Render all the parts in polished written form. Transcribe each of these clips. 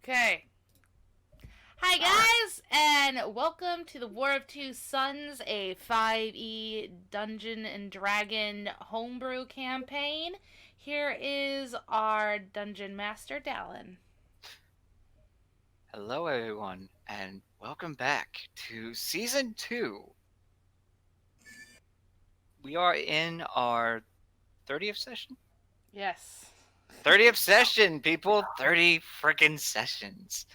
Okay. Hi, guys, and welcome to the War of Two Suns, a 5e Dungeon and Dragon homebrew campaign. Here is our Dungeon Master, Dallin. Hello, everyone, and welcome back to Season 2. We are in our 30th session? Yes. 30th session, people! 30 freaking sessions.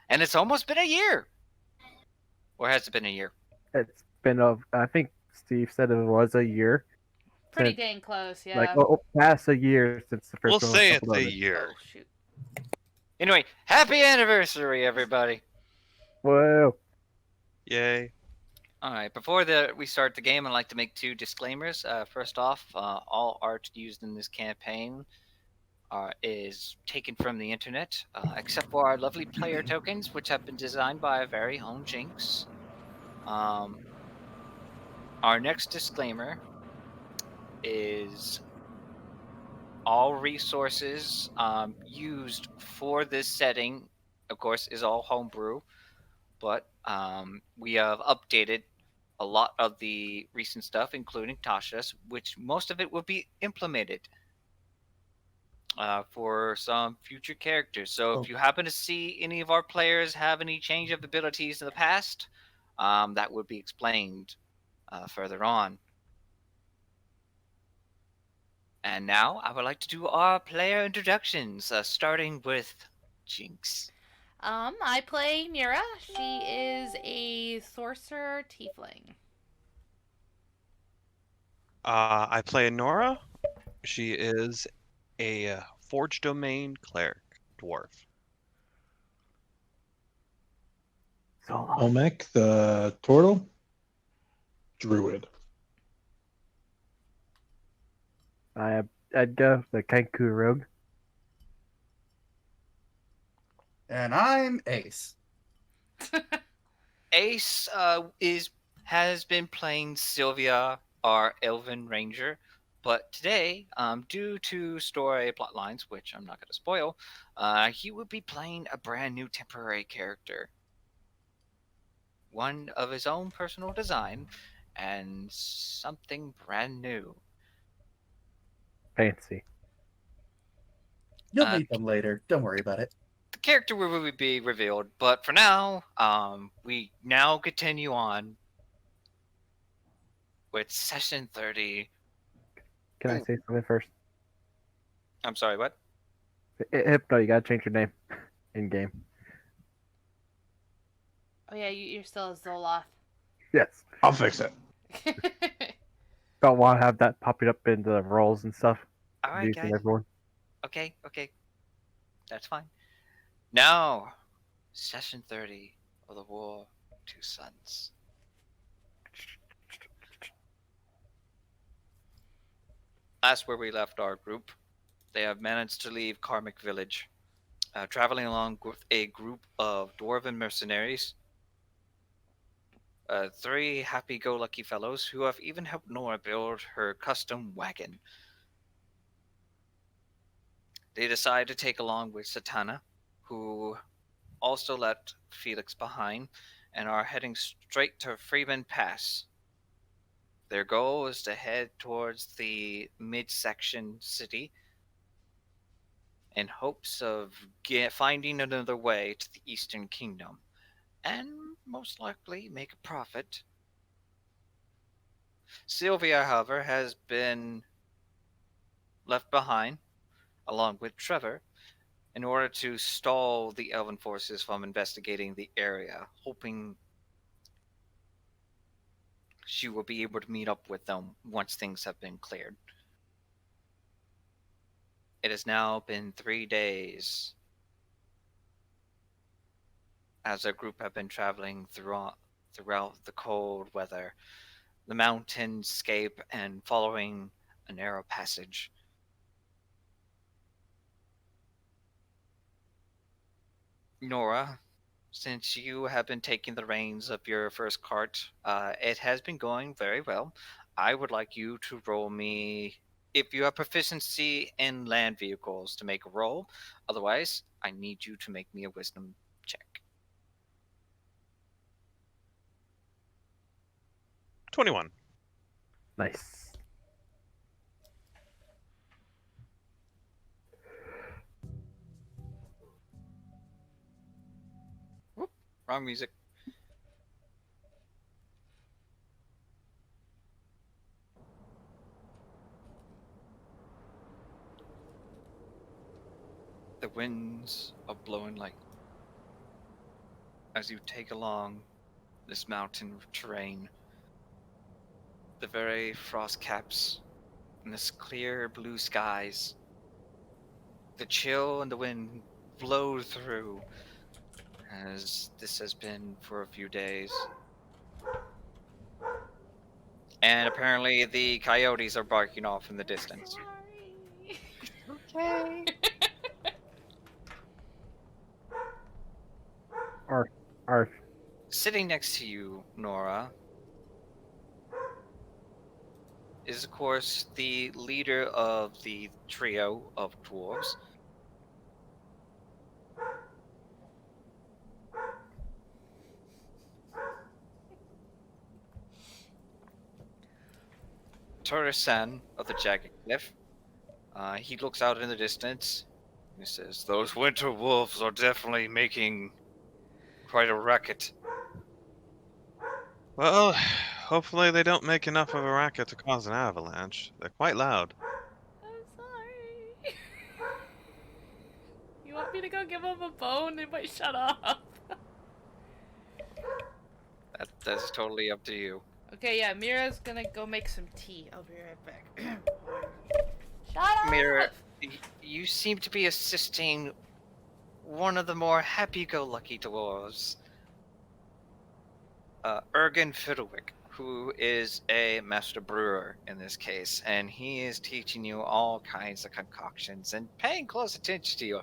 And it's almost been a year! Or has it been a year? It's been I think Steve said it was a year Pretty since, dang close, like, yeah. past a year since the first We'll one was say it's a uploaded. year. Oh, shoot. Anyway, happy anniversary, everybody! Whoa! Yay. Alright, before we start the game, I'd like to make two disclaimers. First off, all art used in this campaign is taken from the internet, except for our lovely player tokens, which have been designed by our very own Jyinxx. Um, our next disclaimer is all resources used for this setting, of course, is all homebrew, but we have updated a lot of the recent stuff, including Tasha's, which most of it will be implemented for some future characters. So if you happen to see any of our players have any change of abilities in the past, that would be explained further on. And now I would like to do our player introductions, starting with Jyinxx. I play Mira. She is a sorcerer tiefling. I play Nora. She is a Forge Domain Cleric Dwarf. Solo. Olmec, the turtle, druid. I have Edgar, the Kenku Rogue. And I'm Ace. Ace has been playing Sylvia, our Elven Ranger, but today, due to story plot lines, which I'm not going to spoil, he would be playing a brand new temporary character, one of his own personal design, and something brand new. Fancy. You'll Uh, meet them later. Don't worry about it. the character will be revealed, but for now, we now continue on with session 30. Can I say something first? I'm sorry, what? Hypno, you gotta change your name in game. Oh, yeah, you're still a Zoloth. Yes. I'll fix it. Don't want to have that popping up in the roles and stuff. All right, Confusing guys. everyone. Okay. That's fine. Now, session 30 of the War of Two Suns. That's where we left our group. They have managed to leave Karmic Village, traveling along with a group of dwarven mercenaries. Three happy-go-lucky fellows who have even helped Nora build her custom wagon. They decide to take along with Satana, who also left Felix behind, and are heading straight to Freeman Pass. Their goal is to head towards the midsection city in hopes of finding another way to the Eastern Kingdom, and most likely make a profit. Sylvia, however, has been left behind, along with Trevor, in order to stall the Elven forces from investigating the area, hoping she will be able to meet up with them once things have been cleared. It has now been 3 days as a group have been traveling throughout the cold weather, the mountainscape, and following a narrow passage. Nora, since you have been taking the reins of your first cart, it has been going very well. I would like you to roll me if you have proficiency in land vehicles to make a roll. Otherwise, I need you to make me a wisdom check. 21. Nice. Whoop, wrong music. The winds are blowing like as you take along this mountain terrain. The very frost caps and this clear blue skies. The chill and the wind blow through as this has been for a few days. And apparently the coyotes are barking off in the distance. Sorry. Okay. Arf. Sitting next to you, Nora, is of course the leader of the trio of dwarves. Turisan of the Jagged Cliff. He looks out in the distance. He says, "Those winter wolves are definitely making quite a racket." Well, hopefully they don't make enough of a racket to cause an avalanche. They're quite loud. I'm sorry. You want me to go give him a bone? They might shut up. That's totally up to you. Okay, yeah, Mira's gonna go make some tea. I'll be right back. Shut Mira, up! you seem to be assisting one of the more happy-go-lucky dwarves, Ergen Fiddlewick, who is a master brewer in this case, and he is teaching you all kinds of concoctions and paying close attention to you.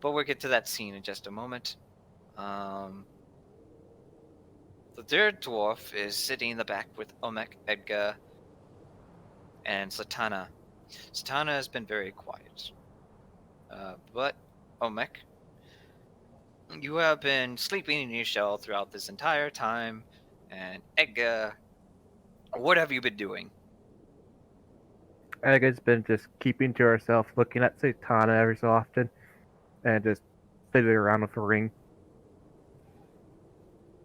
But we'll get to that scene in just a moment. The third dwarf is sitting in the back with Omek, Edgar, and Satana. Satana has been very quiet. But, Omek, you have been sleeping in your shell throughout this entire time, and Edgar, what have you been doing? Aga's been just keeping to herself, looking at Satana every so often, and just fiddling around with a ring.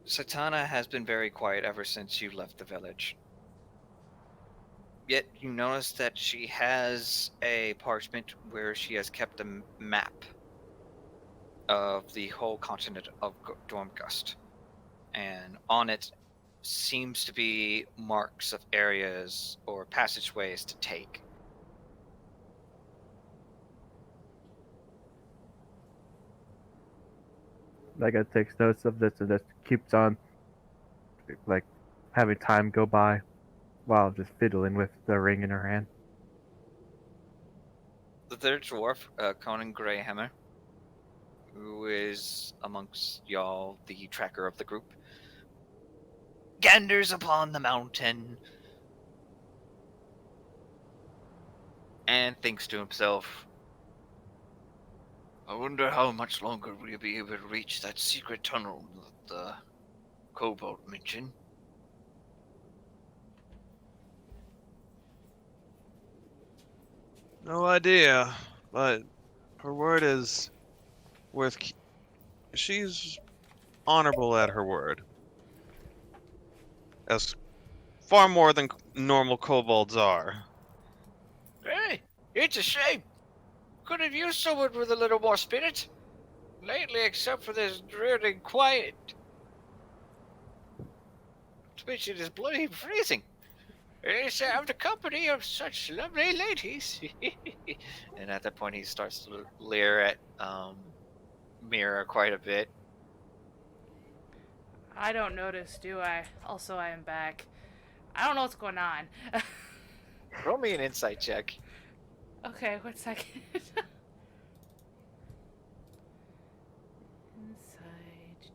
Satana has been very quiet ever since you left the village. Yet you notice that she has a parchment where she has kept a map of the whole continent of Dormgust. And on it seems to be marks of areas or passageways to take. Aga takes notes of this and just keeps on, like, having time go by while just fiddling with the ring in her hand. The third dwarf, Conan Greyhammer, who is amongst y'all the tracker of the group, ganders upon the mountain and thinks to himself, "I wonder how much longer we'll be able to reach that secret tunnel that the kobold mentioned." No idea, but her word is worth. She's honorable at her word. As far more than normal kobolds are. Hey, it's a shame. Could have used someone with a little more spirit. Lately, except for this dreary and quiet, which it is bloody freezing. It's the company of such lovely ladies. And at that point, he starts to leer at Mira quite a bit. I don't notice, do I? Also, I am back. I don't know what's going on. Roll me an insight check. Okay, 1 second. Inside.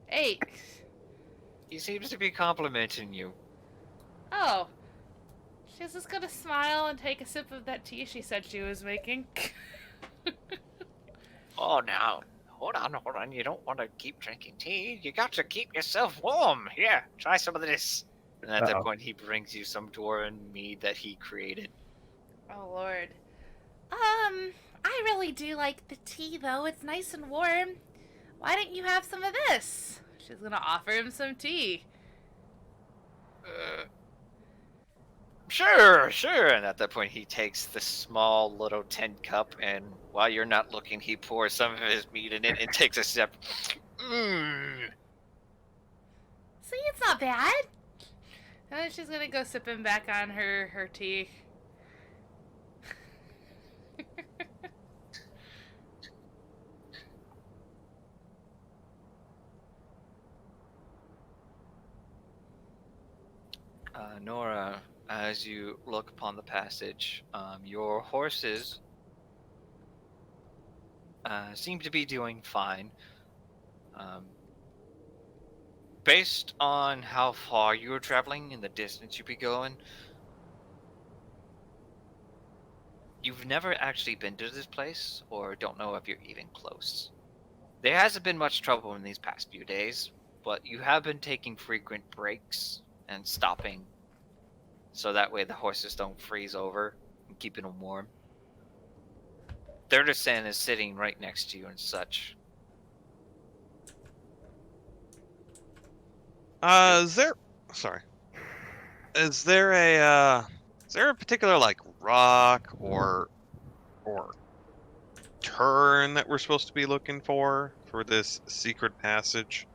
8. He seems to be complimenting you. Oh. She's just gonna smile and take a sip of that tea she said she was making. Oh, now, hold on. You don't want to keep drinking tea. You got to keep yourself warm. Here, try some of this. And at that Uh-oh. point, he brings you some dwarven mead that he created. Oh, Lord. I really do like the tea, though. It's nice and warm. Why don't you have some of this? She's gonna offer him some tea. Sure. And at that point, he takes the small little tin cup, and while you're not looking, he pours some of his mead in it and takes a sip. Mmm. See, it's not bad. And then she's gonna go sipping back on her tea. Nora, as you look upon the passage, your horses seem to be doing fine. Based on how far you were traveling and the distance you'd be going, you've never actually been to this place, or don't know if you're even close. There hasn't been much trouble in these past few days, but you have been taking frequent breaks and stopping, so that way the horses don't freeze over and keeping them warm. Thurderson is sitting right next to you and such. Is there a particular like rock or turn that we're supposed to be looking for this secret passage?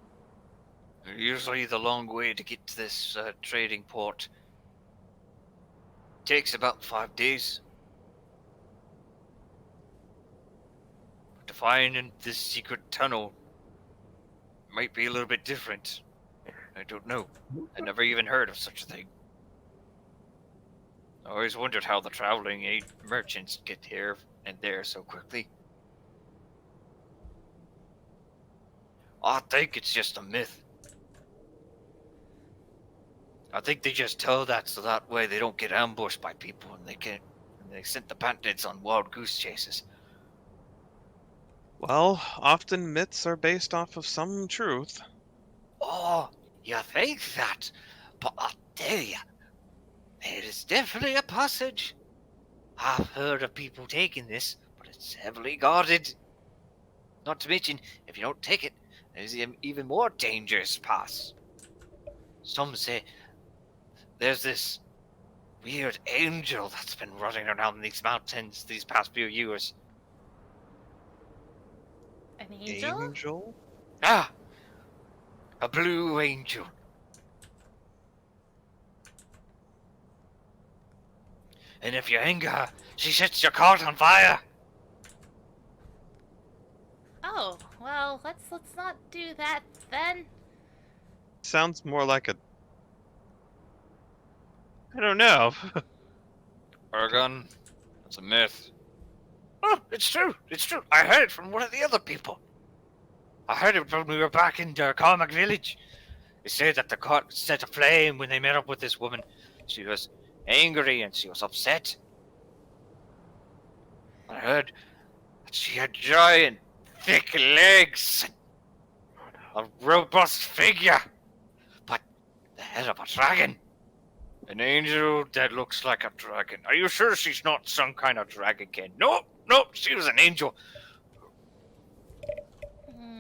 Usually the long way to get to this trading port takes about 5 days. But to find in this secret tunnel might be a little bit different. I don't know. I never even heard of such a thing. I always wondered how the traveling aid merchants get here and there so quickly. I think it's just a myth. I think they just tell that so that way they don't get ambushed by people and they sent the bandits on wild goose chases. Well, often myths are based off of some truth. Oh, you think that? But I tell you, it is definitely a passage. I've heard of people taking this, but it's heavily guarded. Not to mention, if you don't take it, there's an even more dangerous pass. Some say there's this weird angel that's been running around these mountains these past few years. An angel? Angel? Ah! A blue angel. And if you anger her, she sets your cart on fire. Oh, well, let's not do that then. Sounds more like a... I don't know. Aragon, that's a myth. Oh, it's true. I heard it from one of the other people. I heard it when we were back in Carmack village. They said that the cart set aflame when they met up with this woman. She was angry and she was upset. I heard that she had giant, thick legs and a robust figure, but the head of a dragon. An angel that looks like a dragon. Are you sure she's not some kind of dragonkin? Nope, she was an angel.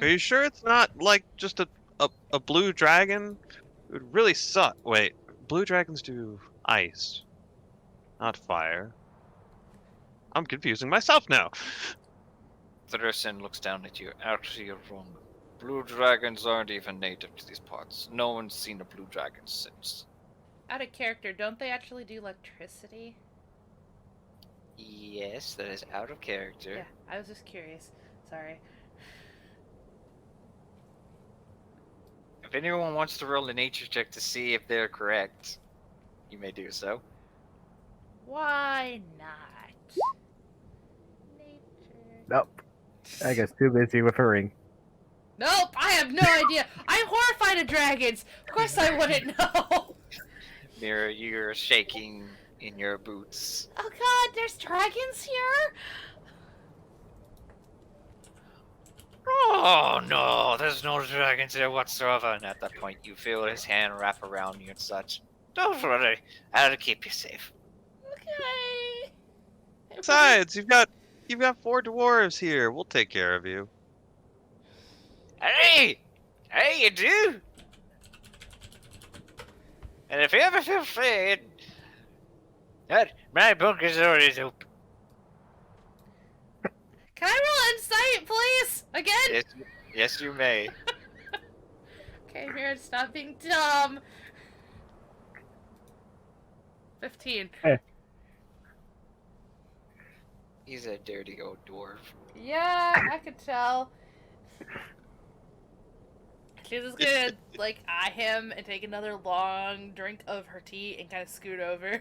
Are you sure it's not like just a blue dragon? It would really suck. Wait, blue dragons do ice, not fire. I'm confusing myself now. Thurderson looks down at you. Actually, you're wrong. Blue dragons aren't even native to these parts. No one's seen a blue dragon since. Out of character, don't they actually do electricity? Yes, that is out of character. Yeah, I was just curious. Sorry. If anyone wants to roll a nature check to see if they're correct, you may do so. Why not? Nature. Nope. I guess too busy with her ring. Nope, I have no idea. I'm horrified terrified of dragons. Of course I wouldn't know. Mira, you're shaking in your boots. Oh god, there's dragons here? Oh no, there's no dragons there whatsoever. And at that point, you feel his hand wrap around you and such. Don't worry, I'll keep you safe. Okay. Besides, you've got 4 dwarves here. We'll take care of you. Hey, you do. And if you ever feel afraid, my bunker's always open. Can I roll insight, please? Again? Yes, you may. Okay, Mira, stop being dumb. 15. He's a dirty old dwarf. Yeah, I could tell. She's just gonna, like, eye him and take another long drink of her tea and kind of scoot over.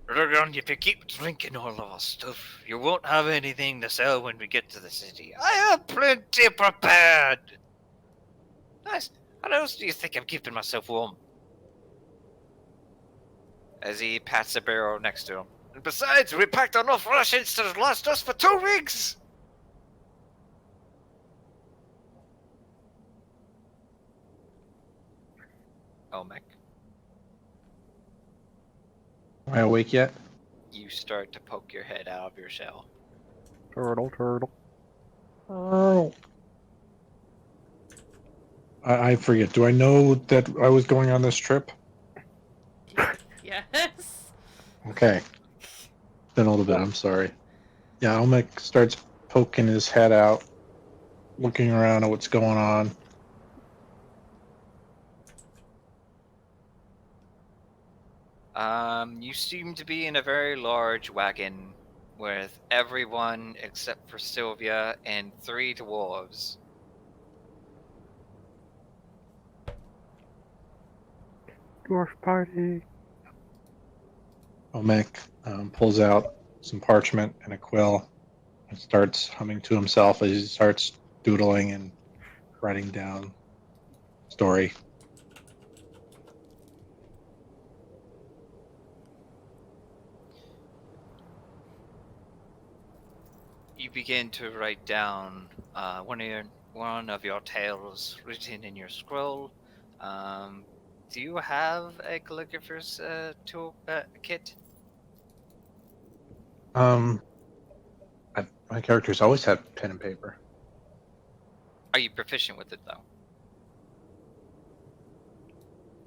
Look on, if you keep drinking all our stuff, you won't have anything to sell when we get to the city. I have plenty prepared. Nice. How else do you think I'm keeping myself warm? As he pats the barrel next to him. And besides, we packed enough rations to last us for 2 weeks. Omek, Am I awake yet? you start to poke your head out of your shell. Turtle. Oh. I forget. Do I know that I was going on this trip? Yes. Okay. Been a little bit. I'm sorry. Yeah, Almec starts poking his head out, looking around at what's going on. You seem to be in a very large wagon with everyone except for Sylvia and 3 dwarves. Dwarf party. Almec pulls out some parchment and a quill and starts humming to himself as he starts doodling and writing down story. You begin to write down one of your tales written in your scroll. Do you have a calligrapher's tool kit? My characters always have pen and paper. Are you proficient with it though?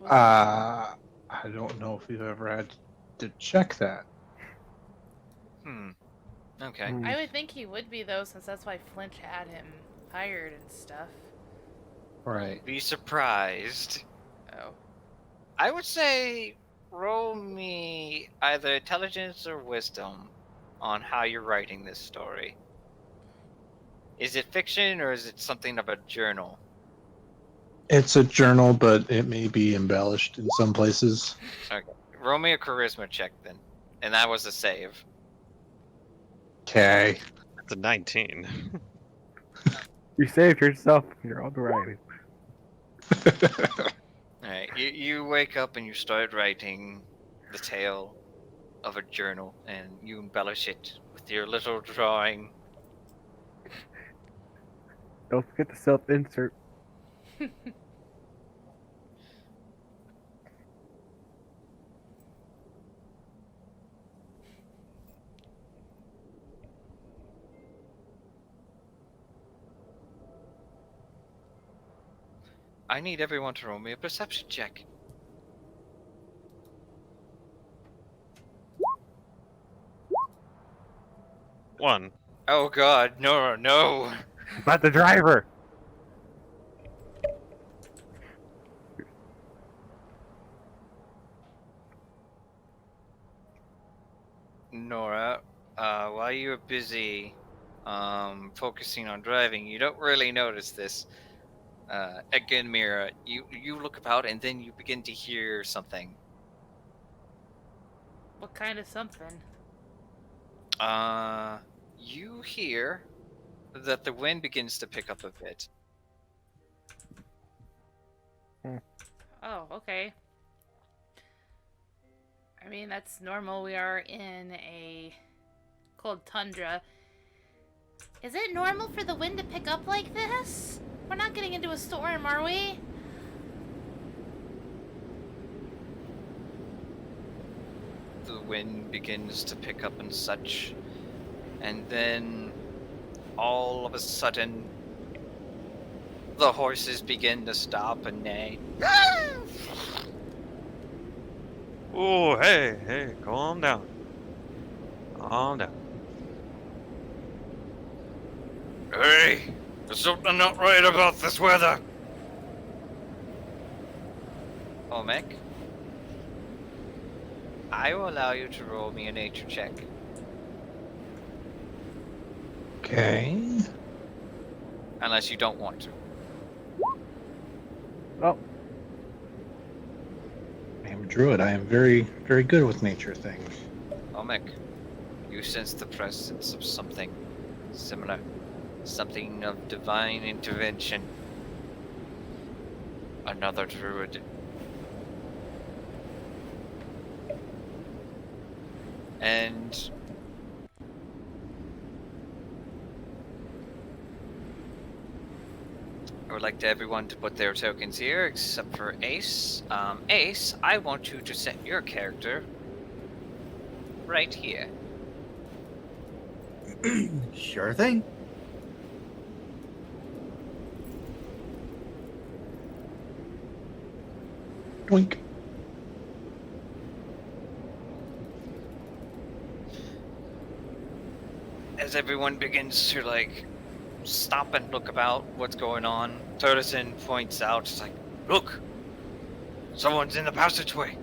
I don't know if you've ever had to check that. Okay. Hmm. I would think he would be, though, since that's why Flinch had him hired and stuff. Right. Be surprised. Oh. I would say roll me either intelligence or wisdom on how you're writing this story. Is it fiction or is it something of a journal? It's a journal, but it may be embellished in some places. Okay. Roll me a charisma check then. And that was a save. Okay. That's a 19. You saved yourself. You're all right. Alright, you wake up and you start writing the tale of a journal and you embellish it with your little drawing. Don't forget to self-insert. I need everyone to roll me a perception check. One. Oh god, no. Not the driver. Nora, while you were busy focusing on driving, you don't really notice this. Again, Mira, you look about and then you begin to hear something. What kind of something? You hear that the wind begins to pick up a bit. Oh, okay. I mean, that's normal. We are in a cold tundra. Is it normal for the wind to pick up like this? We're not getting into a storm, are we? The wind begins to pick up and such, and then all of a sudden the horses begin to stop and neigh. Oh, hey, calm down. Calm down. Hey, there's something not right about this weather. Omek, I will allow you to roll me a nature check. Okay. Unless you don't want to. Oh, I am a druid. I am very, very good with nature things. Omek, you sense the presence of something similar. Something of divine intervention. Another druid. And I would like everyone to put their tokens here, except for Ace. Ace, I want you to set your character right here. Sure thing. Twink. As everyone begins to stop and look about what's going on, Tortosin points out, it's like, look! Someone's in the passageway.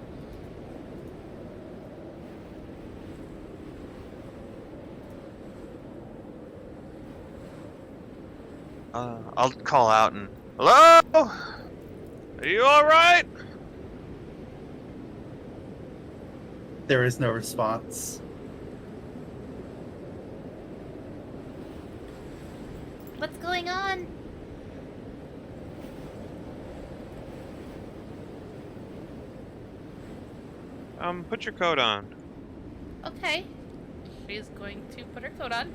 I'll call out and, hello? Are you alright? There is no response. What's going on? Put your coat on. Okay. She's going to put her coat on.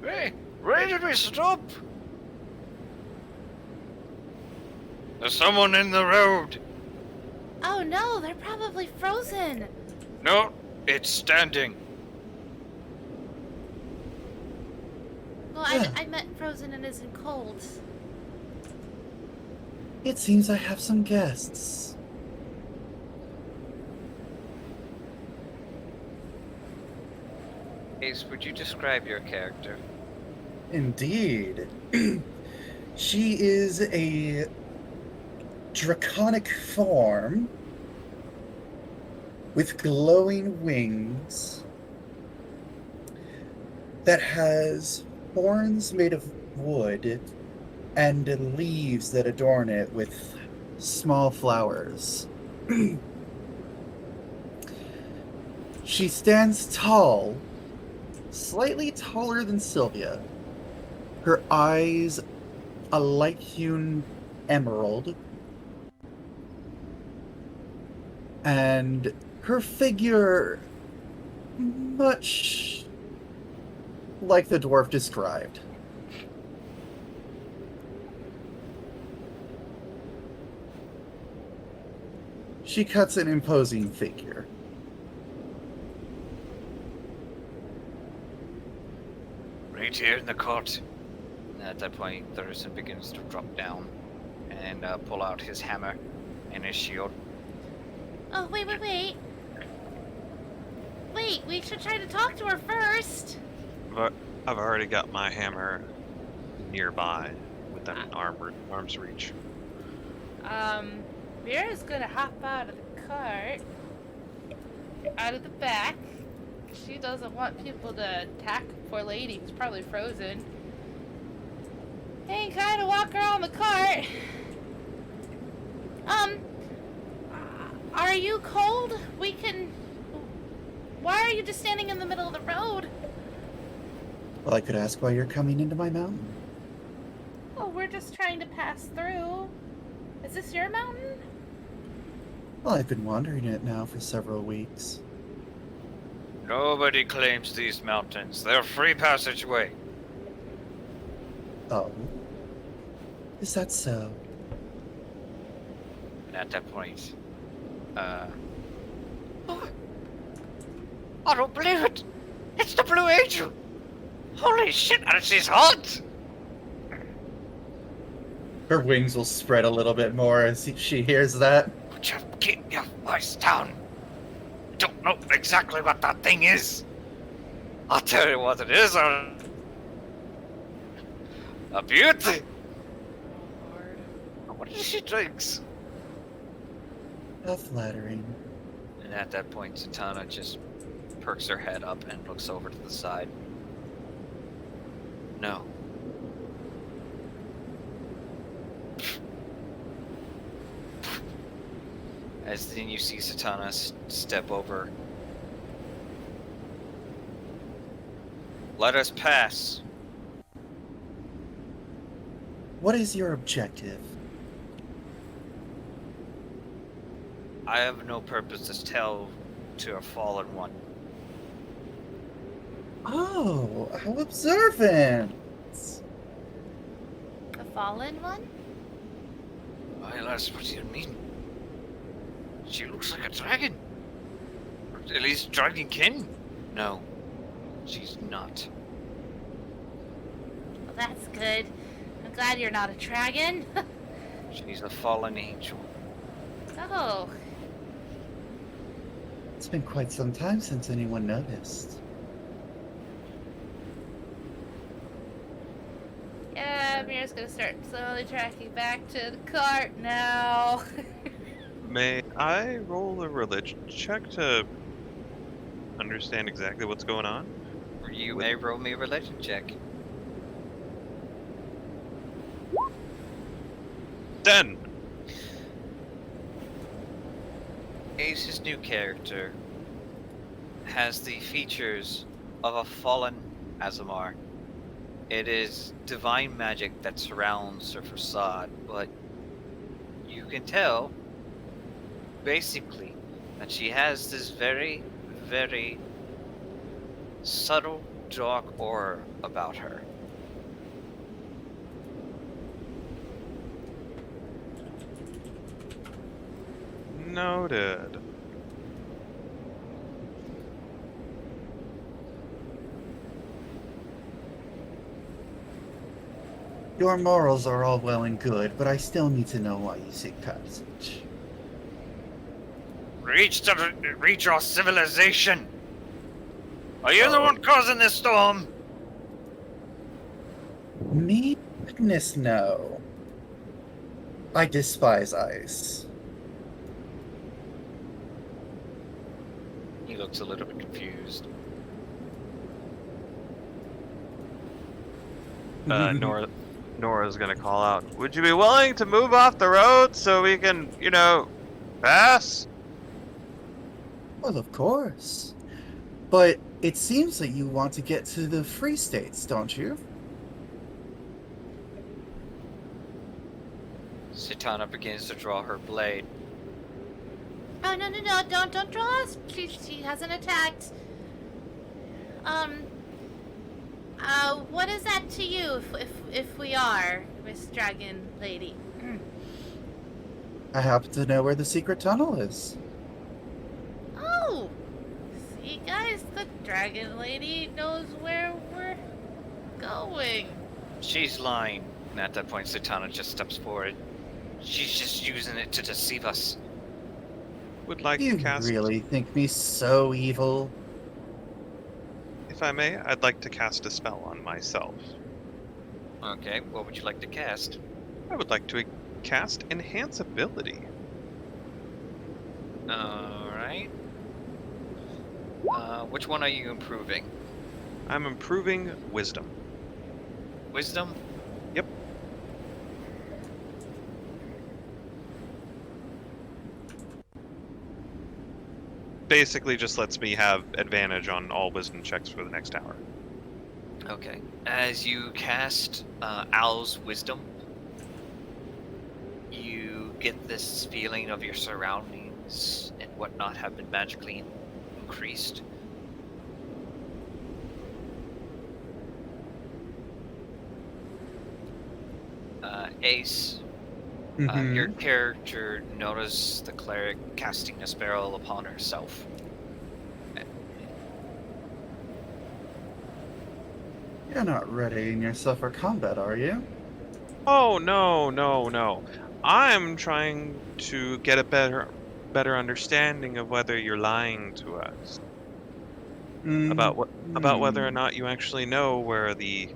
Hey, where did we stop? There's someone in the road. Oh no, they're probably frozen. No, it's standing. Well, I meant frozen and isn't cold. It seems I have some guests. Ace, would you describe your character? Indeed. She is a draconic form with glowing wings that has horns made of wood and leaves that adorn it with small flowers. She stands tall, slightly taller than Sylvia. Her eyes a light-hewn emerald, and her figure much like the dwarf described. She cuts an imposing figure. Right here in the cart. And at that point, Thurston begins to drop down and pull out his hammer and his shield. Oh, wait. Wait, we should try to talk to her first. But I've already got my hammer nearby within arm's reach. Vera's gonna hop out of the cart, out of the back. She doesn't want people to attack poor lady who's probably frozen. And kind of walk around the cart. Are you cold? Why are you just standing in the middle of the road? Well, I could ask why you're coming into my mountain. Oh, we're just trying to pass through. Is this your mountain? Well, I've been wandering it now for several weeks. Nobody claims these mountains. They're free passageway. Oh. Is that so? And at that point, oh, I don't believe it! It's the Blue Angel! Holy shit, and she's hot! Her wings will spread a little bit more as she hears that. Would you keep your voice down? I don't know exactly what that thing is. I'll tell you what it is. A beauty. Lord. What is she drinks? How flattering. And at that point, Zatanna just perks her head up and looks over to the side. No. As then you see Zatanna step over. Let us pass. What is your objective? I have no purpose to tell to a fallen one. Oh, how observant! The fallen one? Why, lass, what do you mean? She looks like a dragon. Or at least dragonkin. No, she's not. Well, that's good. I'm glad you're not a dragon. She's a fallen angel. Oh, It's been quite some time since anyone noticed. yeah, Mira's gonna start slowly tracking back to the cart now. May I roll a religion check to understand exactly what's going on? You may roll me a religion check. 10. Ace's new character has the features of a fallen Azamar. It is divine magic that surrounds her facade, but you can tell, basically, that she has this very, very subtle, dark aura about her. Noted. Your morals are all well and good, but I still need to know why you seek passage. Reach our civilization! Are you the one causing this storm? Me? Goodness, no. I despise ice. He looks a little bit confused. Nora's gonna call out, would you be willing to move off the road so we can, pass? Well, of course. But it seems that you want to get to the Free States, don't you? Zatanna begins to draw her blade. oh no, don't draw us. She hasn't attacked. What is that to you if we are, Miss Dragon Lady? I happen to know where the secret tunnel is. Oh, see, guys, the Dragon Lady knows where we're going. She's lying. And at that point, Zatanna just steps forward. She's just using it to deceive us. Would like You to cast. really think me so evil? If I may, I'd like to cast a spell on myself. Okay, what would you like to cast? I would like to cast Enhance Ability. Alright. Which one are you improving? I'm improving Wisdom. Wisdom? Yep. Basically just lets me have advantage on all wisdom checks for the next hour. Okay. As you cast Owl's Wisdom, you get this feeling of your surroundings and whatnot have been magically increased. Ace, your character noticed the cleric casting a spell upon herself. You're not readying yourself for combat, are you? Oh, no. I'm trying to get a better understanding of whether you're lying to us about whether or not you actually know where the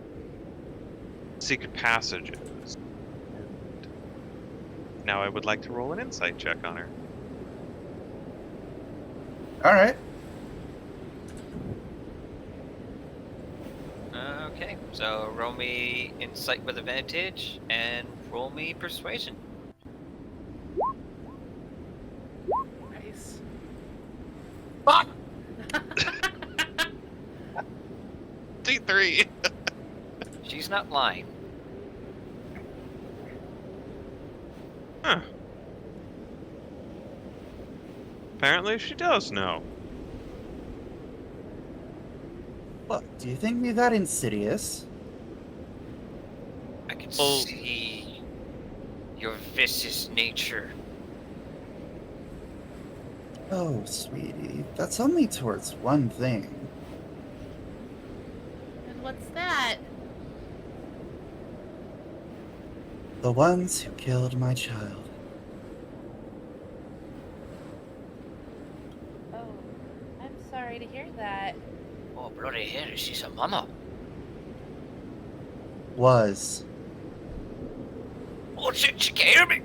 secret passage is. Now I would like to roll an insight check on her. All right. Okay, so roll me Insight with advantage and roll me Persuasion. Nice. Fuck! D3. She's not lying. Huh. Apparently she does know. What? Do you think we're that insidious? I can Oh. see your vicious nature. Oh, sweetie, that's only towards one thing. And what's that? The ones who killed my child. Oh, I'm sorry to hear that. Oh, bloody hell, she's a mama. Was. Oh, shit, she can hear me.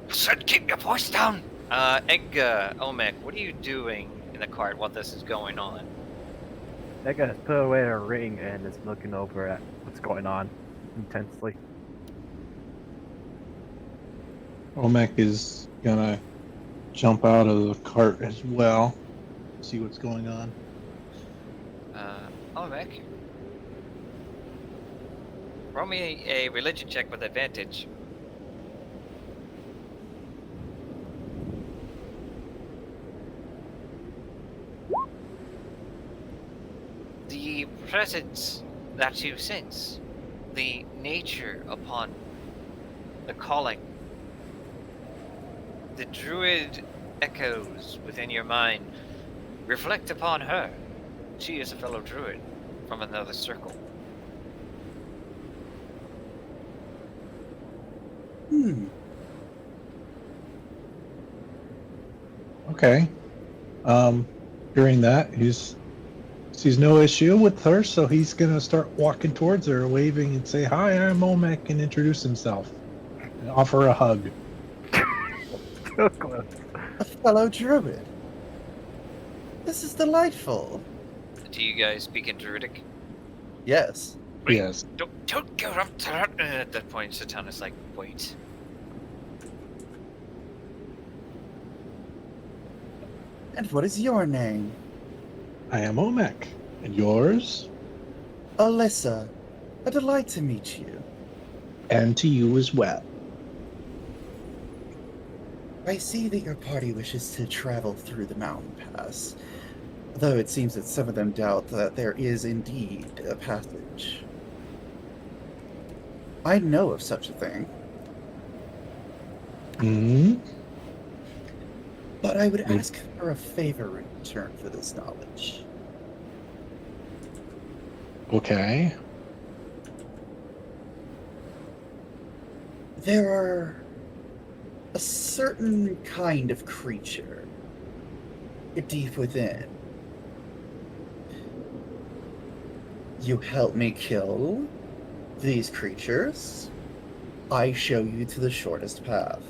I said, keep your voice down. Omek, what are you doing in the cart while this is going on? Egga has put away her ring and is looking over at what's going on intensely. Olmec is gonna jump out of the cart as well, see what's going on. Omek, roll me a religion check with advantage. The presence that you sense, the nature upon the calling, the druid echoes within your mind reflect upon her. She is a fellow druid from another circle. Okay. During that, he sees no issue with her, so he's gonna start walking towards her, waving and say, "Hi, I'm Olmec," and introduce himself and offer her a hug. So close. A fellow druid. This is delightful. Do you guys speak in druidic? Yes. Wait, Yes. Don't go up to that. At that point, Satan is like, wait. And what is your name? I am Olmec. And yours? Alyssa. A delight to meet you. And to you as well. I see that your party wishes to travel through the mountain pass, though it seems that some of them doubt that there is indeed a passage. I know of such a thing, Hmm. but I would ask for a favor in return for this knowledge. Okay. There are a certain kind of creature deep within. You help me kill these creatures, I show you to the shortest path.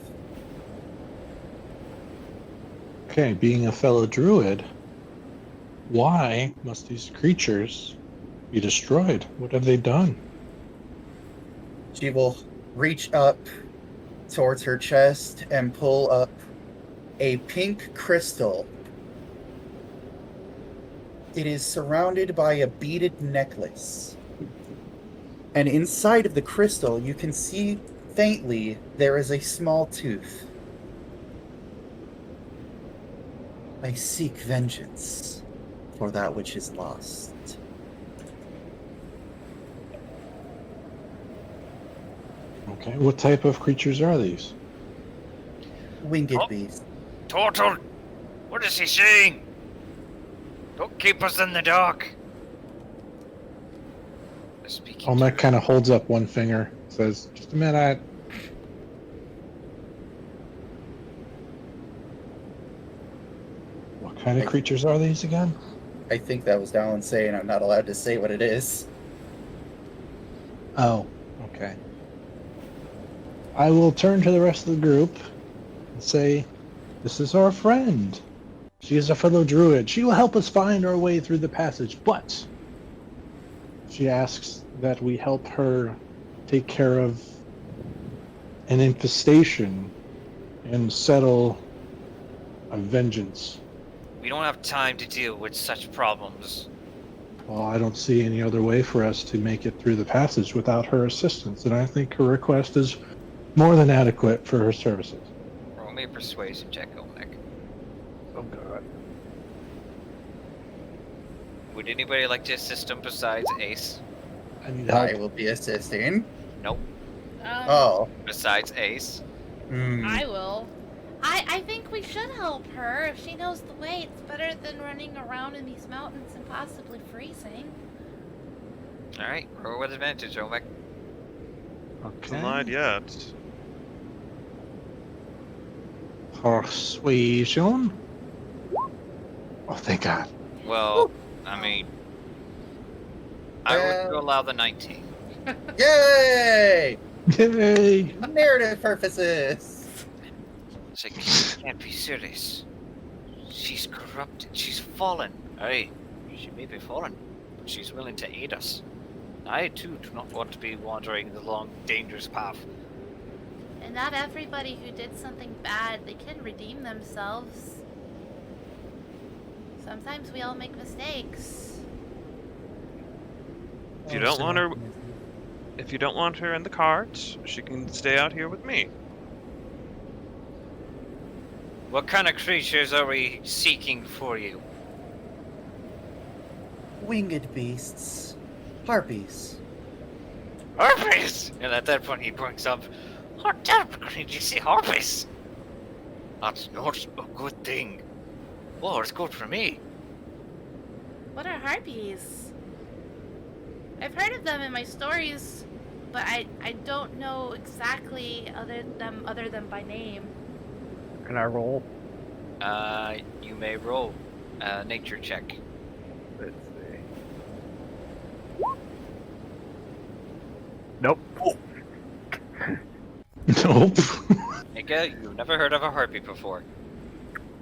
Okay, being a fellow druid, why must these creatures be destroyed? What have they done? She will reach up towards her chest and pull up a pink crystal. It is surrounded by a beaded necklace. And inside of the crystal, you can see faintly there is a small tooth. I seek vengeance for that which is lost. Okay, what type of creatures are these? Winged Oh. beast. Turtle! What is he saying? Don't keep us in the dark. Speaking Olmec to- kind of holds up one finger, says, "Just a minute." What kind of creatures are these again? I think that was Dallin saying I'm not allowed to say what it is. Oh, okay. I will turn to the rest of the group and say, "This is our friend. She is a fellow druid. She will help us find our way through the passage, but she asks that we help her take care of an infestation and settle a vengeance." We don't have time to deal with such problems. Well, I don't see any other way for us to make it through the passage without her assistance, and I think her request is more than adequate for her services. Roll me a persuasion check, Olmec. Oh god. Would anybody like to assist him besides Ace? I need help. I will be assisting. Nope. Oh. Besides Ace? I will. I think we should help her. If she knows the way, it's better than running around in these mountains and possibly freezing. Alright, roll with advantage, Olmec. Okay. Not yet. Persuasion. Oh, thank God. Well, I mean, I would Yeah. allow the 19. Yay! Yay! Narrative purposes. It's like, you can't be serious. She's corrupted. She's fallen. Aye, she may be fallen, but she's willing to aid us. I, too, do not want to be wandering the long, dangerous path. And not everybody who did something bad, they can redeem themselves. Sometimes we all make mistakes. If you don't want her, if you don't want her in the cart, she can stay out here with me. What kind of creatures are we seeking for you? Winged beasts. Harpies. Harpies! And at that point he brings up, oh damn, did you say harpies? That's not a good thing. Well, it's good for me. What are harpies? I've heard of them in my stories, but I don't know exactly other than by name. Can I roll? You may roll a nature check. Let's see. Nope. Nope. Nika, you've never heard of a harpy before.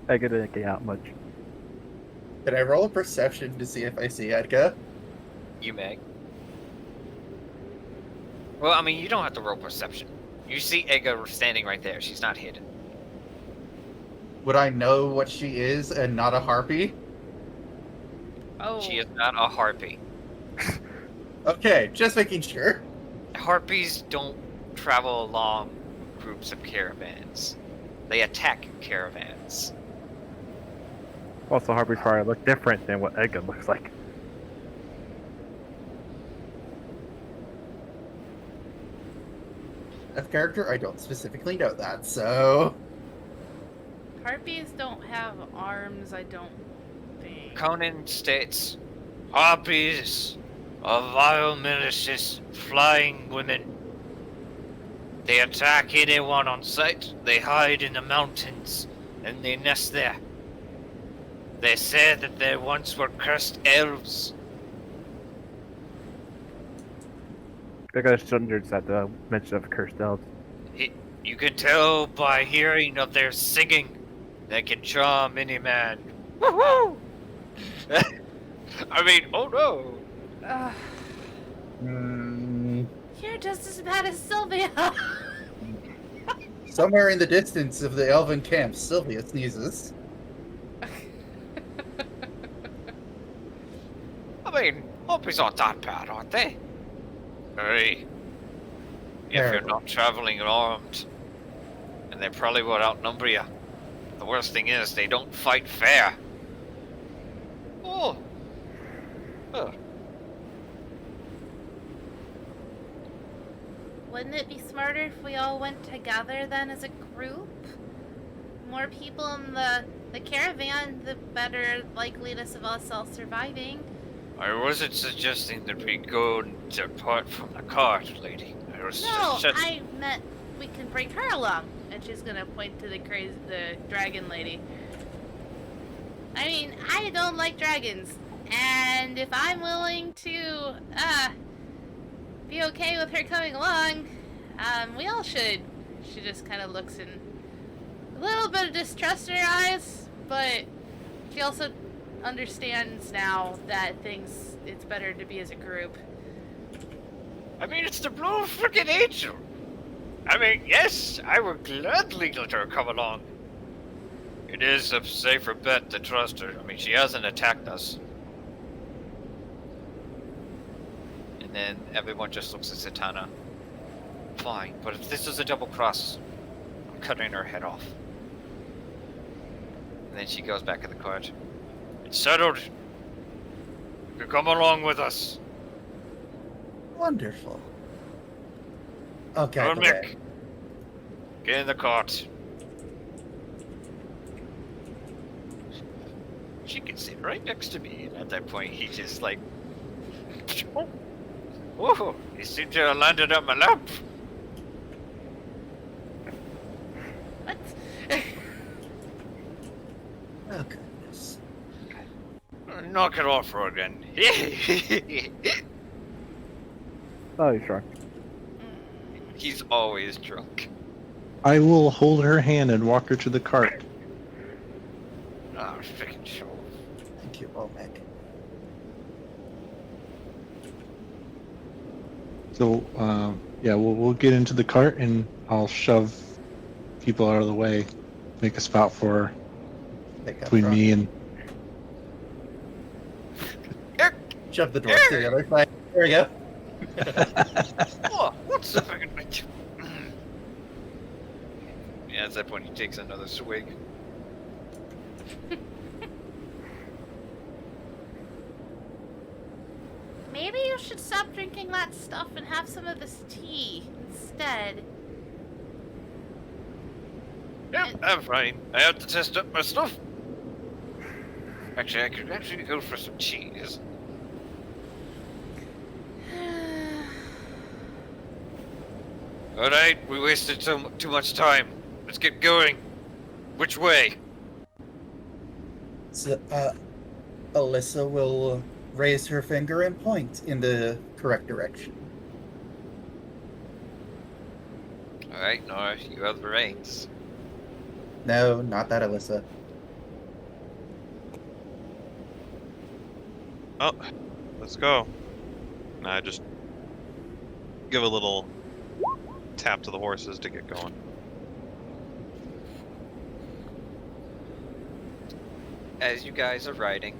I didn't get out much. Can I roll a perception to see if I see Edka? You may. Well, I mean, you don't have to roll perception. You see Ega standing right there. She's not hidden. Would I know what she is and not a harpy? Oh, She is not a harpy. Okay, just making sure. Harpies don't travel along groups of caravans. They attack caravans. Also, Harpy's probably look different than what Edgar looks like. Of character, I don't specifically know that, so... harpies don't have arms, I don't think. Conan states, harpies are vile, malicious, flying women. They attack anyone on sight. They hide in the mountains, and they nest there. They say that they once were cursed elves. I got hundreds at the mention of cursed elves. You can tell by hearing of their singing. They can charm any man. Woohoo! I mean, oh no! Ugh, Mm, you're just as bad as Sylvia. somewhere in the distance of the elven camp, Sylvia sneezes. I mean, oh zombies aren't that bad, aren't they? Hey, if you're Terrible. not traveling armed, and they probably would outnumber you. The worst thing is, they don't fight fair. Oh. Oh. Wouldn't it be smarter if we all went together then as a group? More people in the caravan, the better likeliness of us all surviving. I wasn't suggesting that we go and depart from the cart, lady. I was No, just... I meant we can bring her along. And she's gonna point to the dragon lady. I mean, I don't like dragons. And if I'm willing to, be okay with her coming along, we all should. She just kind of looks in a little bit of distrust in her eyes, but she also understands now that it's better to be as a group. I mean, it's the blue freaking angel. I mean, yes, I would gladly let her come along. It is a safer bet to trust her. I mean, she hasn't attacked us. And then everyone just looks at Zatanna. Fine, but if this is a double cross, I'm cutting her head off. And then she goes back in the cart. It's settled. You can come along with us. Wonderful. Okay. Go, okay. Mick. Get in the cart. She can sit right next to me, and at that point, he just like, whoa! He seemed to have landed on my lap. What? Oh goodness. Knock it off her again. Oh, he's drunk. He's always drunk. I will hold her hand and walk her to the cart. Oh, freaking show. Thank you, Olmec. So, yeah, we'll get into the cart and I'll shove people out of the way, make a spot for her Pick up between front. me and. Shove the door to the other side. There we go. Oh, what's the freaking... Yeah, at that point, he takes another swig. Maybe you should stop drinking that stuff and have some of this tea instead. Yep, I'm fine. I have to test up my stuff. Actually, I could actually go for some cheese. Alright, we wasted too much time. Let's get going. Which way? So, Alyssa will raise her finger and point in the correct direction. Alright, Nora, you have the reins. No, not that, Alyssa. Oh, let's go. And I just give a little tap to the horses to get going. As you guys are riding,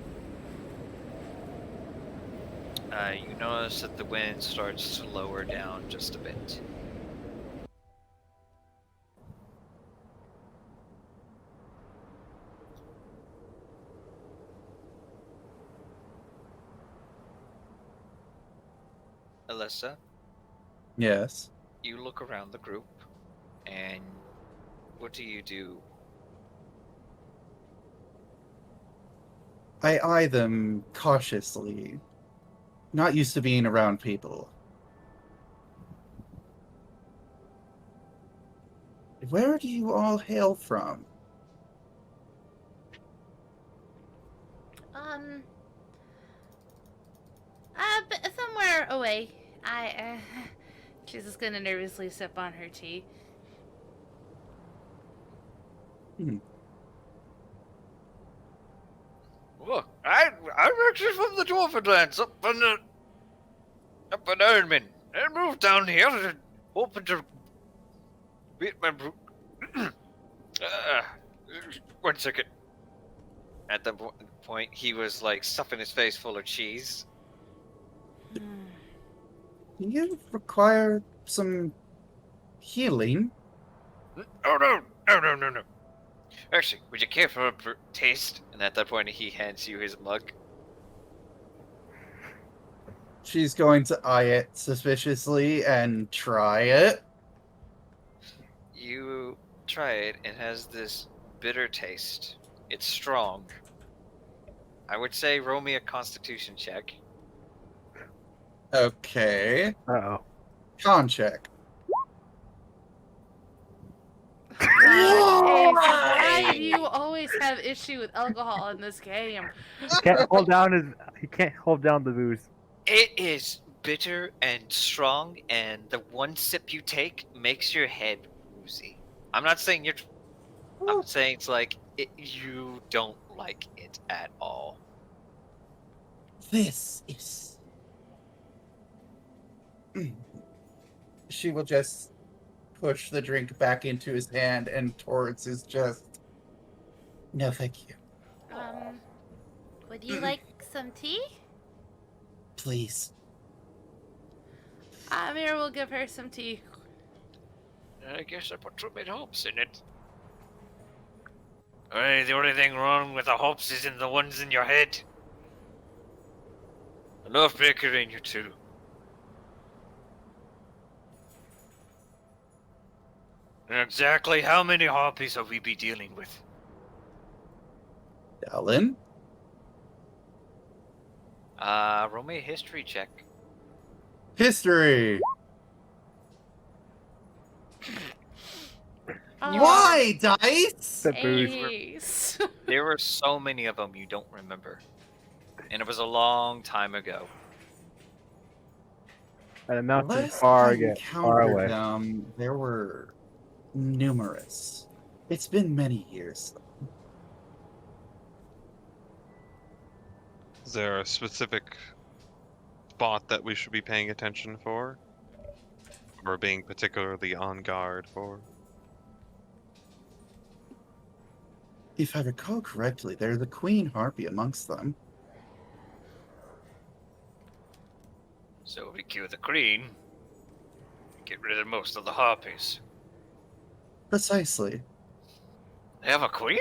you notice that the wind starts to lower down just a bit. Alyssa, Yes. you look around the group, and what do you do? I eye them cautiously. Not used to being around people. Where do you all hail from? Somewhere away. She's just gonna nervously sip on her tea. Look, I'm actually from the Dwarven lands up in Ironman. I moved down here and hoping to beat my one second. At that point, he was like stuffing his face full of cheese. You require some healing. Oh no. Actually, would you care for a taste? And at that point, he hands you his mug. She's going to eye it suspiciously and try it. You try it, it has this bitter taste. It's strong. I would say roll me a constitution check. Okay. Uh-oh. Con check. God, Ace, why do you always have issue with alcohol in this game? He can't hold down the booze. It is bitter and strong, and the one sip you take makes your head woozy. I'm not saying you're. I'm saying it's like you don't like it at all. This is. She will just push the drink back into his hand and towards his chest. No, thank you. Would you like some tea? Please. Amir will give her some tea. I guess I put too many hopes in it. The only thing wrong with the hopes is in the ones in your head. Enough baker in you too. And exactly how many harpies have we be dealing with? Alan? Roll me a history check. History! Oh, Why, Dice? The booze. Ace. There were so many of them you don't remember. And it was a long time ago. And the mountains Last far time I get far encountered away. them, there were numerous. It's been many years. Is there a specific spot that we should be paying attention for? Or being particularly on guard for? If I recall correctly, there's a queen harpy amongst them. So we kill the queen, get rid of most of the harpies. Precisely. They have a queen?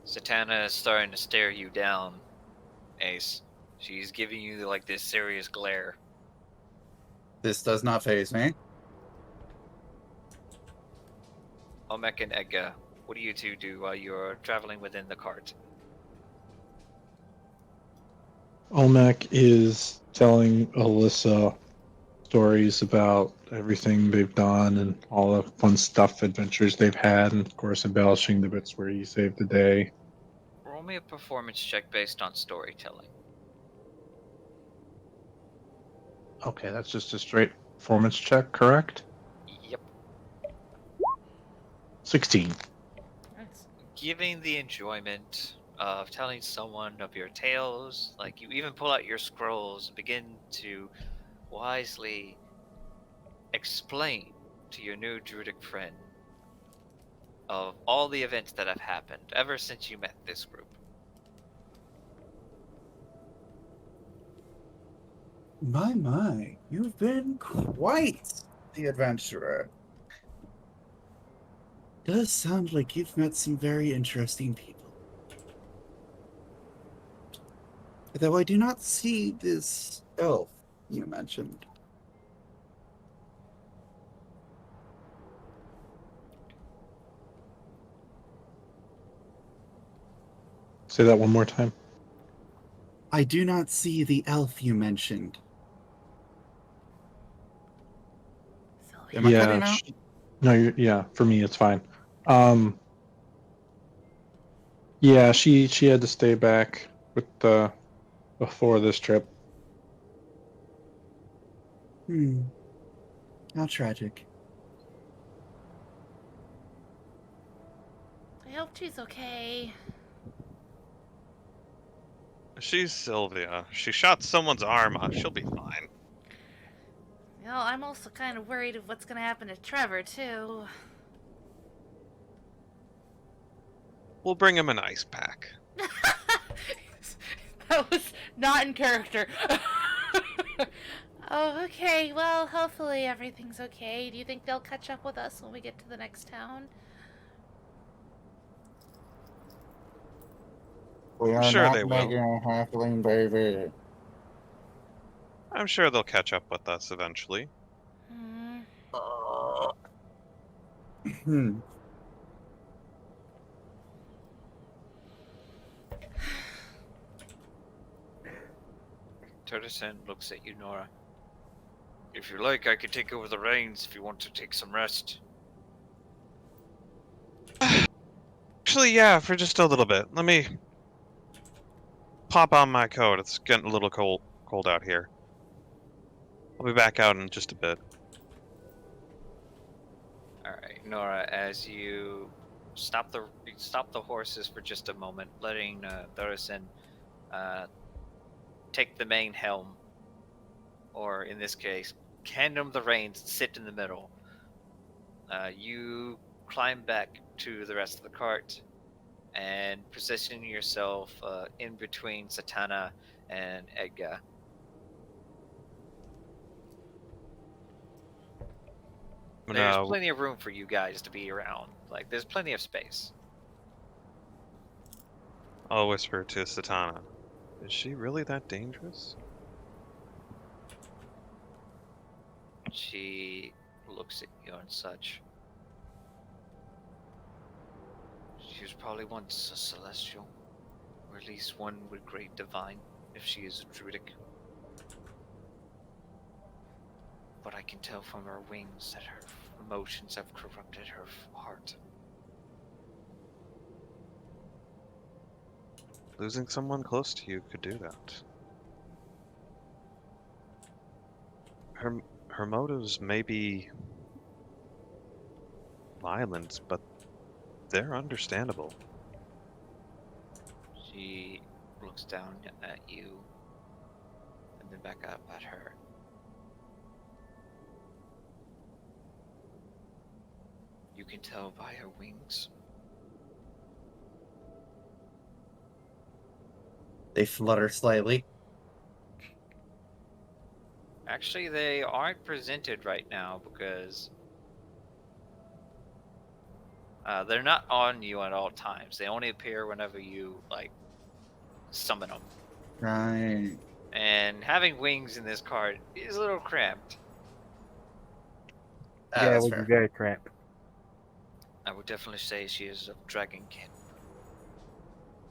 Satana is starting to stare you down, Ace. She's giving you like this serious glare. This does not faze me. Olmec and Edgar, what do you two do while you're traveling within the cart? Olmec is telling Alyssa stories about everything they've done and all the fun stuff, adventures they've had, and of course embellishing the bits where he saved the day. Roll me a performance check based on storytelling. Okay, that's just a straight performance check, correct? Yep. 16. That's- Giving the enjoyment of telling someone of your tales, like you even pull out your scrolls and begin to wisely explain to your new druidic friend of all the events that have happened ever since you met this group. My, you've been quite the adventurer. Does sound like you've met some very interesting people. Though I do not see this elf you mentioned. Say that one more time. I do not see the elf you mentioned. Sylvia. Am I cutting out? No, yeah, for me it's fine. Yeah, she had to stay back with before this trip. How tragic. I hope she's okay. She's Sylvia. She shot someone's arm off. She'll be fine. You know, I'm also kind of worried of what's gonna happen to Trevor, too. We'll bring him an ice pack. That was not in character. Oh, okay. Well, hopefully everything's okay. Do you think they'll catch up with us when we get to the next town? We I'm are sure not they will. making a halfling baby. I'm sure they'll catch up with us eventually. Hmm. Hmm. Turtleson looks at you, Nora. If you like, I can take over the reins if you want to take some rest. Actually, yeah, for just a little bit. Let me pop on my coat. It's getting a little cold out here. I'll be back out in just a bit. Alright, Nora, as you stop the horses for just a moment, letting Turtleson take the main helm, or in this case, hand him the reins and sit in the middle. You climb back to the rest of the cart and position yourself in between Satana and Edgar. There's plenty of room for you guys to be around. Like, there's plenty of space. I'll whisper to Satana. Is she really that dangerous? She looks at you and such. She was probably once a celestial, or at least one with great divine, if she is a druidic. But I can tell from her wings that her emotions have corrupted her heart. Losing someone close to you could do that. Her motives may be violent, but they're understandable. She looks down at you, and then back up at her. You can tell by her wings. They flutter slightly. Actually, they aren't presented right now because they're not on you at all times. They only appear whenever you, like, summon them. Right. And having wings in this card is a little cramped. Yeah, it That's would fair. be very cramped. I would definitely say she is of dragonkin.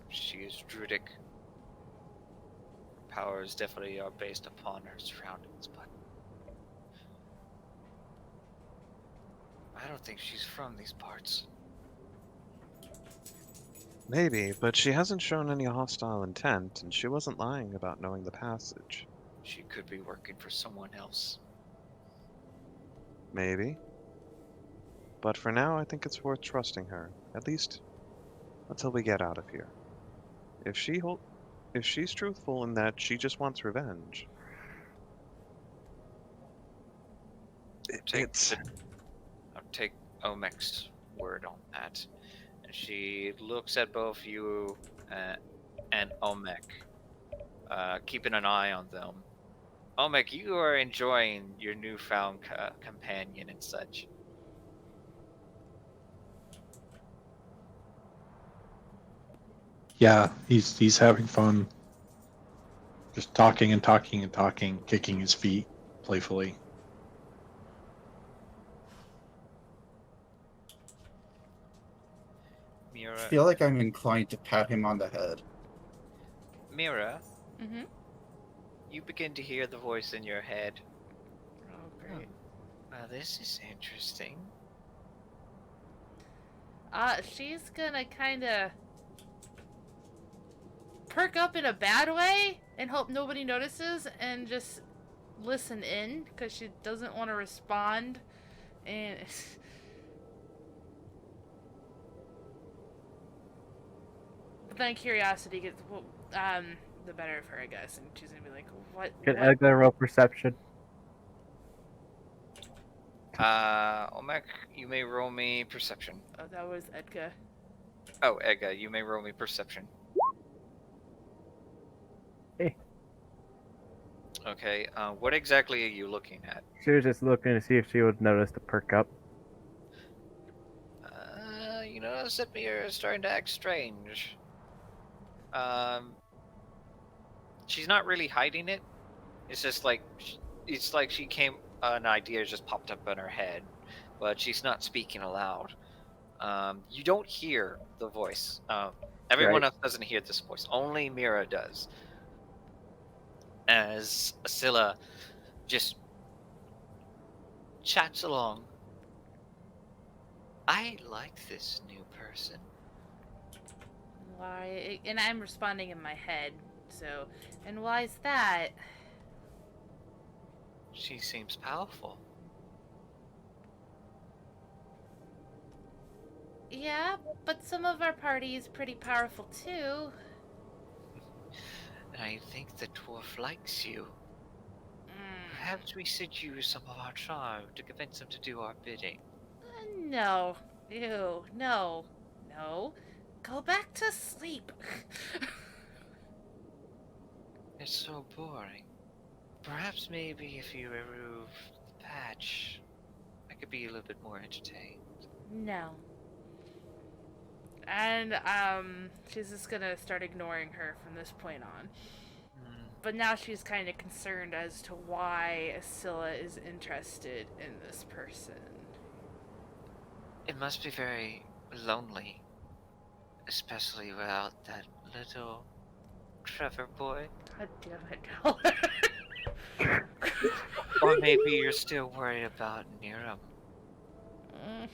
She is druidic. Powers definitely are based upon her surroundings, but I don't think she's from these parts. Maybe, but she hasn't shown any hostile intent, and she wasn't lying about knowing the passage. She could be working for someone else. Maybe. But for now, I think it's worth trusting her, at least until we get out of here. If she's truthful in that she just wants revenge, I'll take Omek's word on that. And she looks at both you and Omek, keeping an eye on them. Omek, you are enjoying your newfound companion and such. Yeah, he's having fun. Just talking and talking and talking, kicking his feet playfully. I Mira, feel like I'm inclined to pat him on the head. Mira, Mm-hmm. you begin to hear the voice in your head. Oh, great. Well, this is interesting. She's gonna kind of perk up in a bad way and hope nobody notices and just listen in because she doesn't want to respond. And but then curiosity gets the better of her, I guess, and she's gonna be like, "What?" Can what? Edgar roll perception? Omek, you may roll me perception. Oh, that was Edgar. Oh, Ega, you may roll me perception. Hey. Okay, what exactly are you looking at? She was just looking to see if she would notice the perk up. You notice that Mira is starting to act strange. Um, she's not really hiding it. It's just like, it's like she came, an idea just popped up in her head, but she's not speaking aloud. You don't hear the voice. Everyone Right. else doesn't hear this voice. Only Mira does. As Asilla just chats along. I like this new person. Why? And I'm responding in my head. So, and why's that? She seems powerful. Yeah, but some of our party is pretty powerful too. And I think the dwarf likes you. Perhaps we should use some of our charm to convince him to do our bidding. No. Ew. No. No. Go back to sleep. It's so boring. Perhaps maybe if you remove the patch, I could be a little bit more entertained. No. And, she's just gonna start ignoring her from this point on. But now she's kind of concerned as to why Asilla is interested in this person. It must be very lonely, especially without that little Trevor boy. God damn it, Or maybe you're still worried about Niram. no.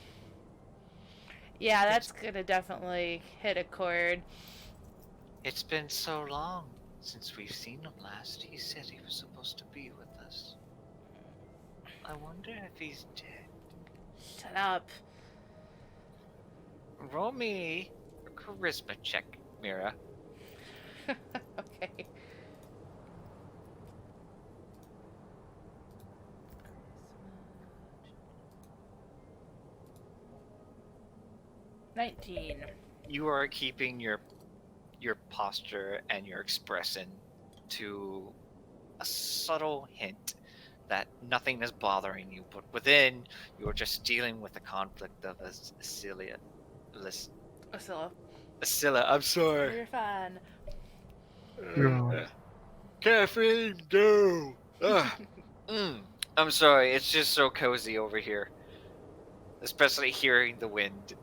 Yeah, that's gonna definitely hit a chord. It's been so long since we've seen him last. He said he was supposed to be with us. I wonder if he's dead. Shut up. Roll me a charisma check, Mira. Okay. $19. You are keeping your posture and your expression to a subtle hint that nothing is bothering you, but within you're just dealing with the conflict of Asilla. Asilla. Asilla, I'm sorry. You're fine. No. Caffeine, no. I'm sorry, it's just so cozy over here. Especially hearing the wind.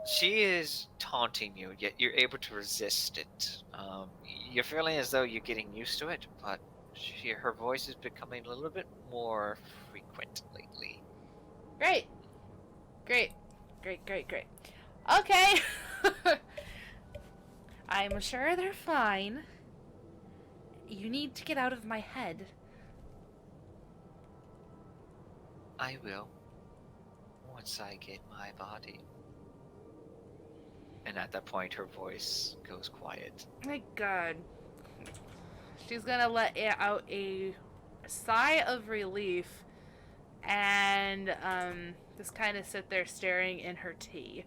She is taunting you, yet you're able to resist it. You're feeling as though you're getting used to it, but her voice is becoming a little bit more frequent lately. Great. Great. Great, great, great. Okay. I'm sure they're fine. You need to get out of my head. I will. Once I get my body. And at that point, her voice goes quiet. My God. She's gonna let out a sigh of relief and just kind of sit there staring in her tea.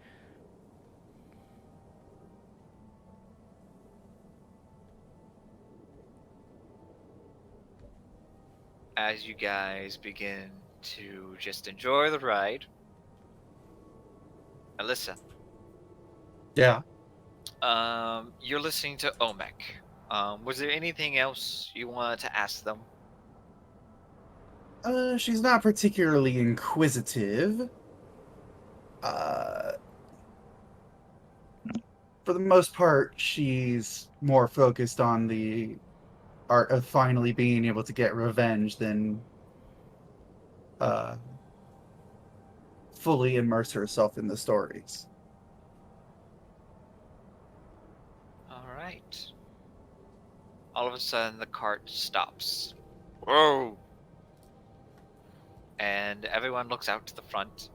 As you guys begin to just enjoy the ride, Alyssa, Yeah. you're listening to Omek. Was there anything else you wanted to ask them? She's not particularly inquisitive. For the most part, she's more focused on the art of finally being able to get revenge than fully immerse herself in the stories. Alright. All of a sudden, the cart stops. Whoa! And everyone looks out to the front.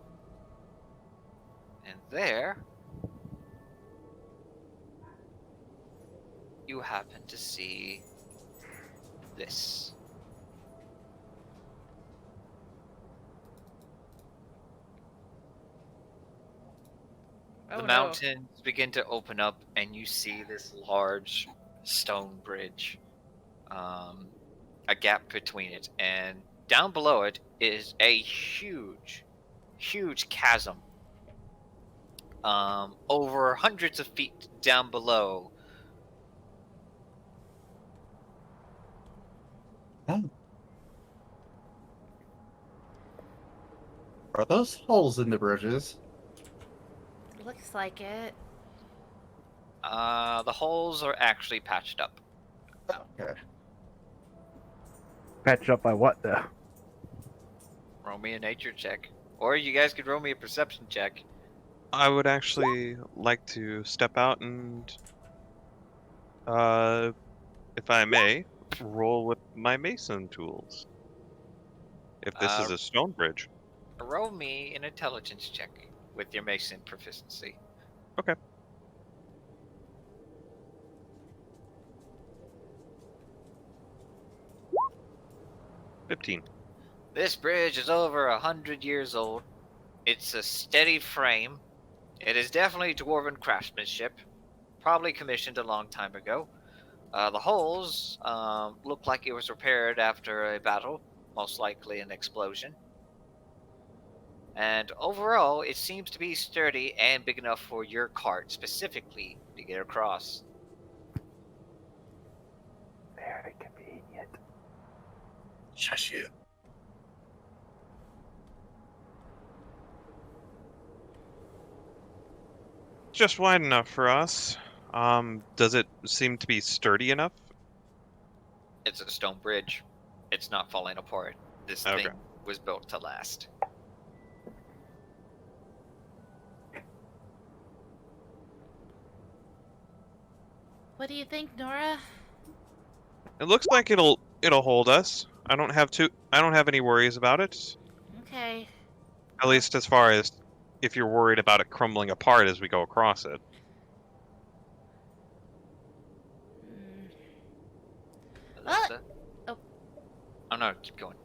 And there, you happen to see this. Oh The no. mountains begin to open up, and you see this large stone bridge. A gap between it, and down below it is a huge, huge chasm. Over hundreds of feet down below. Oh. Are those holes in the bridges? Looks like it. The holes are actually patched up. Okay. Patched up by what though? Roll me a nature check, or you guys could roll me a perception check. I would actually like to step out and, if I may, roll with my mason tools. If this is a stone bridge. Roll me an intelligence check with your mason proficiency. Okay. $15. This bridge is over 100 years old. It's a steady frame. It is definitely dwarven craftsmanship, probably commissioned a long time ago. The holes look like it was repaired after a battle, most likely an explosion. And overall, it seems to be sturdy and big enough for your cart specifically to get across. Very convenient. Shush you. Just wide enough for us. Does it seem to be sturdy enough? It's a stone bridge. It's not falling apart. This Okay. thing was built to last. What do you think, Nora? It looks like it'll hold us. I don't have any worries about it. Okay. At least as far as if you're worried about it crumbling apart as we go across it. Mm. Alyssa? oh. Oh no, keep going.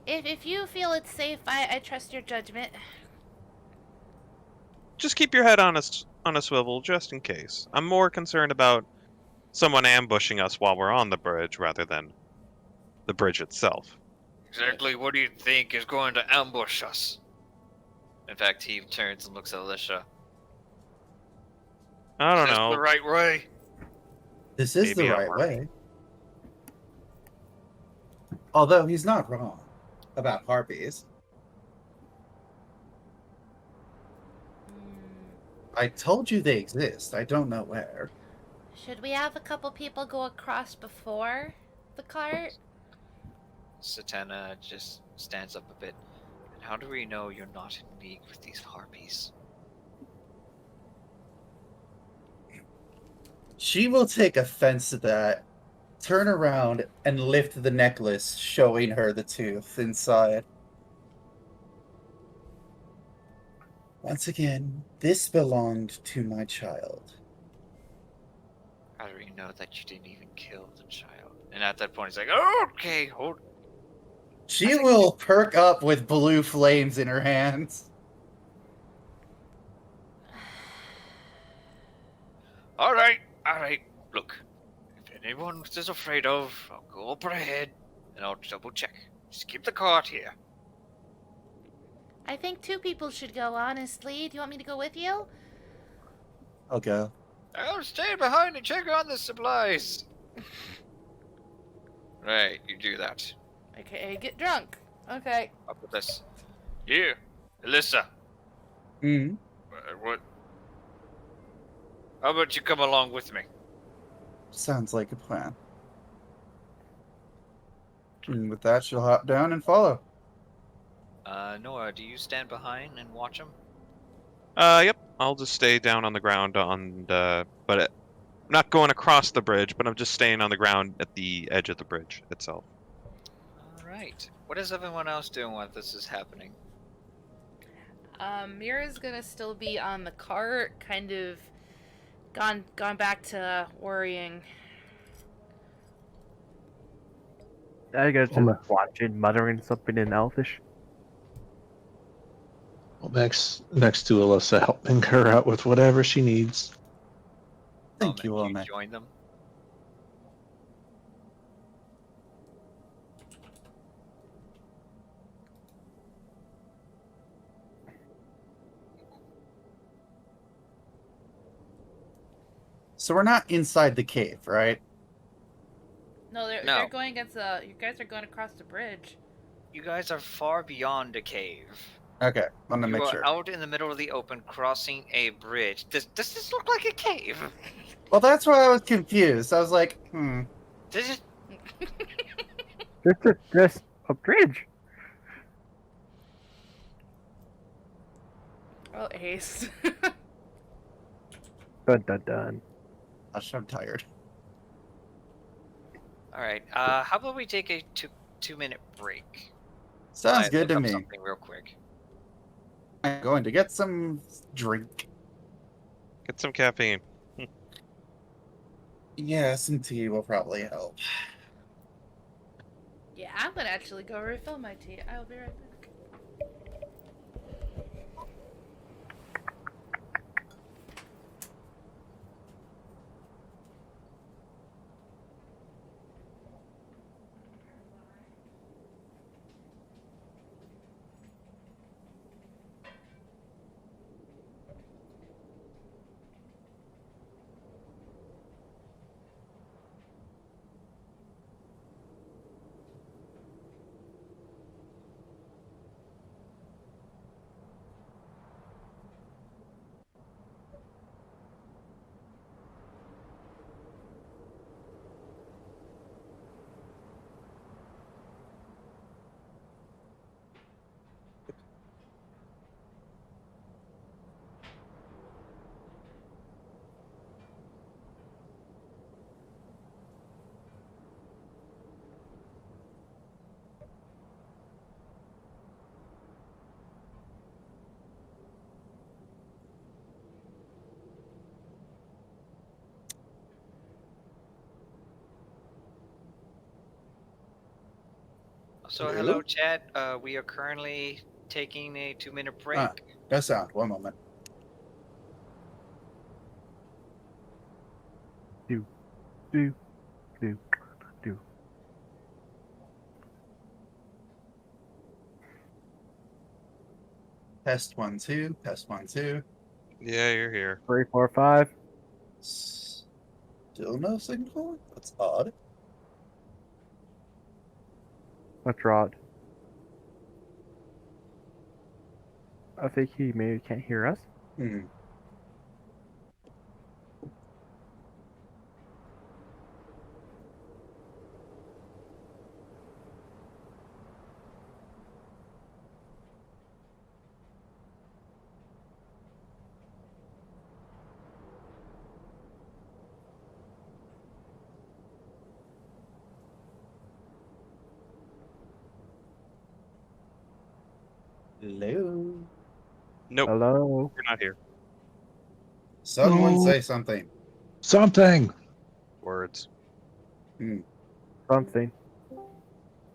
If you feel it's safe, I trust your judgment. Just keep your head on a swivel just in case. I'm more concerned about someone ambushing us while we're on the bridge rather than the bridge itself. Exactly what do you think is going to ambush us? In fact, he turns and looks at Alicia. I don't Is this know. the right way? This is Maybe the I'm right right. way. Although he's not wrong about harpies. Mm. I told you they exist. I don't know where. Should we have a couple people go across before the cart? Satana just stands up a bit. And how do we know you're not in league with these harpies? She will take offense to that, turn around, and lift the necklace, showing her the tooth inside. Once again, this belonged to my child. How do we know that you didn't even kill the child? And at that point, he's like, oh, okay, hold. She will perk up with blue flames in her hands. All right. Look, if anyone is afraid of, I'll go up ahead and I'll double check. Just keep the cart here. I think 2 people should go, honestly. Do you want me to go with you? I'll go. I'll stay behind and check on the supplies. Right, you do that. Okay, get drunk. Okay. Up with this. You, Alyssa. Hmm. What? How about you come along with me? Sounds like a plan. And with that, she'll hop down and follow. Nora, do you stand behind and watch him? Yep. I'll just stay down on the ground but I'm not going across the bridge, but I'm just staying on the ground at the edge of the bridge itself. All right. What is everyone else doing while this is happening? Mira's gonna still be on the cart, kind of gone back to worrying. I guess just watching, muttering something in Elfish. next to Alyssa, helping her out with whatever she needs. Thank you, You Olmec. join them. So we're not inside the cave, right? No, they're No. going against the. You guys are going across the bridge. You guys are far beyond a cave. Okay, want to You make are sure. out in the middle of the open, crossing a bridge. Does this look like a cave? Well, that's why I was confused. I was like, Does it? Just a bridge. Oh, Ace. Dun dun dun. Gosh, I'm tired. All right. How about we take a two-minute break? Sounds I good look to up me. Something real quick. I'm going to get some drink. Get some caffeine. Yeah, some tea will probably help. Yeah, I'm gonna actually go refill my tea. I'll be right back. So Hello? hello, chat. We are currently taking a 2-minute break. No sound. One moment. Do do do. Test 1 2. Test 1 2. Yeah, you're here. 3, 4, 5. Still no signal. That's odd. What's wrong? I think he maybe can't hear us. Hello. Nope, Hello. we're not here. Someone No. say something. Something. Words. Something.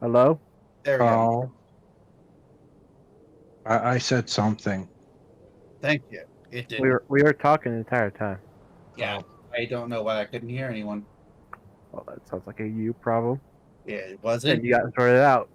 Hello. There we go. Oh. I said something. Thank you. It did. We were talking the entire time. Yeah. I don't know why I couldn't hear anyone. Well, that sounds like a you problem. Yeah, it And wasn't. you got it sorted out.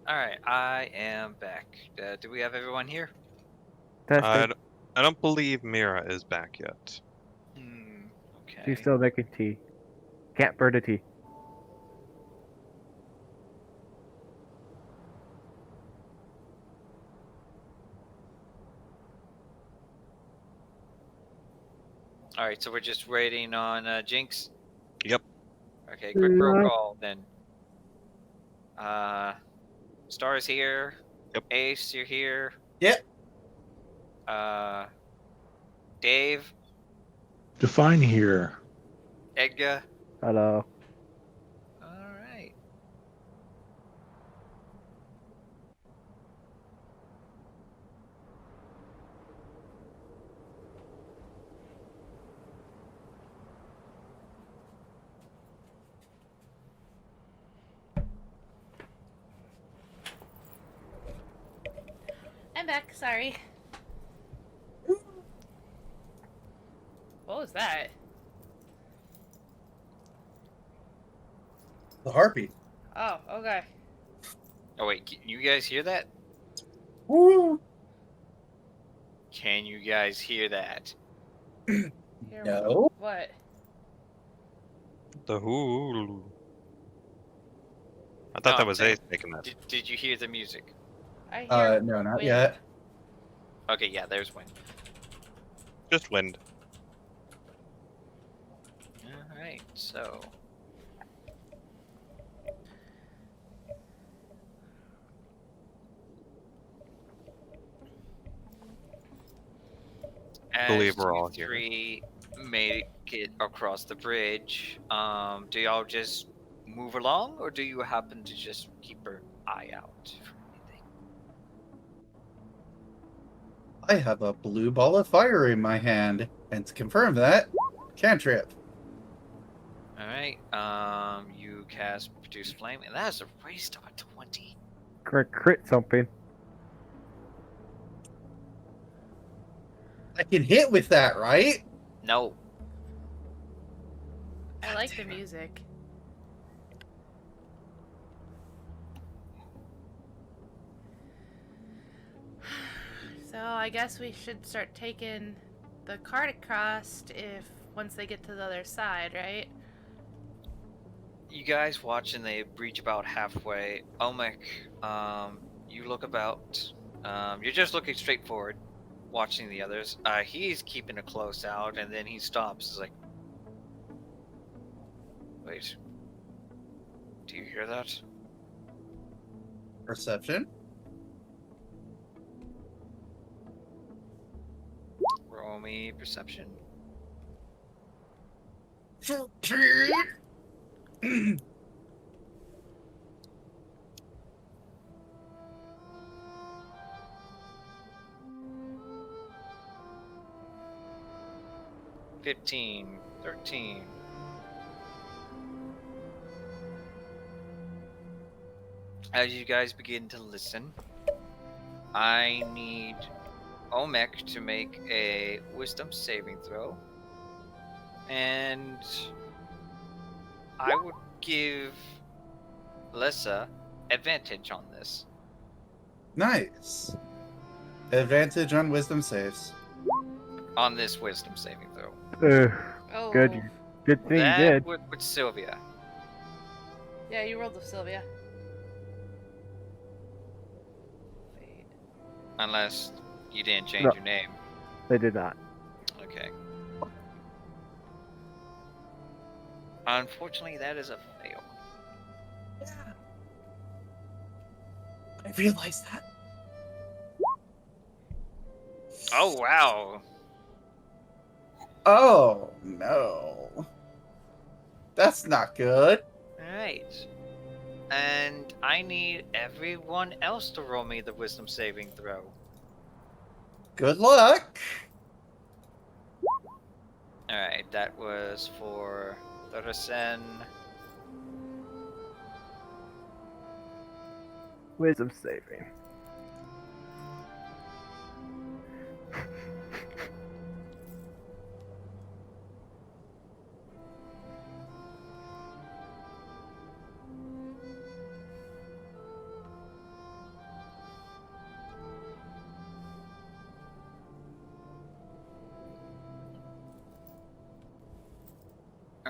All right, I am back. Do we have everyone here? Testing. I don't believe Mira is back yet. Okay. She's still making tea. Can't burn a tea. All right, so we're just waiting on Jyinxx. Yep. Okay, quick roll Yeah. call then. Star's here. Yep. Ace, you're here. Yep. Dave, Define here. Edgar. Hello. All right. I'm back. Sorry. What was that? The harpy. Oh, okay. Oh wait, can you guys hear that? Woo! Can you guys hear that? Here, No. What? The who? I thought No, that I'm was saying, Ace making that. Did you hear the music? I hear. No, not wind. yet. Okay, yeah, there's wind. Just wind. All right, so. Believe As we're you all here. three make it across the bridge, do y'all just move along, or do you happen to just keep your eye out for anything? I have a blue ball of fire in my hand, and to confirm that, cantrip. All right, you cast produce flame, and that is a raised on 20. Crit something. I can hit with that, right? No, I like the music. So I guess we should start taking the cart across if once they get to the other side, right? you guys watch and they breach about halfway. Omek, you look about. You're just looking straight forward, watching the others. He's keeping a close out, and then he stops. He's like, "Wait, do you hear that?" Perception. Roll me perception. 15, 13. As you guys begin to listen, I need Omek to make a wisdom saving throw. And I would give Lessa advantage on this. Nice. Advantage on wisdom saves. On this wisdom saving throw. Oh. Good. Good thing you That did. with Sylvia. Yeah, you rolled with Sylvia. Wait. Unless you didn't change No. your name. They did not. Okay. Unfortunately, that is a fail. Yeah. I realized that. Oh, wow. Oh, no. That's not good. Alright. And I need everyone else to roll me the wisdom saving throw. Good luck. Alright, that was for Thorsen. Wisdom saving.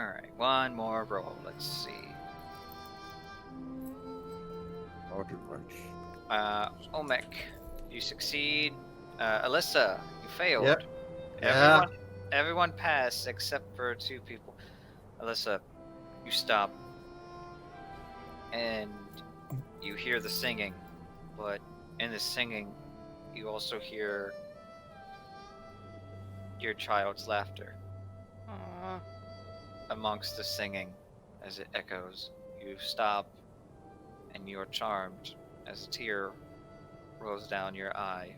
All right, one more roll. Let's see. Omek, you succeed. Alyssa, you failed. Yep. Everyone passed except for 2 people. Alyssa, you stop, and you hear the singing, but in the singing, you also hear your child's laughter Aw. amongst the singing as it echoes. You stop, and you are charmed as a tear rolls down your eye.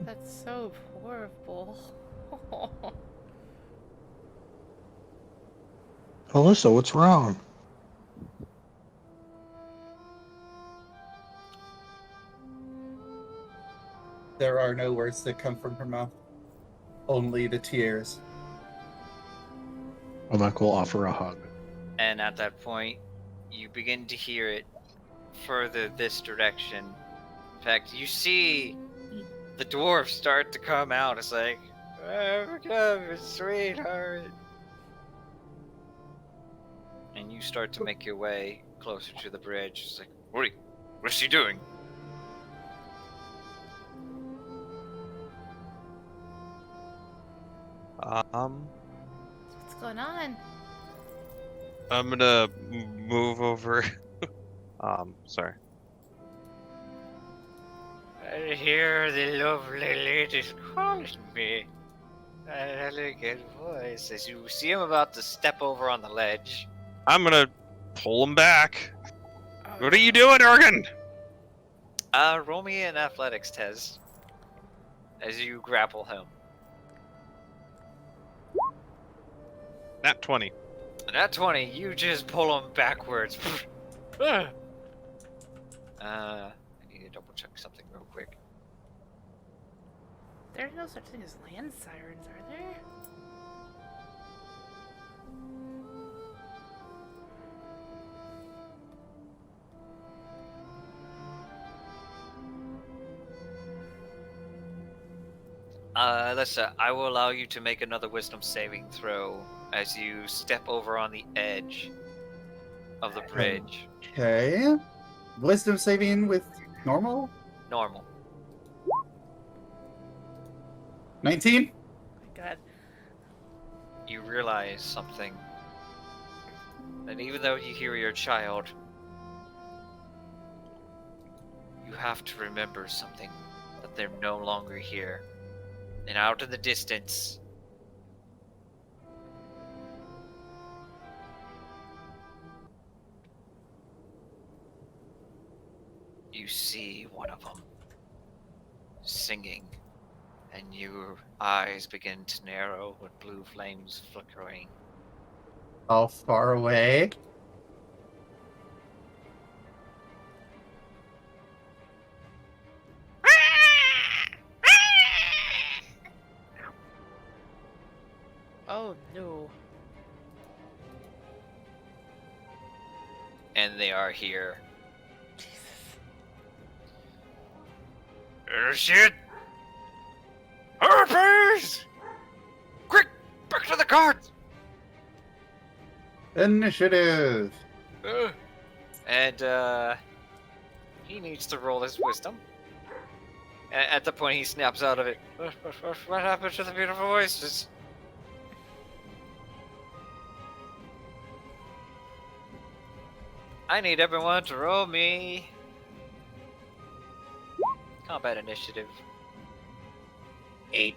That's so horrible. Alyssa, what's wrong? There are no words that come from her mouth. Only the tears. Omek will offer a hug. And at that point, you begin to hear it further this direction. In fact, you see the dwarves start to come out. It's like, oh, come, sweetheart. And you start to make your way closer to the bridge. It's like, what's she doing? What's going on? I'm gonna move over. Sorry. I hear the lovely ladies calling me. An elegant voice. As you see him about to step over on the ledge. I'm gonna pull him back. What are you doing, Ergen? Roll me an athletics test as you grapple him. Nat 20. Nat 20, you just pull him backwards. I need to double check something real quick. There's no such thing as land sirens, are there? Alyssa, I will allow you to make another wisdom saving throw as you step over on the edge of the bridge. Okay. Wisdom saving with normal? Normal. 19? Oh my god. You realize something. That even though you hear your child, you have to remember something. That they're no longer here. And out in the distance, you see one of them singing, and your eyes begin to narrow with blue flames flickering. How far away? Oh no. And they are here. Jesus. Shit! Harpies! Quick! Back to the cards! Initiative! And, he needs to roll his wisdom. At the point he snaps out of it. What happened to the beautiful voices? I need everyone to roll me combat initiative. 8.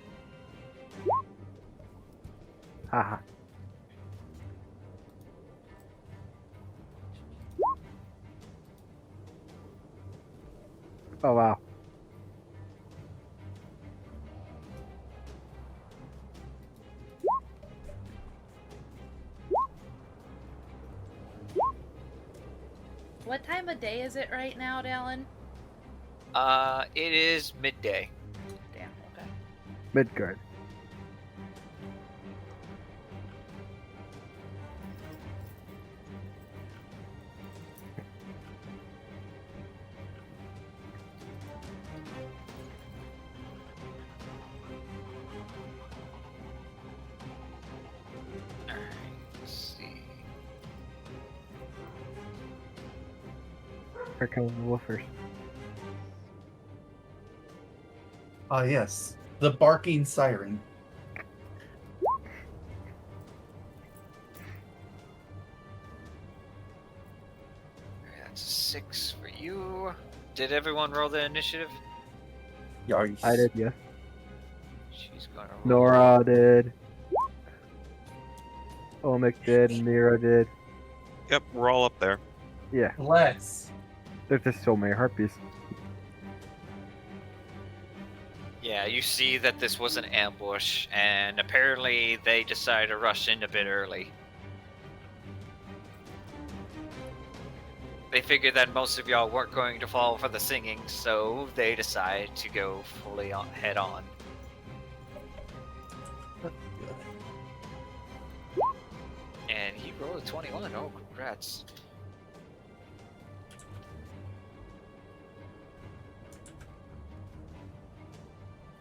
Haha. Oh wow. What time of day is it right now, Dallin? It is midday. Damn, okay. Midgard. Here comes the woofers. Ah, yes. The barking siren. That's a 6 for you. Did everyone roll the initiative? Yikes. I did, yes. She's gonna roll. Nora did. Omic did. Mira did. Yep, we're all up there. Yeah, Bless. there's just so many harpies. Yeah, you see that this was an ambush, and apparently they decided to rush in a bit early. They figured that most of y'all weren't going to fall for the singing, so they decided to go fully on, head on. And he rolled a 21. Oh, congrats.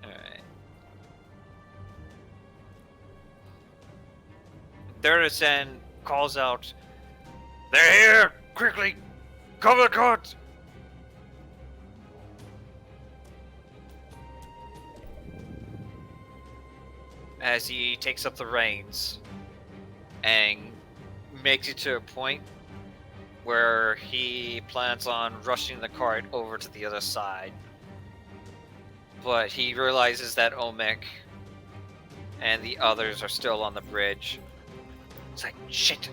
Alright. Duracen calls out, "They're here! Quickly! Cover the court!" As he takes up the reins and makes it to a point where he plans on rushing the cart over to the other side. But he realizes that Omek and the others are still on the bridge. It's like, shit.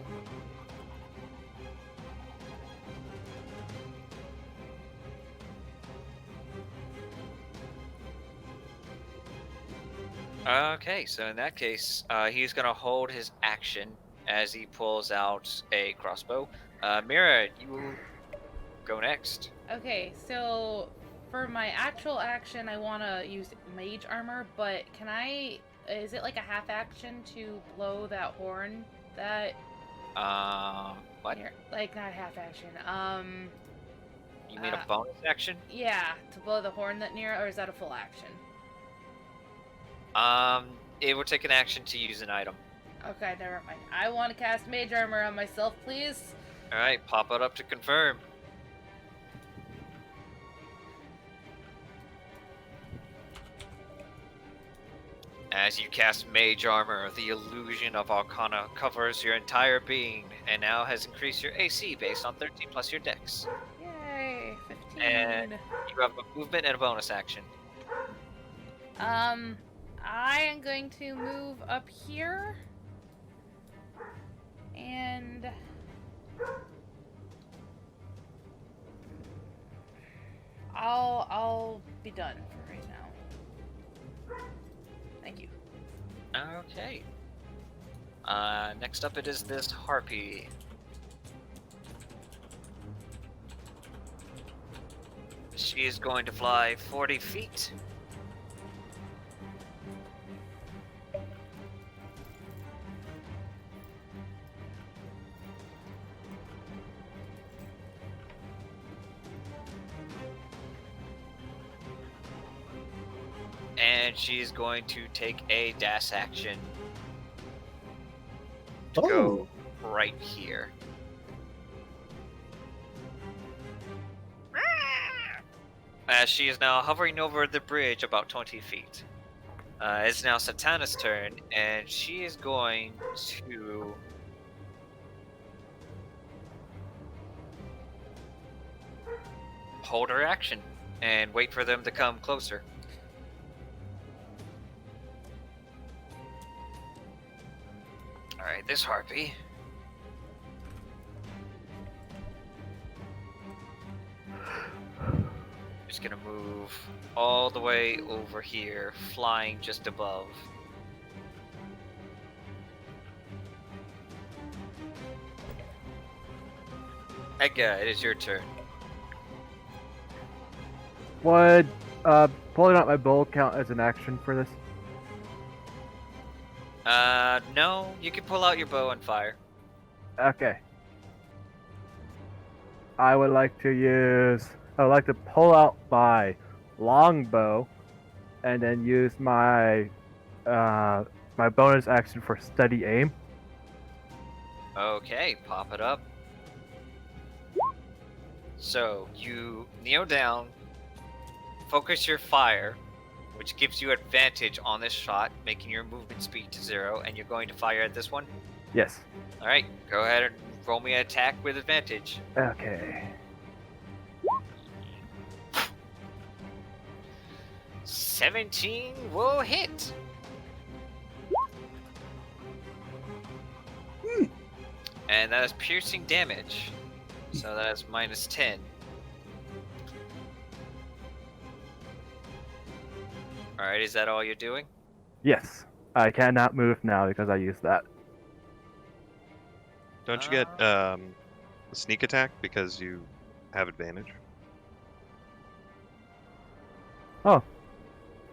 Okay, so in that case, he's gonna hold his action as he pulls out a crossbow. Mira, you go next. Okay, so for my actual action, I want to use mage armor, but can I? Is it like a half action to blow that horn? That What? like not half action. You mean a bonus action? Yeah, to blow the horn that near, or is that a full action? It would take an action to use an item. Okay, never mind. I want to cast mage armor on myself, please. Alright, pop it up to confirm. As you cast Mage Armor, the illusion of Arcana covers your entire being and now has increased your AC based on 13 plus your dex. Yay, 15. And you have a movement and a bonus action. I am going to move up here. And I'll be done for right now. Thank you. Okay. Next up it is this Harpy. She is going to fly 40 feet. And she's going to take a dash action to go right here. As she is now hovering over the bridge about 20 feet. It's now Satana's turn, and she is going to... hold her action and wait for them to come closer. Alright, this Harpy. Just gonna move all the way over here, flying just above. Edgar, it is your turn. Would pulling out my bow count as an action for this? No, you can pull out your bow and fire. Okay. I would like to pull out my longbow and then use my my bonus action for steady aim. Okay, pop it up. So you kneel down, focus your fire, which gives you advantage on this shot, making your movement speed to 0, and you're going to fire at this one. Yes. All right, go ahead and roll me an attack with advantage. Okay. 17 will hit. And that is piercing damage. So that is minus 10. Alright, is that all you're doing? Yes. I cannot move now because I used that. Don't you get a sneak attack because you have advantage? Oh.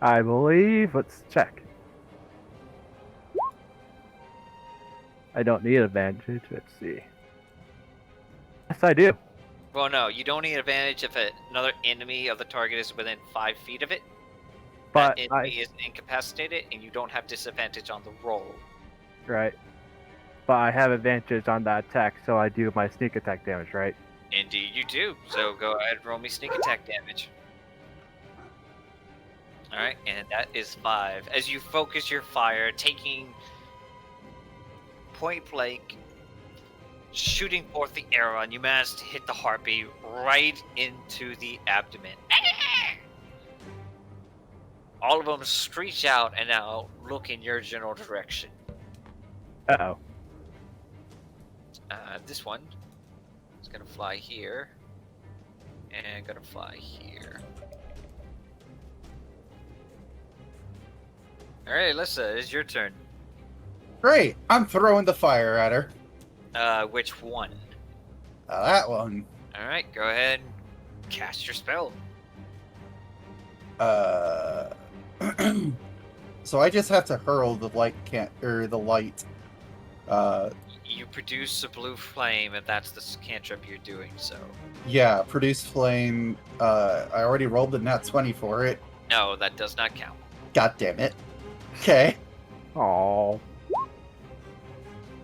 I believe. Let's check. I don't need advantage. Let's see. Yes, I do. Well, no, you don't need advantage if another enemy of the target is within 5 feet of it. But that enemy is incapacitated, and you don't have disadvantage on the roll. Right. But I have advantage on that attack, so I do my sneak attack damage, right? Indeed, you do. So go ahead and roll me sneak attack damage. Alright, and that is 5. As you focus your fire, taking point blank, shooting forth the arrow, and you manage to hit the harpy right into the abdomen. All of them screech out and now look in your general direction. Uh-oh. This one is gonna fly here, and gonna fly here. Alright, Alyssa, it's your turn. Great. I'm throwing the fire at her. Which one? That one. Alright, go ahead and cast your spell. So I just have to hurl the light the light. You produce a blue flame if that's the cantrip you're doing, so. Yeah, produce flame. I already rolled the nat 20 for it. No, that does not count. God damn it. Okay. Oh.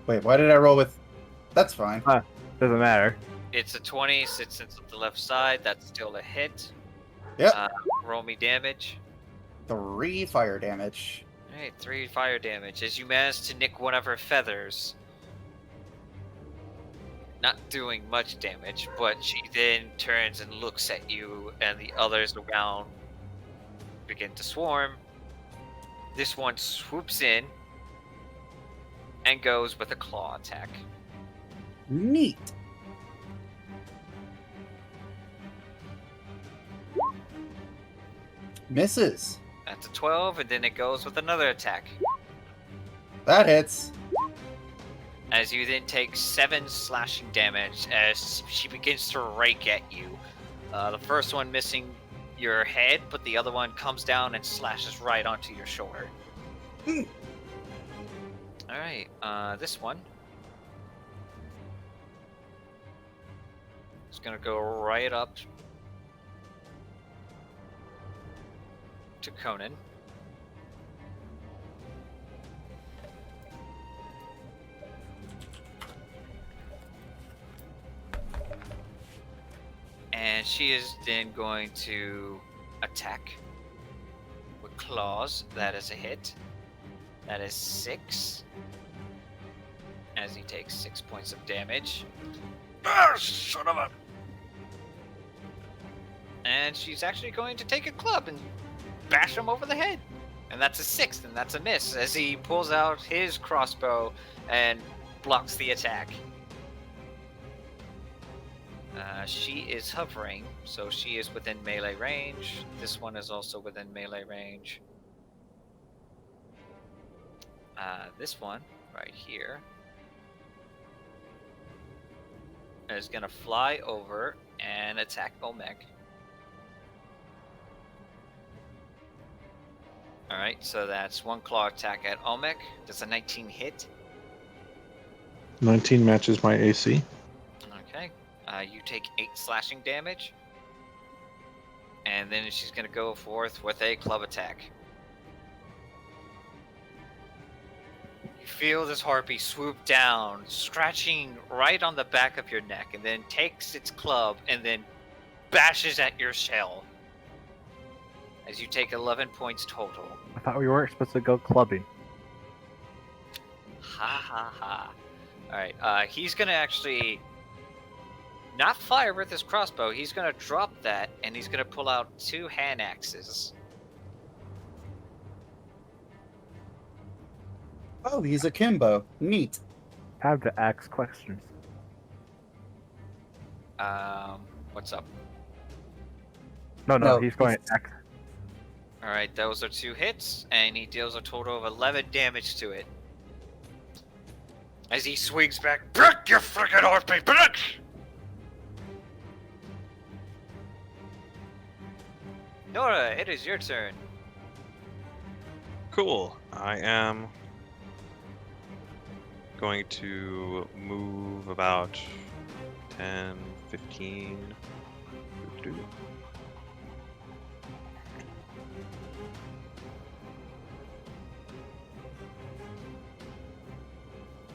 Wait, why did I roll with? That's fine. Doesn't matter. It's a 20, since it's on the left side, that's still a hit. Yep. Roll me damage. 3 fire damage. Alright, 3 fire damage. As you manage to nick one of her feathers. Not doing much damage, but she then turns and looks at you, and the others around begin to swarm. This one swoops in and goes with a claw attack. Neat. Misses. That's a 12, and then it goes with another attack. That hits. As you then take 7 slashing damage as she begins to rake at you. The first one missing your head, but the other one comes down and slashes right onto your shoulder. Alright, this one is gonna go right up to Conan. And she is then going to attack with claws. That is a hit. That is 6. As he takes 6 points of damage. Ah, son of a... And she's actually going to take a club and bash him over the head. And that's a 6, and that's a miss. As he pulls out his crossbow and blocks the attack. She is hovering, so she is within melee range. This one is also within melee range. This one, right here, is going to fly over and attack Olmec. Alright, so that's 1 claw attack at Olmec. Does a 19 hit? 19 matches my AC. Okay. You take 8 slashing damage. And then she's going to go forth with a club attack. You feel this harpy swoop down, scratching right on the back of your neck, and then takes its club and then bashes at your shell. As you take 11 points total. I thought we weren't supposed to go clubbing. Ha ha ha. Alright, he's gonna actually not fire with his crossbow. He's gonna drop that, and he's gonna pull out 2 hand axes. Oh, he's a Kimbo. Neat. Have to ask questions. What's up? No, No, he's going he's- to ask. Alright, those are 2 hits, and he deals a total of 11 damage to it. As he swings back, break your freaking harpy, break! Nora, it is your turn. Cool. I am going to move about 10, 15. Doo-doo.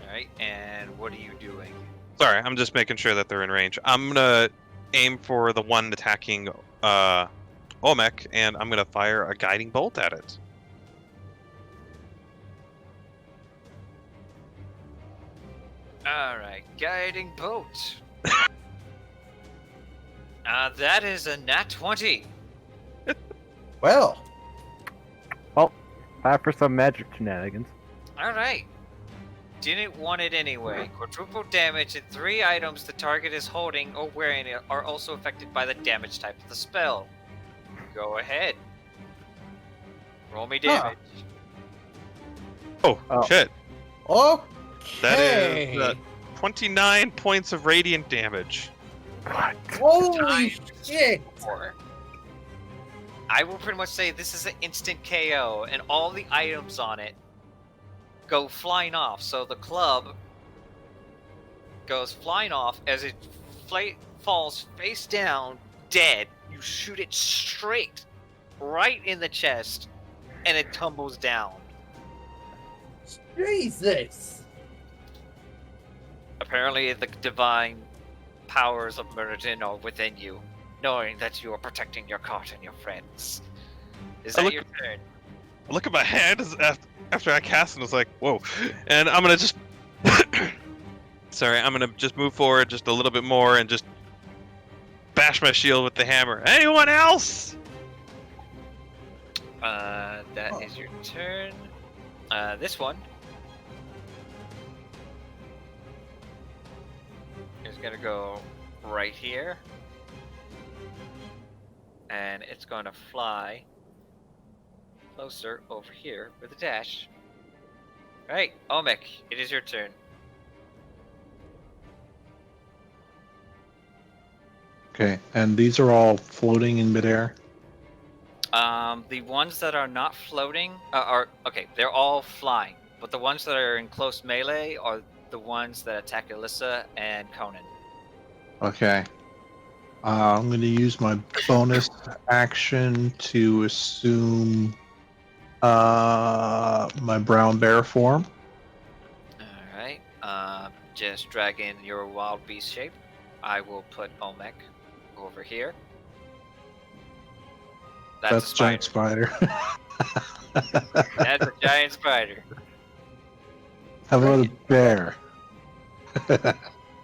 Alright, and what are you doing? Sorry, I'm just making sure that they're in range. I'm gonna aim for the one attacking Olmec, and I'm gonna fire a guiding bolt at it. Alright, guiding bolt. That is a nat 20. Well, Time for some magic shenanigans. Alright. Didn't want it anyway. Quadruple damage and 3 items the target is holding or wearing it are also affected by the damage type of the spell. Go ahead. Roll me damage. Oh, Oh. shit. okay. That is 29 points of radiant damage. What? Holy Times shit! 4. I will pretty much say this is an instant KO, and all the items on it go flying off. So the club goes flying off as it falls face down, dead. You shoot it straight, right in the chest, and it tumbles down. Jesus! Apparently, the divine powers of Meridian are within you, knowing that you are protecting your cart and your friends. Is I that look- your turn? I look at my hand after I cast and was like, whoa. And I'm gonna just. Sorry, I'm gonna just move forward just a little bit more and just bash my shield with the hammer. Anyone else? That is your turn. This one is gonna go right here, and it's gonna fly closer over here with a dash. All right, Olmec, it is your turn. Okay, and these are all floating in midair. The ones that are not floating are okay. They're all flying, but the ones that are in close melee are the ones that attack Alyssa and Conan. Okay. I'm going to use my bonus action to assume my brown bear form. All right. Just drag in your wild beast shape. I will put Olmec over here. That's a giant spider. spider. That's a giant spider. How about a bear? All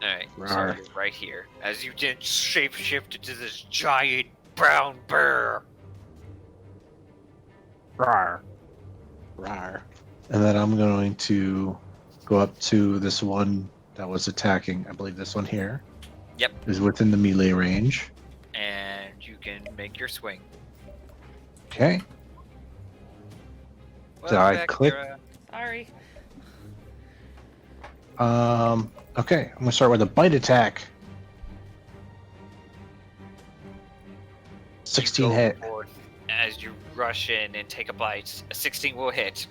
right. So Rawr. you're right here. As you did shapeshift into this giant brown bear. Rawr. Rawr. And then I'm going to go up to this one that was attacking. I believe this one here. Yep. Is within the melee range. And you can make your swing. Okay. Welcome I back, click? Kira. Sorry. Okay. I'm gonna start with a bite attack. 16 Go hit. forward as you rush in and take a bite. A 16 will hit.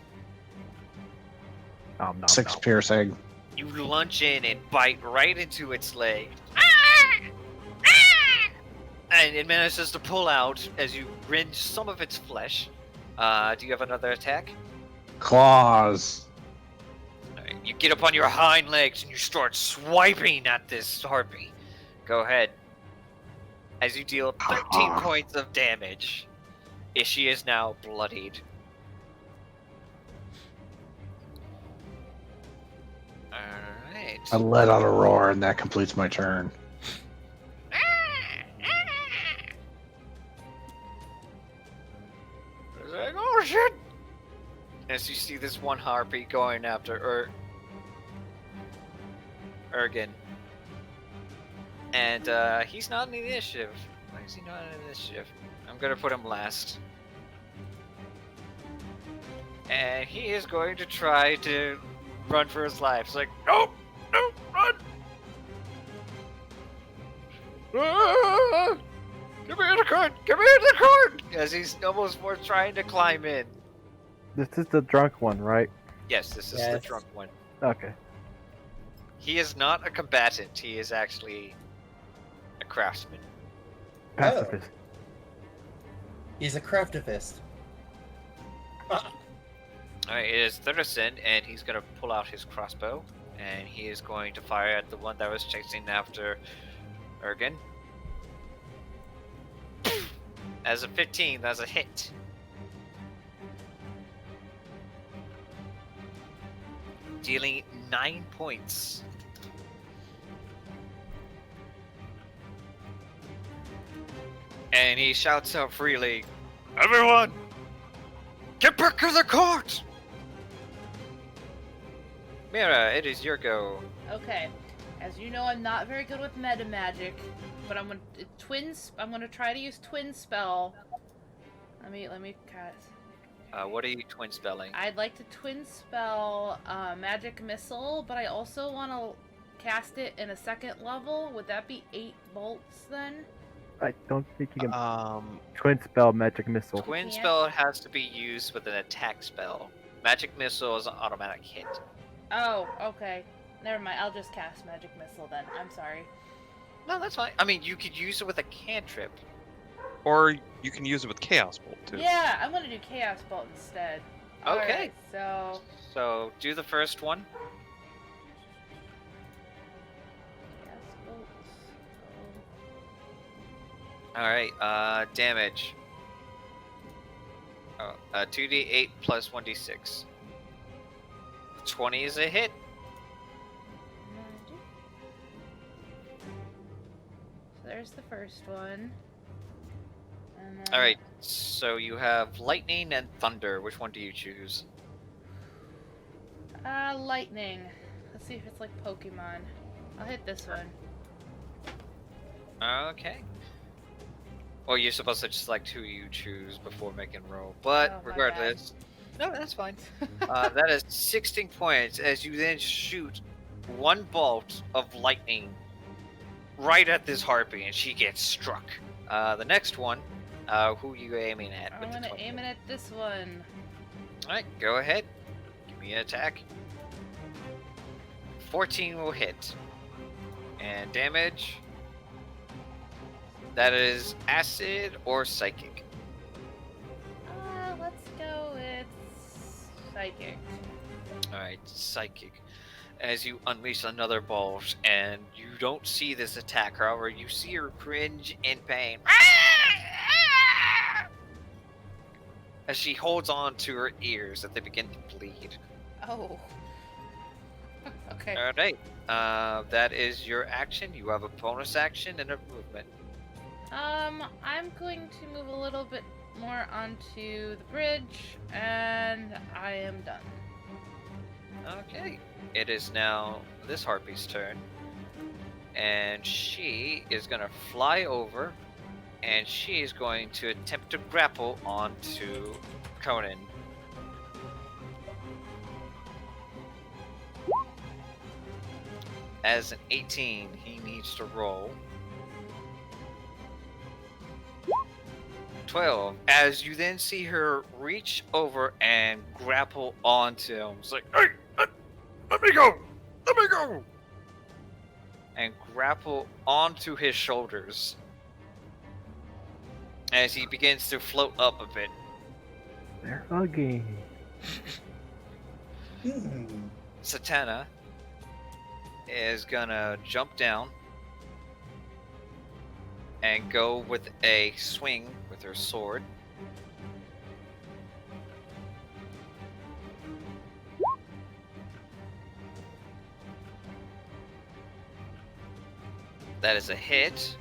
Nom, nom, 6 nom. piercing. You lunge in and bite right into its leg. And it manages to pull out as you rend some of its flesh. Do you have another attack? Claws. You get up on your hind legs and you start swiping at this harpy. Go ahead. As you deal 13 points of damage, she is now bloodied. Alright. I let out a roar, and that completes my turn. It's like, oh shit! As you see this one harpy going after Ergen. And he's not in the initiative. Why is he not in the initiative? I'm gonna put him last. And he is going to try to run for his life. It's like, no, no, run! Ah! Give me the card! Give me the card! As he's almost more trying to climb in. This is the drunk one, right? Yes, this is the Yes. drunk one. Okay. He is not a combatant. He is actually a craftsman. Pacifist. He's a craftivist. Alright, it is Thurson, and he's going to pull out his crossbow, and he is going to fire at the one that was chasing after Ergen. As a 15, that's a hit. Dealing 9 points. And he shouts out freely, "Everyone, get back to the court!" Mira, it is your go. Okay. As you know, I'm not very good with meta magic, but I'm gonna try to use twin spell. Let me cast. What are you twin spelling? I'd like to twin spell magic missile, but I also want to cast it in a second level. Would that be 8 bolts then? I don't think you can Um, twin spell magic missile. Twin can't? spell has to be used with an attack spell. Magic missile is an automatic hit. Oh, okay. Never mind. I'll just cast magic missile then. I'm sorry. No, that's fine. I mean, you could use it with a cantrip. or you can use it with Chaos Bolt too. Yeah, I'm gonna do chaos bolt instead. Okay. Alright, so So do the first one. chaos bolt. All right. Damage. 2d8 plus 1d6. 20 is a hit. So there's the first one. And then, All right. So you have lightning and thunder. Which one do you choose? Lightning. Let's see if it's like Pokemon. I'll hit this one. Okay. Well, you're supposed to just select who you choose before making roll. But Oh, my regardless, no, that's fine. That is 16 points as you then shoot one bolt of lightning right at this harpy, and she gets struck. The next one, who are you aiming at? I'm with the gonna 20? aim it at this one. All right, go ahead. Give me an attack. 14 will hit. And damage. That is acid or psychic. Let's go with psychic. Alright, psychic. As you unleash another bolt, and you don't see this attack, however, you see her cringe in pain. As she holds on to her ears as they begin to bleed. Oh. Okay. Alright, that is your action. You have a bonus action and a movement. I'm going to move a little bit more onto the bridge, and I am done. Okay. It is now this harpy's turn. And she is going to fly over, and she is going to attempt to grapple onto Conan. As an 18, he needs to roll 12. As you then see her reach over and grapple onto him. It's like, hey, let me go! Let me go! And grapple onto his shoulders. As he begins to float up a bit. They're hugging. Satana is gonna jump down and go with a swing with her sword. That is a hit.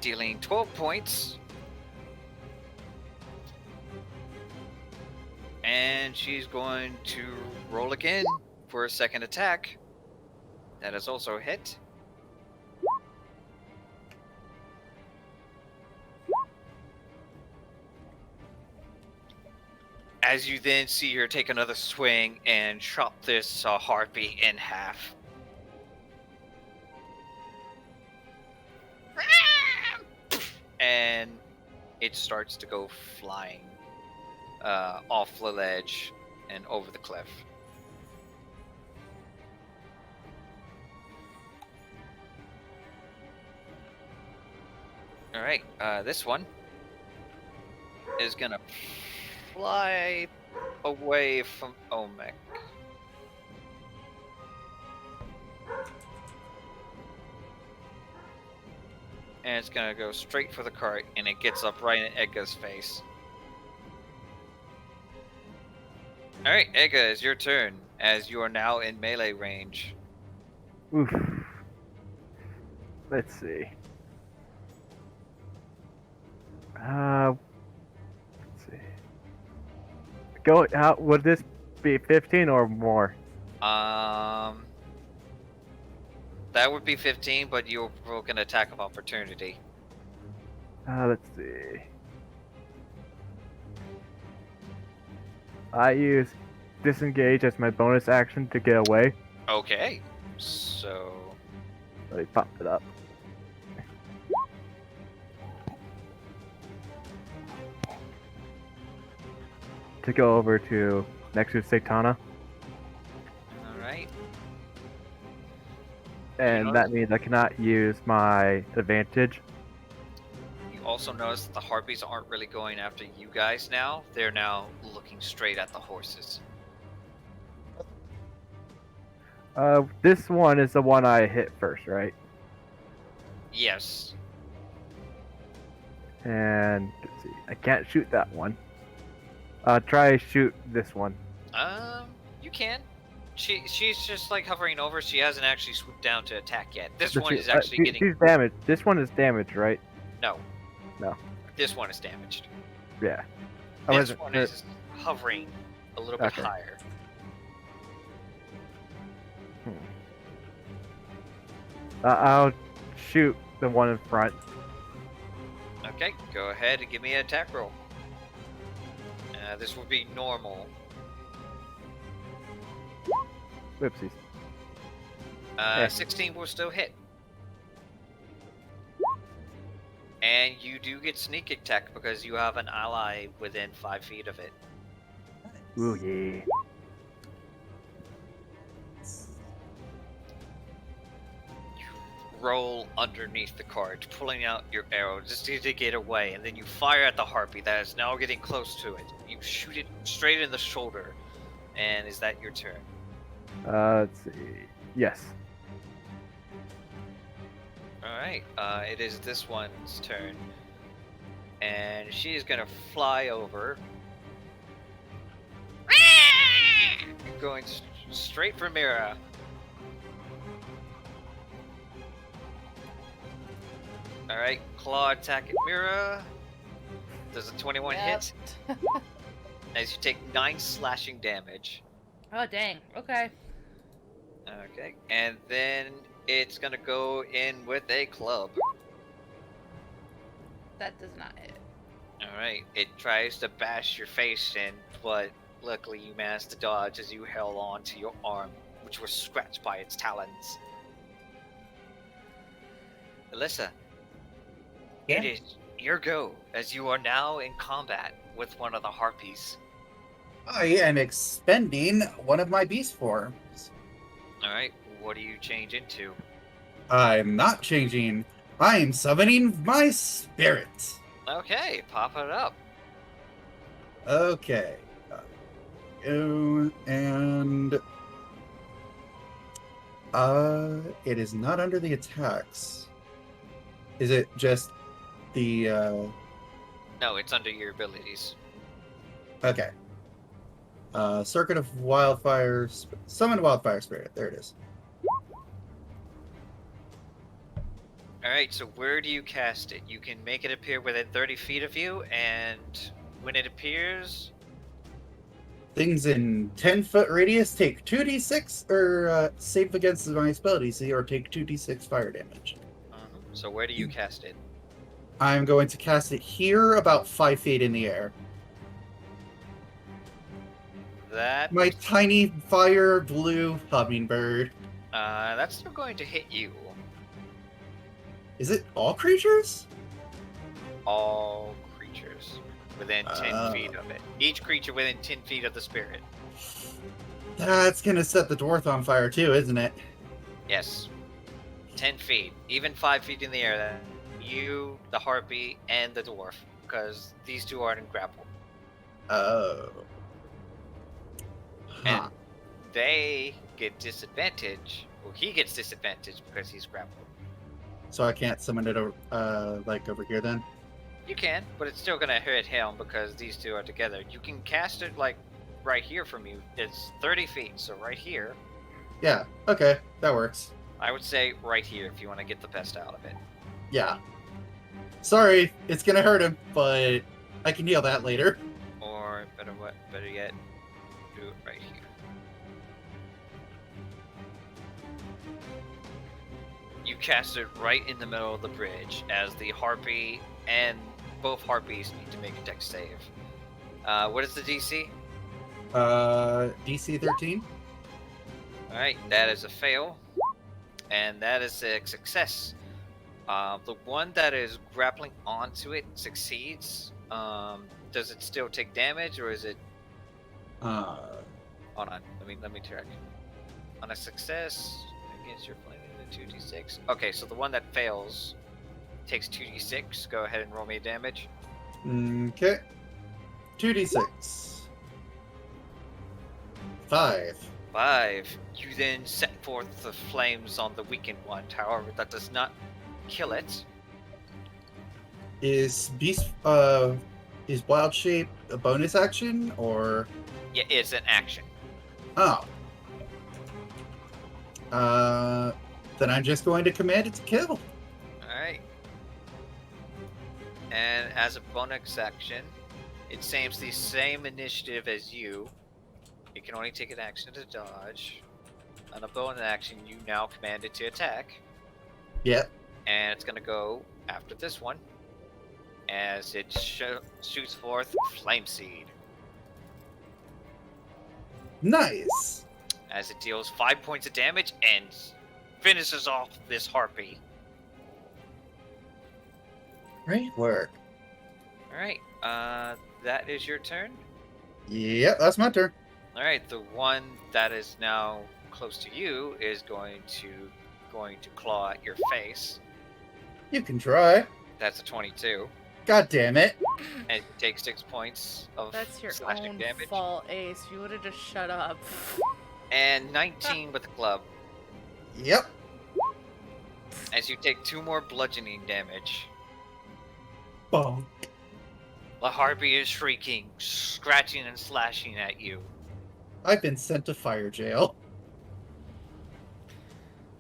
Dealing 12 points. And she's going to roll again for a second attack. That is also a hit. As you then see her take another swing and chop this harpy in half. And it starts to go flying off the ledge and over the cliff. Alright, this one is gonna fly away from Omek. And it's gonna go straight for the cart, and it gets up right in Edga's face. Alright, Edga, it's your turn, as you are now in melee range. Oof. Let's see. Let's see. Go. How would this be? 15 or more? That would be 15, but you'll provoke an attack of opportunity. Let's see. I use disengage as my bonus action to get away. Okay, so Let me pop it up. To go over to next to Satana, alright. and that means I cannot use my advantage. You also notice that the harpies aren't really going after you guys now. They're now looking straight at the horses. This one is the one I hit first, right? Yes. And let's see, I can't shoot that one. Try shoot this one. You can. She's just like hovering over. She hasn't actually swooped down to attack yet. This But one she- is actually getting. She's damaged. This one is damaged, right? No. No. This one is damaged. Yeah. This one is hovering a little bit Okay. higher. I'll shoot the one in front. Okay, go ahead and give me an attack roll. This will be normal. Whoopsies. 16 will still hit. And you do get sneak attack because you have an ally within 5 feet of it. Ooh yeah. Roll underneath the cart, pulling out your arrow just to get away, and then you fire at the harpy that is now getting close to it. You shoot it straight in the shoulder. And is that your turn? Let's see. Yes. Alright, it is this one's turn. And she is gonna fly over. Going straight for Mira. Alright, claw attack at Mira. Does a 21 Yep. hit? As you take 9 slashing damage. Oh, dang. Okay. Okay, and then it's gonna go in with a club. That does not hit. Alright, it tries to bash your face in, but luckily you managed to dodge as you held on to your arm, which was scratched by its talons. Alyssa, Yeah? it is your go, as you are now in combat with one of the harpies. I am expending one of my beast forms. Alright, what do you change into? I'm not changing. I'm summoning my spirit. Okay, pop it up. Okay. And it is not under the attacks. Is it just the No, it's under your abilities. okay. Circuit of Wildfire Summon Wildfire Spirit. There it is. Alright, so where do you cast it? You can make it appear within 30 feet of you, and when it appears, Things in 10-foot radius take 2d6 or save against my spell DC or take 2d6 fire damage. so where do you cast it? I'm going to cast it here about 5 feet in the air. That My tiny fire blue hummingbird. that's still going to hit you. Is it all creatures? All creatures within 10 Oh. feet of it. Each creature within 10 feet of the spirit. That's gonna set the dwarf on fire too, isn't it? Yes. 10 feet. Even 5 feet in the air. That you, the harpy, and the dwarf. Because these two aren't in grapple. Oh. And Huh. they get disadvantage. Well, he gets disadvantage because he's grappled. So I can't summon it like over here then? You can, but it's still gonna hurt him because these two are together. You can cast it like right here from you. It's 30 feet, so right here. Yeah, okay, that works. I would say right here if you want to get the best out of it. Yeah. Sorry, it's gonna hurt him, but I can heal that later. Or better yet, do it right here. You cast it right in the middle of the bridge as the harpy and both harpies need to make a dex save. What is the DC? DC 13? Alright, that is a fail. And that is a success. The one that is grappling onto it succeeds. Does it still take damage, or is it... Uh, Hold on, let me check. On a success against your flame, the 2d6. Okay, so the one that fails takes 2d6. Go ahead and roll me damage. okay. 2d6. 5. 5. You then set forth the flames on the weakened one. However, that does not kill it. Is Wild Shape a bonus action, or... Yeah, it's an action. Oh. Then I'm just going to command it to kill. Alright. And as a bonus action, it saves the same initiative as you. It can only take an action to dodge. On a bonus action, you now command it to attack. Yep. And it's going to go after this one as it shoots forth Flame Seed. Nice. As it deals 5 points of damage and finishes off this harpy. Great work. Alright, that is your turn. Yep, that's my turn. Alright, the one that is now close to you is going to claw at your face. You can try. That's a 22. God damn it. And take 6 points of That's your slashing own damage. fault, Ace. You would have just shut up. And 19 with the club. Yep. As you take 2 more bludgeoning damage. Bonk. The harpy is shrieking, scratching and slashing at you. I've been sent to fire jail.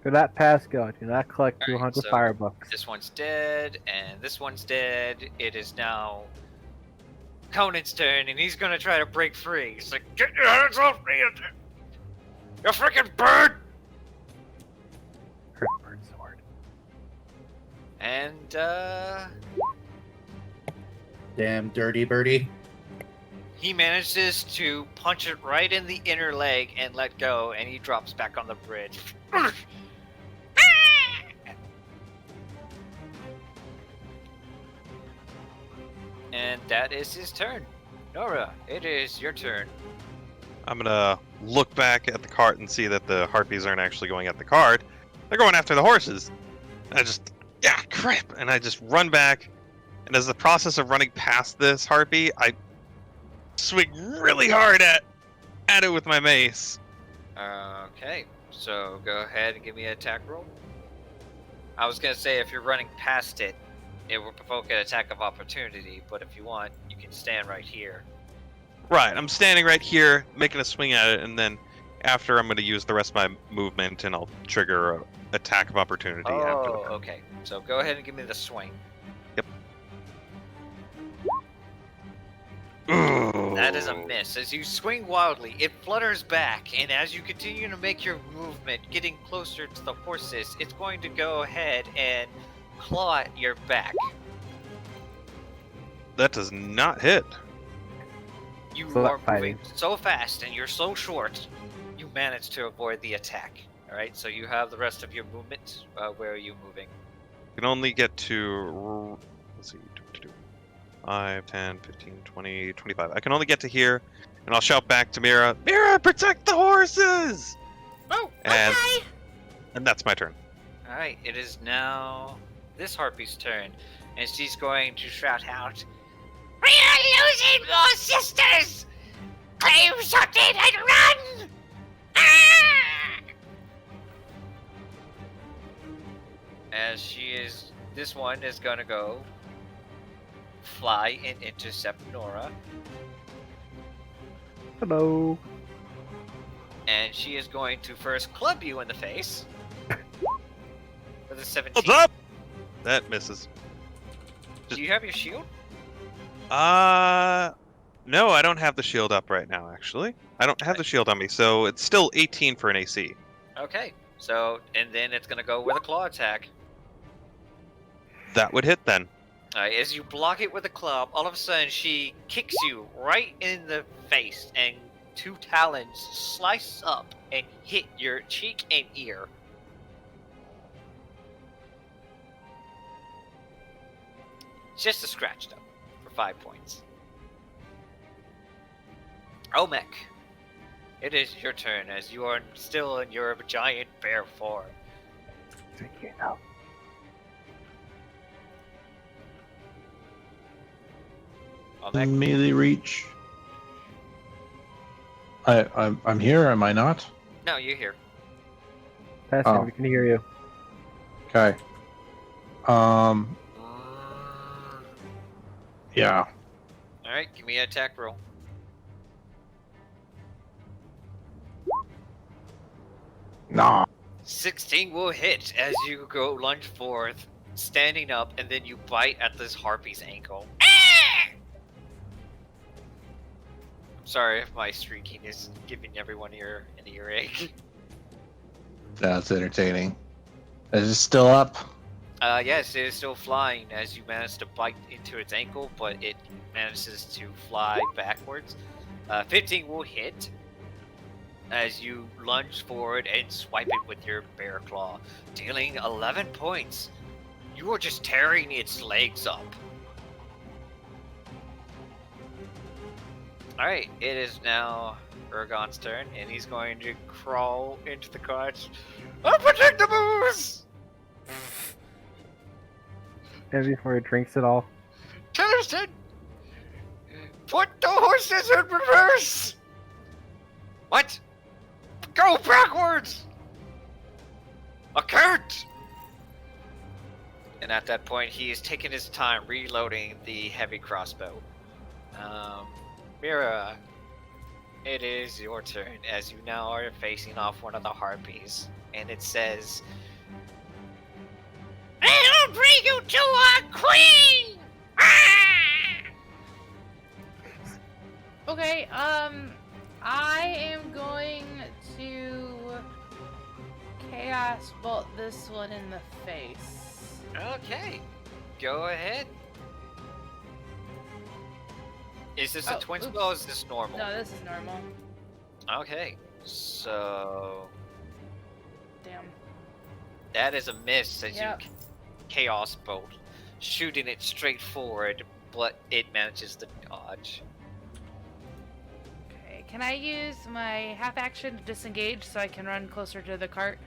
For that pass go, do not collect Alright, 200 so fire bucks. This one's dead, and this one's dead. It is now Conan's turn, and he's gonna try to break free. He's like, "Get your hands off me, you freaking bird!" Bird sword. And Damn dirty birdie. he manages to punch it right in the inner leg and let go, and he drops back on the bridge. And that is his turn. Nora, it is your turn. I'm gonna look back at the cart and see that the harpies aren't actually going at the cart. They're going after the horses. And I just, yeah, crap! And I just run back. And as the process of running past this harpy, I swing really hard at it with my mace. Okay, so go ahead and give me an attack roll. I was gonna say if you're running past it, it will provoke an attack of opportunity, but if you want, you can stand right here. Right, I'm standing right here, making a swing at it, and then after I'm going to use the rest of my movement, and I'll trigger an attack of opportunity after Oh, that. okay. So go ahead and give me the swing. Ooh. That is a miss. As you swing wildly, it flutters back, and as you continue to make your movement, getting closer to the horses, it's going to go ahead and claw at your back. That does not hit. You So are that fighting. moving so fast, and you're so short, you manage to avoid the attack. Alright, so you have the rest of your movement. Where are you moving? You can only get to, let's see, 5, 10, 15, 20, 25. I can only get to here, and I'll shout back to Mira, Mira, protect the horses! Oh, And- okay. And that's my turn. Alright, it is now this harpy's turn, and she's going to shout out, "We are losing more sisters! Claim something and run! Ah!" As this one is gonna go fly and intercept Nora, Hello. and she is going to first club you in the face with a 17. What's up? That misses. Do you have your shield? No, I don't have the shield up right now, actually. I don't have the shield on me, so it's still 18 for an AC. Okay, so, and then it's gonna go with a claw attack. That would hit then. As you block it with a club, all of a sudden she kicks you right in the face, and two talons slice up and hit your cheek and ear. Just a scratch, though, for 5 points. Omek, it is your turn, as you are still in your giant bear form. You know. Omek, Melee reach. I'm here. Am I not? no, you're here. Passing, Oh. we can hear you. Okay. Yeah. Alright, give me an attack roll. Nah. 16 will hit as you go lunge forth, standing up, and then you bite at this harpy's ankle. I'm sorry if my streaking is giving everyone an earache. That's entertaining. Is it still up? Yes, it is still flying as you manage to bite into its ankle, but it manages to fly backwards. 15 will hit as you lunge forward and swipe it with your bear claw, dealing 11 points. You are just tearing its legs up. Alright, it is now Urgon's turn, and he's going to crawl into the cottage. I'll protect the moose! And before he drinks it all. Tennyson! Put the horses in reverse! What? Go backwards! I can't! And at that point, he is taking his time reloading the heavy crossbow. Mira, it is your turn, as you now are facing off one of the harpies. And it says, "I'll bring you to our queen!" Ah! Okay, I am going to Chaos Bolt this one in the face. Okay, go ahead. Is this a Oh, twin oops. spell or is this normal? No, this is normal. Okay, so Damn. that is a miss as Yep. you chaos bolt, shooting it straight forward, but it manages to dodge. Okay, can I use my half action to disengage so I can run closer to the cart?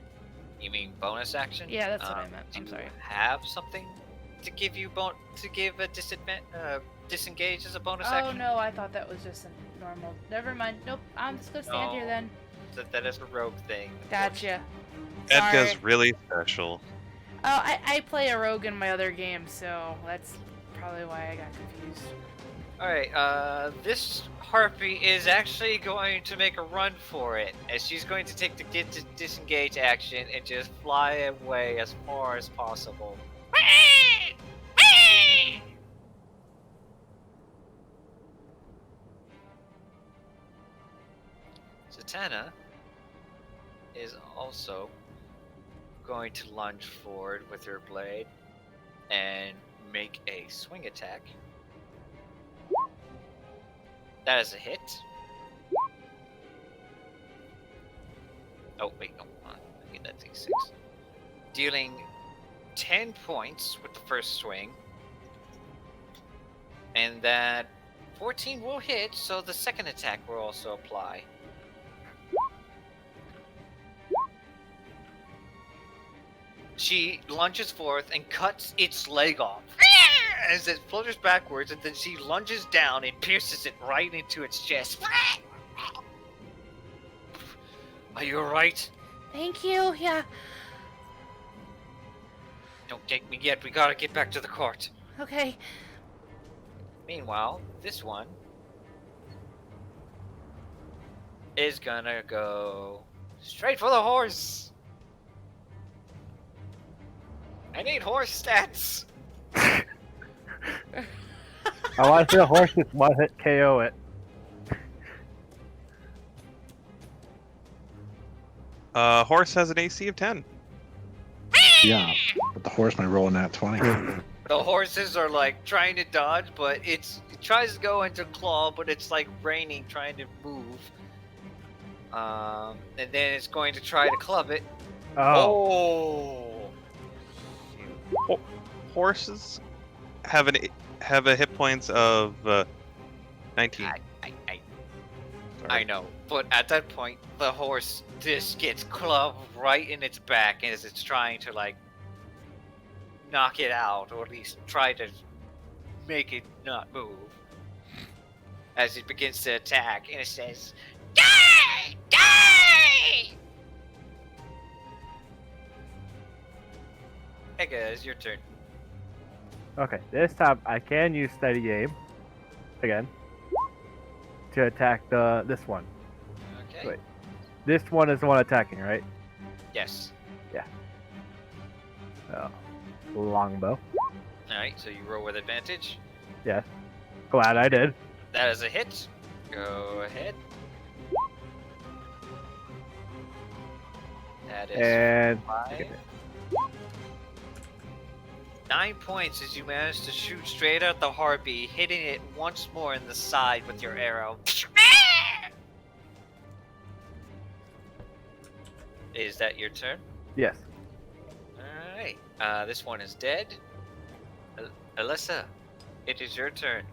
You mean bonus action? Yeah, that's what I meant. Do I'm you sorry. have something to give you to give a disengage as a bonus Oh action? no, I thought that was just a normal. Never mind. Nope, I'm just gonna stand here No. then. That is a rogue thing. Gotcha. Sorry. Edga's really special. Oh, I play a rogue in my other game, so that's probably why I got confused. Alright, this harpy is actually going to make a run for it, as she's going to take the disengage action and just fly away as far as possible. Zatanna is also going to lunge forward with her blade and make a swing attack. That is a hit. Oh, wait, no, hold on. I need that D6. Dealing 10 points with the first swing. And that 14 will hit, so the second attack will also apply. She lunges forth and cuts its leg off as it flutters backwards, and then she lunges down and pierces it right into its chest. Are you alright? Thank you. Yeah. Don't take me yet. We gotta get back to the court. Okay. Meanwhile, this one is gonna go straight for the horse. I need horse stats. I want to see a horse just one hit KO it. Horse has an AC of 10. Yeah, but the horse might roll in that 20. The horses are like trying to dodge, but it tries to go into claw, but it's like raining trying to move. And then it's going to try to club it. Oh. Horses have a hit points of 19. I know, but at that point, the horse just gets clubbed right in its back as it's trying to like knock it out, or at least try to make it not move. As it begins to attack, and it says, "Die! Die!" Hey guys, your turn. Okay, this time I can use steady aim again to attack this one. Okay. Wait. This one is the one attacking, right? Yes. Oh, longbow. Alright, so you roll with advantage. Yes. Glad I did. That is a hit. Go ahead. That is And 5. 9 points as you manage to shoot straight at the harpy, hitting it once more in the side with your arrow. Is that your turn? yes. Alright. This one is dead. Alyssa, it is your turn.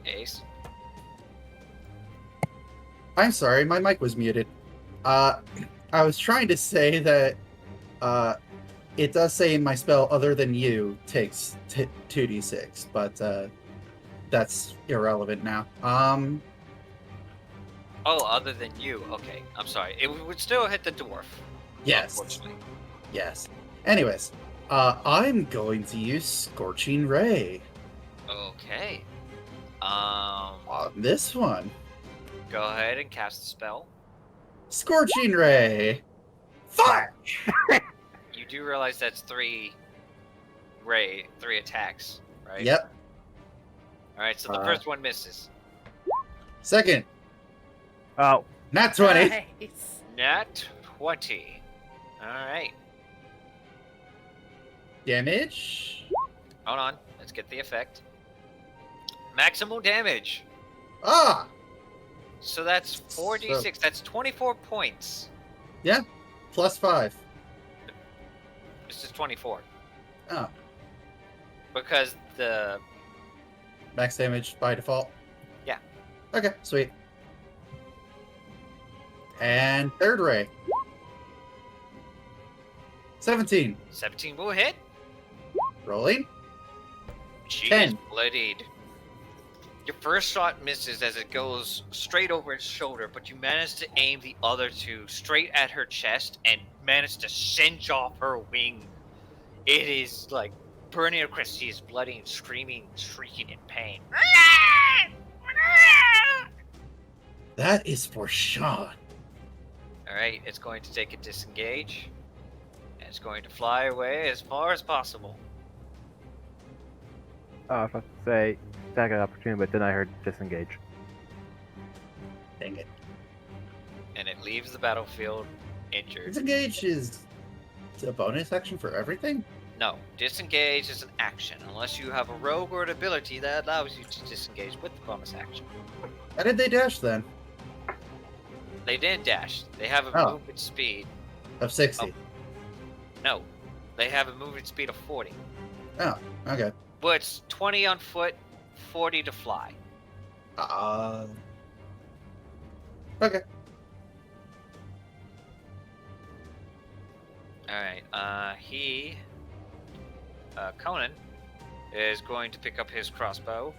Ace. I'm sorry, my mic was muted. I was trying to say that it does say in my spell other than you takes 2d6, but that's irrelevant now. Oh, other than you. Okay, I'm sorry. It would still hit the dwarf. Yes. Unfortunately. Yes. Anyways, I'm going to use Scorching Ray Okay. on this one. Go ahead and cast the spell. Scorching Ray! Fire! You do realize that's 3 attacks, right? Yep. Alright, so the first one misses. Second, Oh, nat 20. Nice. Nat 20. Alright. Damage. Hold on. Let's get the effect. Maximum damage. Ah! So that's 4d6. That's 24 points. Plus 5. This is 24. Oh. Because the... Max damage by default? Yeah. Okay, sweet. And third ray. 17. 17 will hit. Rolling. She 10. is bloodied. Your first shot misses as it goes straight over his shoulder, but you manage to aim the other two straight at her chest and manage to singe off her wing. It is like burning her crest. She is bloody and screaming, shrieking in pain. That is for Sean. Alright, it's going to take a disengage. And it's going to fly away as far as possible. I was about to say attack of opportunity, but then I heard disengage. Dang it. And it leaves the battlefield injured. Disengage is a bonus action for everything? No, disengage is an action, unless you have a rogue or an ability that allows you to disengage with the bonus action. How did they dash then? They didn't dash. They have a Oh. movement speed. Of 60. No, they have a movement speed of 40. Oh, okay. But it's 20 on foot, 40 to fly. Okay. Alright, Conan is going to pick up his crossbow.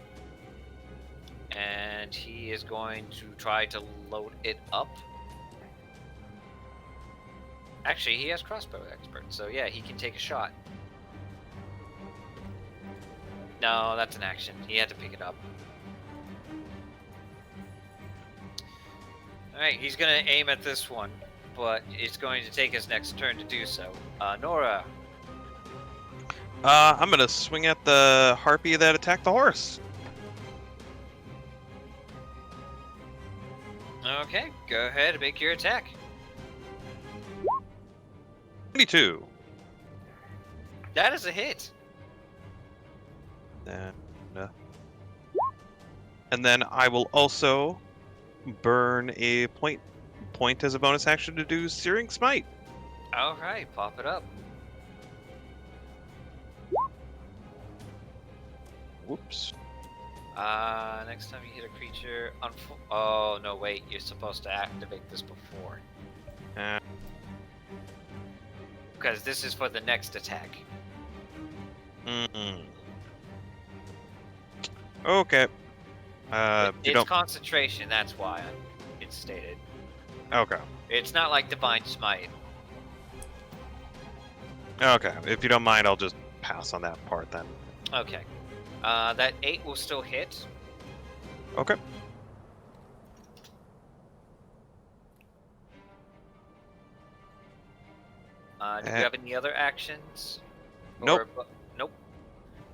And he is going to try to load it up. Actually, he has crossbow expert, so yeah, he can take a shot. No, that's an action. He had to pick it up. Alright, he's gonna aim at this one, but it's going to take his next turn to do so. Nora. I'm gonna swing at the harpy that attacked the horse. Okay, go ahead and make your attack. 22. That is a hit. And then I will also burn a point as a bonus action to do Searing Smite. Alright, pop it up. Whoops. Next time you hit a creature, oh no, wait, you're supposed to activate this before. Uh, Because this is for the next attack. Okay. You It's don't. concentration, that's why it's stated. Okay. It's not like Divine Smite. Okay. If you don't mind, I'll just pass on that part then. Okay. That 8 will still hit. Okay. Do you have any other actions? Nope. Nope.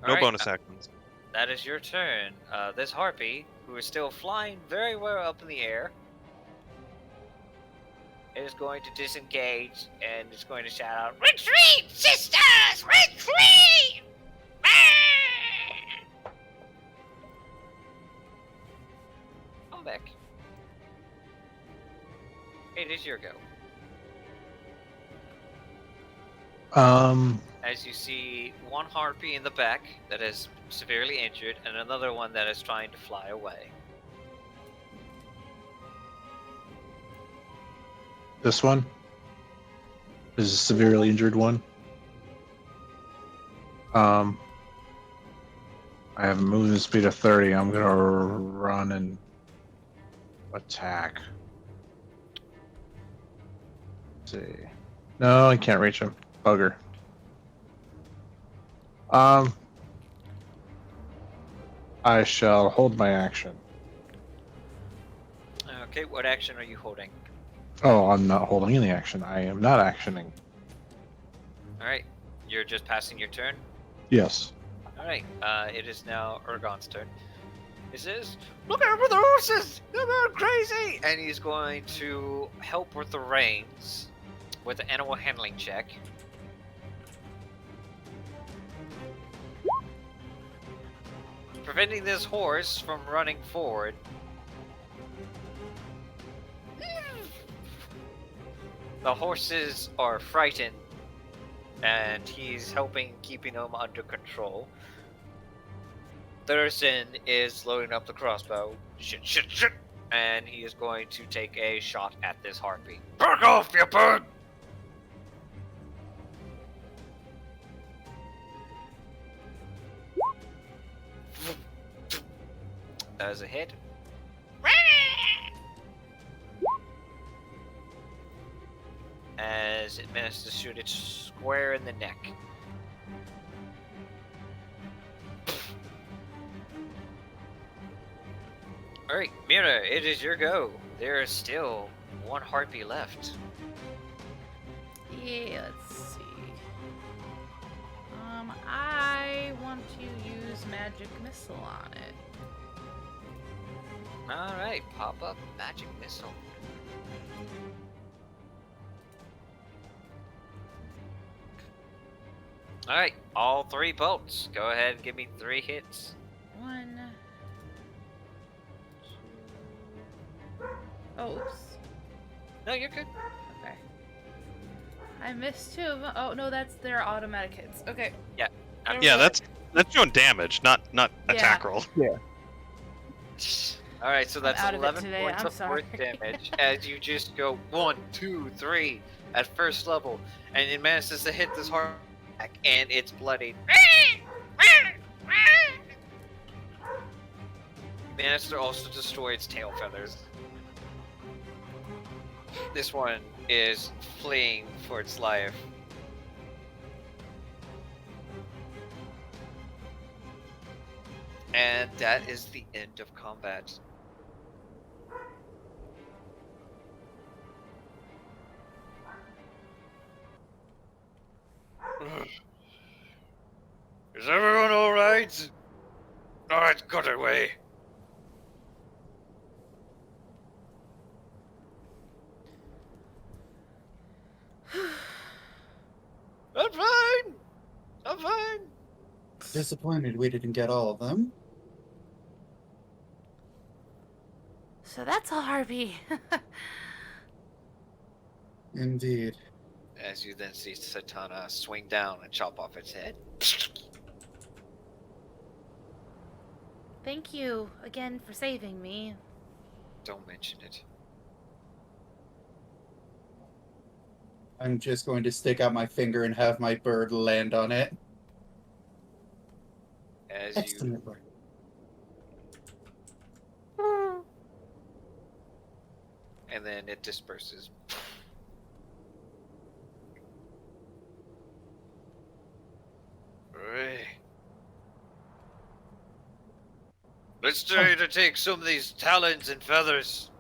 No Alright, bonus actions. That is your turn. This harpy, who is still flying very well up in the air, is going to disengage and is going to shout out, "Retreat, sisters! Retreat!" Come back. It is your go. As you see one harpy in the back that is severely injured, and another one that is trying to fly away. This one is a severely injured one. I have a movement speed of 30. I'm gonna run and attack. Let's see. No, I can't reach him. Bugger. I shall hold my action. Okay, what action are you holding? Oh, I'm not holding any action. I am not actioning. Alright, you're just passing your turn? Yes. Alright, it is now Urgon's turn. He says, "Look out for the horses! They're going crazy!" And he's going to help with the reins with an animal handling check. Preventing this horse from running forward. The horses are frightened, and he's helping keeping them under control. Thurston is loading up the crossbow. Shit. And he is going to take a shot at this harpy. Back off, you bird! As a hit. As it manages to shoot it square in the neck. Alright, Mira, it is your go. There is still one harpy left. Yeah, let's see. I want to use magic missile on it. Alright, pop up magic missile. Alright, all 3 bolts. Go ahead and give me 3 hits. 1. Oh, oops. No, you're good. Okay. I missed 2 of them. Oh, no, that's their automatic hits. Okay. I'm Yeah, that's doing damage, not attack roll. Alright, so that's out of it 11 today, points I'm of sorry. force damage as you just go 1, 2, 3 at first level, and it manages to hit this hard back, and it's bloodied. Managed to also destroy its tail feathers. This one is fleeing for its life. And that is the end of combat. Is everyone alright? Alright, cut away. I'm fine! I'm fine! Disappointed we didn't get all of them. So that's a harpy. Indeed. As you then see Satana swing down and chop off its head. Thank you again for saving me. Don't mention it. I'm just going to stick out my finger and have my bird land on it. As you Excellent work. and then it disperses. Right. Let's try to take some of these talons and feathers.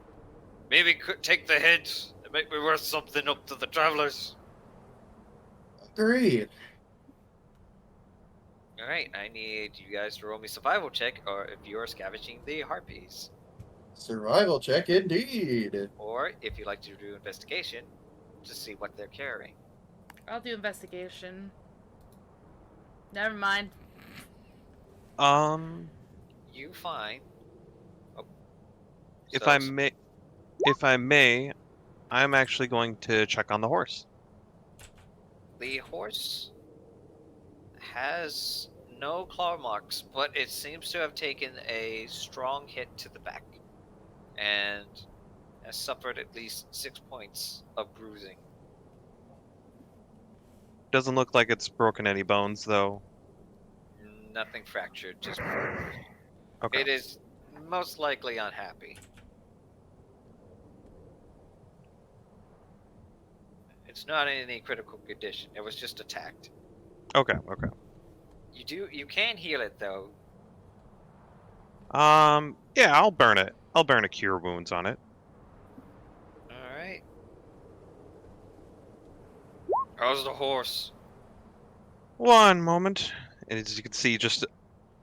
Maybe take the heads. It might be worth something up to the travelers. Agreed. Alright, I need you guys to roll me survival check, or if you're scavenging the harpies. Survival check indeed. Or if you like to do investigation, to see what they're carrying. I'll do investigation. Never mind. You find. Oh. If So- I may, I'm actually going to check on the horse. The horse has no claw marks, but it seems to have taken a strong hit to the back and has suffered at least 6 points of bruising. Doesn't look like it's broken any bones, though. Nothing fractured, just bruised. Okay. It is most likely unhappy. It's not in any critical condition. It was just attacked. Okay. You can heal it though. Yeah, I'll burn it. I'll burn a cure wounds on it. Alright. How's the horse? One moment. And as you can see, just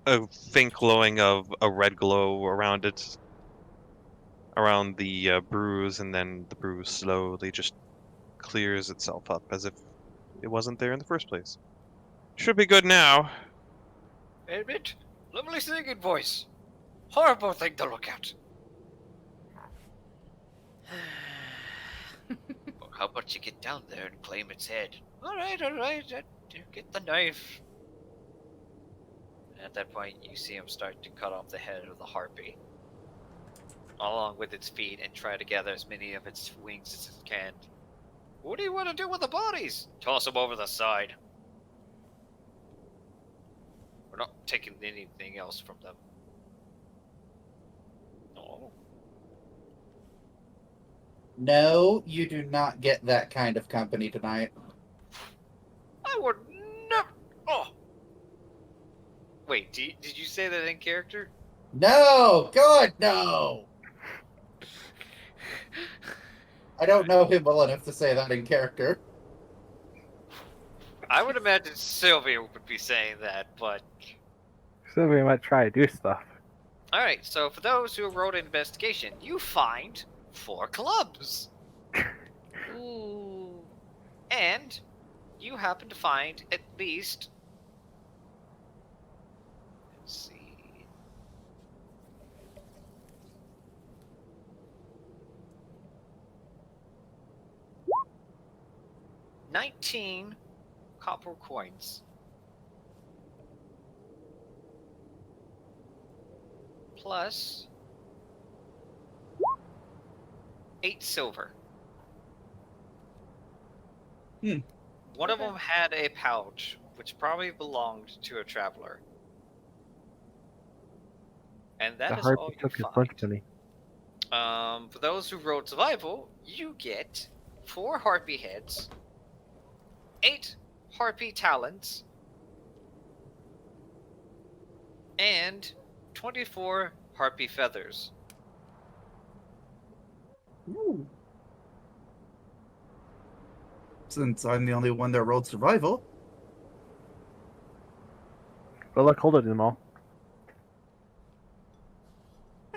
a faint glowing of a red glow around it, around the bruise, and then the bruise slowly just clears itself up as if it wasn't there in the first place. Should be good now. Admit, lovely singing voice. Horrible thing to look at. Well, how about you get down there and claim its head? Alright. Get the knife. And at that point, you see him start to cut off the head of the harpy, along with its feet, and try to gather as many of its wings as it can. What do you want to do with the bodies? Toss them over the side. We're not taking anything else from them. No, you do not get that kind of company tonight. I would never. Oh. Wait, did you say that in character? No! God, no! I don't know him well enough to say that in character. I would imagine Sylvia would be saying that, but. So we might try to do stuff. Alright, so for those who wrote an investigation, you find 4 clubs. Ooh. And you happen to find at least. Let's see. $19 copper coins. Plus 8 silver. Hmm. One of Okay. them had a pouch, which probably belonged to a traveler. And that The is heart all you took his find. lunch money. For those who wrote survival, you get 4 harpy heads, 8 harpy talons, and 24 harpy feathers. Ooh. Since I'm the only one that rolled survival. Good luck holding them all.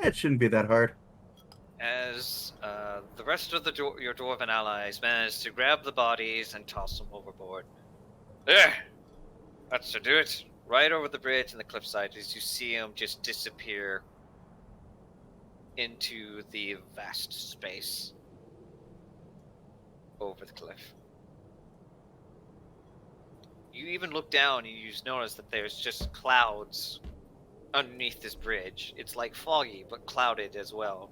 It shouldn't be that hard. As the rest of your dwarven allies manage to grab the bodies and toss them overboard. There! That's to do it. Right over the bridge and the cliffside as you see them just disappear into the vast space over the cliff. You even look down and you just notice that there's just clouds underneath this bridge. It's like foggy, but clouded as well.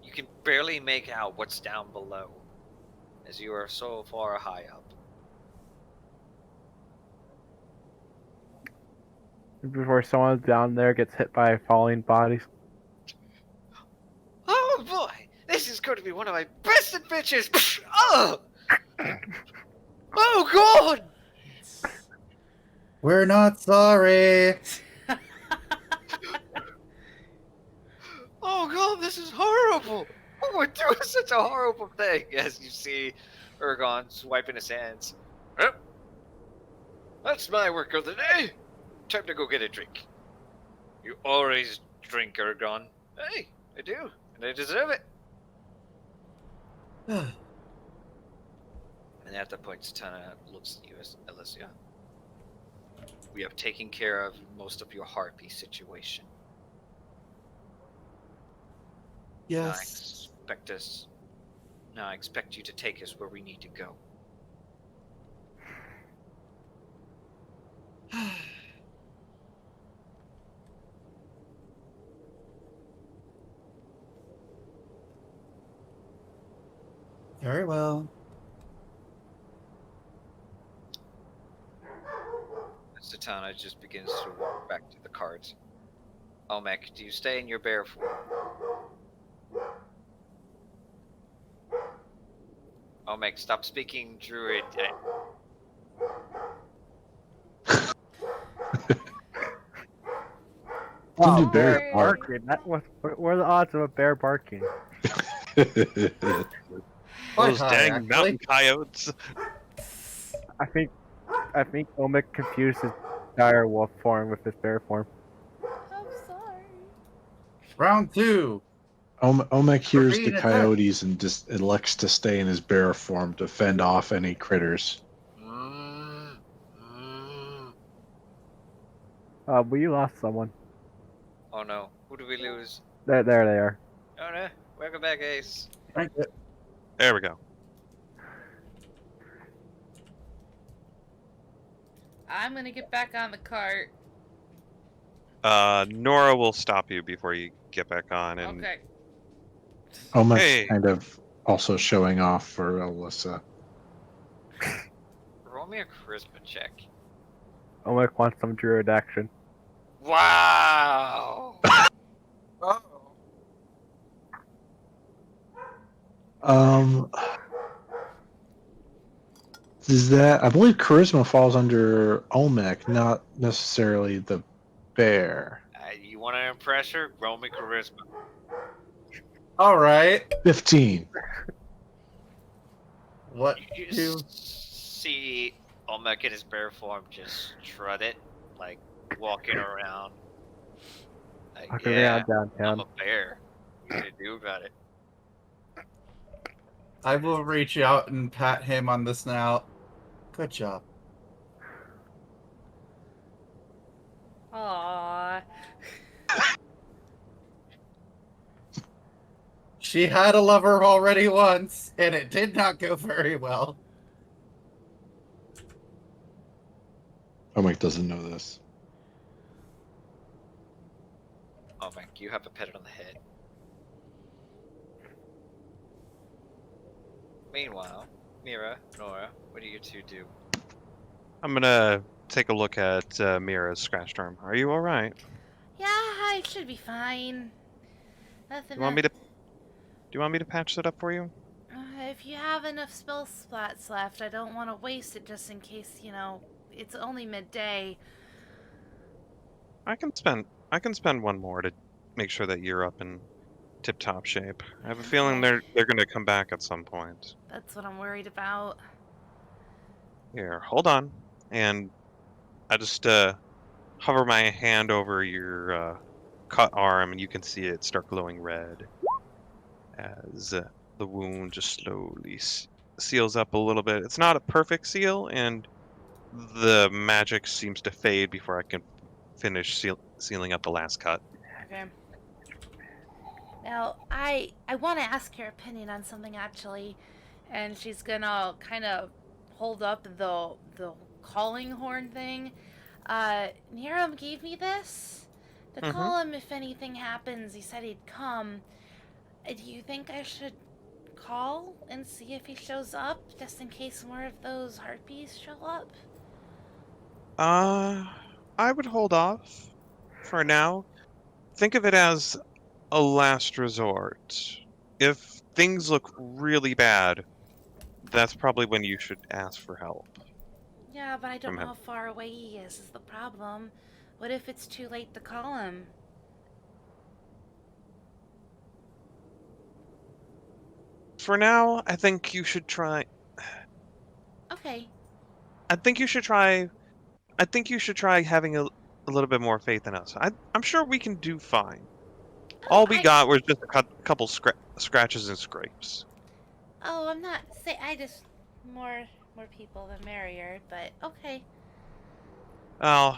You can barely make out what's down below, as you are so far high up. Before someone down there gets hit by falling bodies. Oh boy! This is going to be one of my best adventures! Oh! Oh god! We're not sorry. Oh god, this is horrible! Oh, we're doing such a horrible thing! As you see Ergon swiping his hands. Well, that's my work of the day! Time to go get a drink. You always drink, Ergon. Hey, I do, and I deserve it. And at that point, Satana looks at you as Alicia. We have taken care of most of your harpy situation. Yes. Now I expect you to take us where we need to go. Very well. Satana just begins to walk back to the cards. Olmec, do you stay in your bear form? Olmec, stop speaking druid. Can do Wow, bear Sorry. bark. barking. What are the odds of a bear barking? Quite Those high, dang actually. mountain coyotes. I think Omic confused his dire wolf form with his bear form. I'm sorry. Round 2. Omek hears being the attacked. coyotes and just elects to stay in his bear form to fend off any critters. We lost someone. Oh no, who do we lose? There they are. Oh no, welcome back, Ace. Thank you. There we go. I'm gonna get back on the cart. Nora will stop you before you get back on, and Okay. Omek's Hey. kind of also showing off for Alyssa. Roll me a charisma check. Omic wants some druid action. Wow! Um, is that I believe charisma falls under Olmec, not necessarily the bear. You want to impress her? Roll me charisma. All right. 15. What You do? see Olmec in his bear form just strut it, like walking around. Like, Walking yeah, around I'm downtown. a bear. What are you gonna do about it? I will reach out and pat him on the snout. Good job. Aww. She had a lover already once, and it did not go very well. Olmec doesn't know this. Olmec, you have a pet on the head. Meanwhile, Mira, Nora, what do you two do? I'm gonna take a look at Mira's scratched arm. Are you all right? Yeah, I should be fine. Do Nothing. you want me to? Do you want me to patch that up for you? If you have enough spell slots left, I don't want to waste it just in case, it's only midday. I can spend one more to make sure that you're up in tip-top shape. I have a feeling Okay. they're gonna come back at some point. That's what I'm worried about. Here, hold on, and I just hover my hand over your cut arm, and you can see it start glowing red as the wound just slowly seals up a little bit. It's not a perfect seal, and the magic seems to fade before I can finish sealing up the last cut. Okay. Now, I want to ask your opinion on something actually, and she's gonna kind of hold up the calling horn thing. Niram gave me this to Mhm. call him if anything happens. He said he'd come. Do you think I should call and see if he shows up, just in case more of those harpies show up? I would hold off for now. Think of it as a last resort. If things look really bad, that's probably when you should ask for help Yeah, but I don't from know him. how far away he is the problem. What if it's too late to call him? For now, I think you should try. Okay. I think you should try. I think you should try having a little bit more faith in us. I'm sure we can do fine. Oh, All we got was just a couple scratches and scrapes. Oh, I'm not say. I just more people the merrier. But okay. Oh,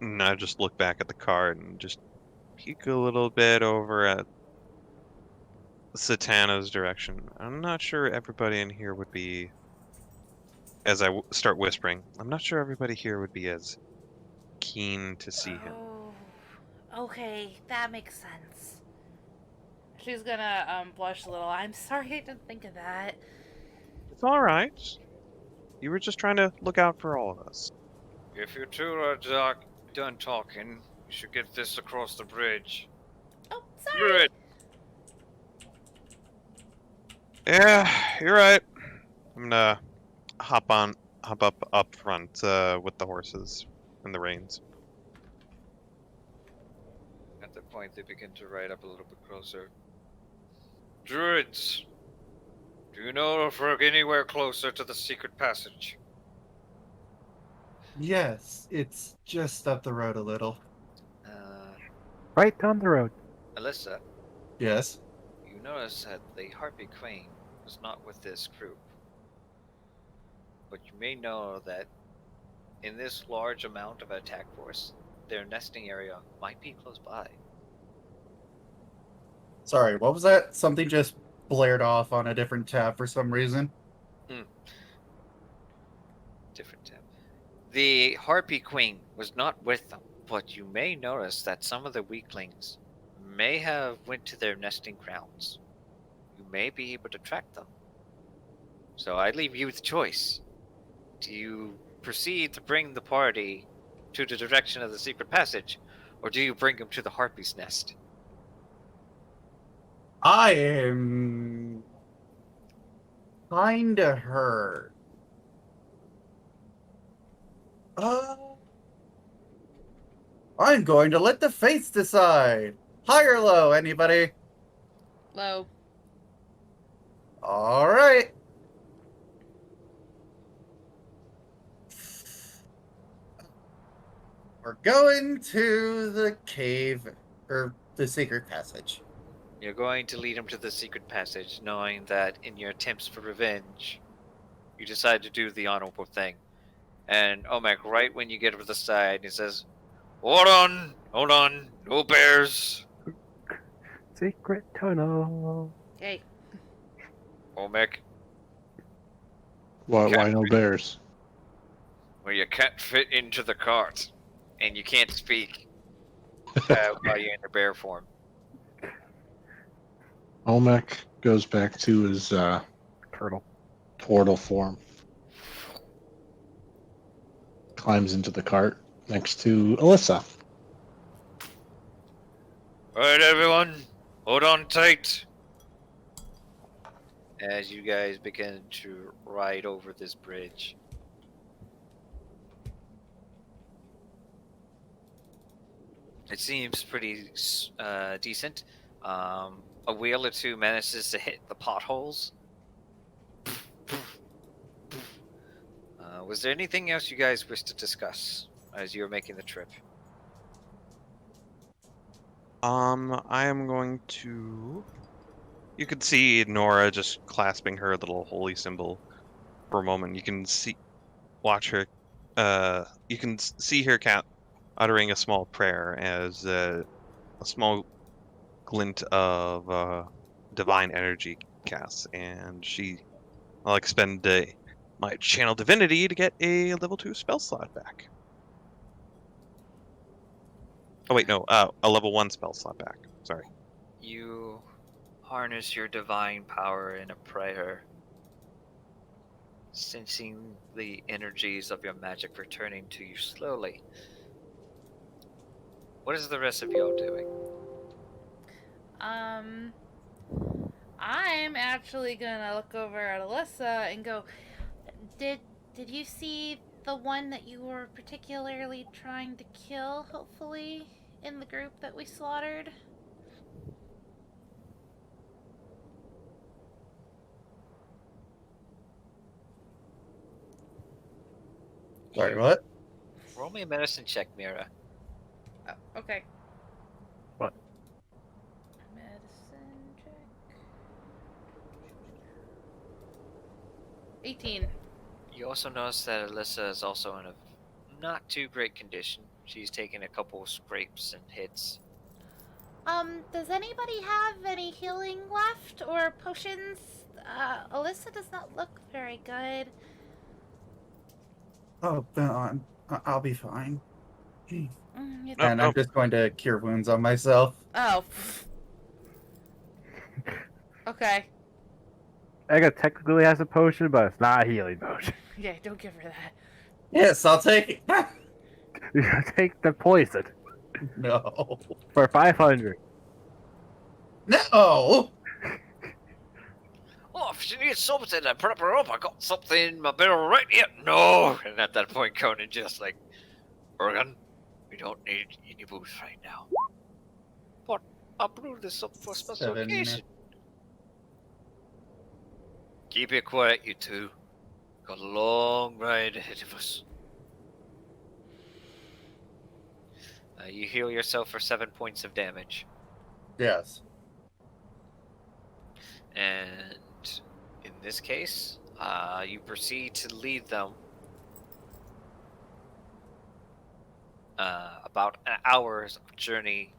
and I just look back at the card and just peek a little bit over at Satana's direction. I'm not sure everybody in here would be, as I start whispering, I'm not sure everybody here would be as keen to see him. Oh, okay, that makes sense. She's gonna blush a little. I'm sorry I didn't think of that. It's all right. You were just trying to look out for all of us. If you two are done talking, you should get this across the bridge. Oh, sorry. Bridge. Yeah, you're right. I'm gonna hop up front with the horses and the reins. At that point, they begin to ride up a little bit closer. Druids, do you know if we're anywhere closer to the secret passage? Yes, it's just up the road a little. Right down the road. Alyssa, Yes. you notice that the Harpy Queen was not with this group. But you may know that in this large amount of attack force, their nesting area might be close by. Sorry, what was that? Something just blared off on a different tab for some reason. Different tab. The Harpy Queen was not with them, but you may notice that some of the weaklings may have went to their nesting grounds. You may be able to track them. So I leave you with the choice. Do you proceed to bring the party to the direction of the secret passage, or do you bring them to the Harpy's nest? I am kinda hurt. I'm going to let the fates decide. High or low, anybody? Low. All right. We're going to the cave, or the secret passage. You're going to lead him to the secret passage, knowing that in your attempts for revenge, you decide to do the honorable thing. And Omek, right when you get to the side, he says, hold on, no bears. Secret tunnel. Hey. Omek, Why no bears? well, you can't fit into the cart, and you can't speak while you're in the bear form. Olmec goes back to his Turtle. turtle form. Climbs into the cart next to Alyssa. Alright, everyone, hold on tight. As you guys begin to ride over this bridge. It seems pretty decent. A wheel or two manages to hit the potholes. Was there anything else you guys wish to discuss as you're making the trip? I am going to. You can see Nora just clasping her little holy symbol for a moment. You can watch her. You can see her uttering a small prayer as a small glint of divine energy casts, and I'll expend my channel divinity to get a level 2 spell slot back. Oh wait, no, a level 1 spell slot back. Sorry. You harness your divine power in a prayer, sensing the energies of your magic returning to you slowly. What is the rest of y'all doing? I'm actually gonna look over at Alyssa and go, Did you see the one that you were particularly trying to kill, hopefully, in the group that we slaughtered? Sorry, what? Roll me a medicine check, Mira. Oh, okay. What? Medicine check. 18. You also notice that Alyssa is also in a not too great condition. She's taken a couple of scrapes and hits. Does anybody have any healing left or potions? Alyssa does not look very good. Oh, I'll be fine. You No, And I'm just going to cure wounds on myself. Oh. Okay. Ega technically has a potion, but it's not a healing potion. Yeah, don't give her that. Yes, I'll take it. You take the poison No. for 500. No! Oh, if she needs something to prep her up, I got something in my barrel right here. No! And at that point, Conan just like, Oregon, we don't need any booze right now. But I brewed this up for a special 7. occasion. Keep it quiet, you two. Got a long ride ahead of us. You heal yourself for 7 points of damage. Yes. And in this case, you proceed to lead them about an hour's journey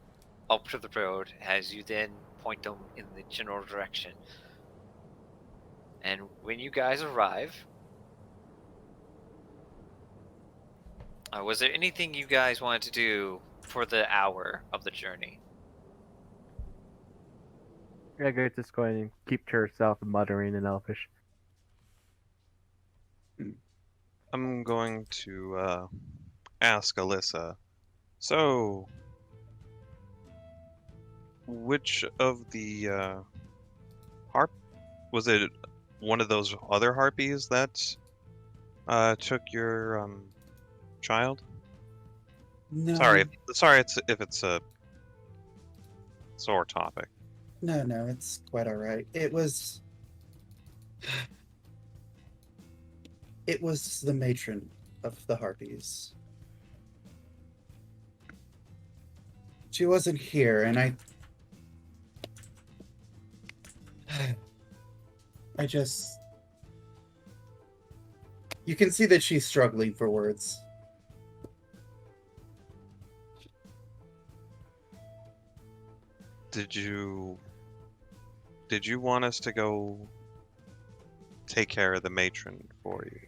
up to the road as you then point them in the general direction. And when you guys arrive, was there anything you guys wanted to do for the hour of the journey? Ega's just going to keep to herself and muttering in Elfish. I'm going to ask Alyssa. So, which of the harp was it? one of those other harpies that took your child? No. Sorry, if it's a sore topic. No, it's quite all right. It was the matron of the Harpies. She wasn't here, and I just... You can see that she's struggling for words. Did you want us to go take care of the matron for you?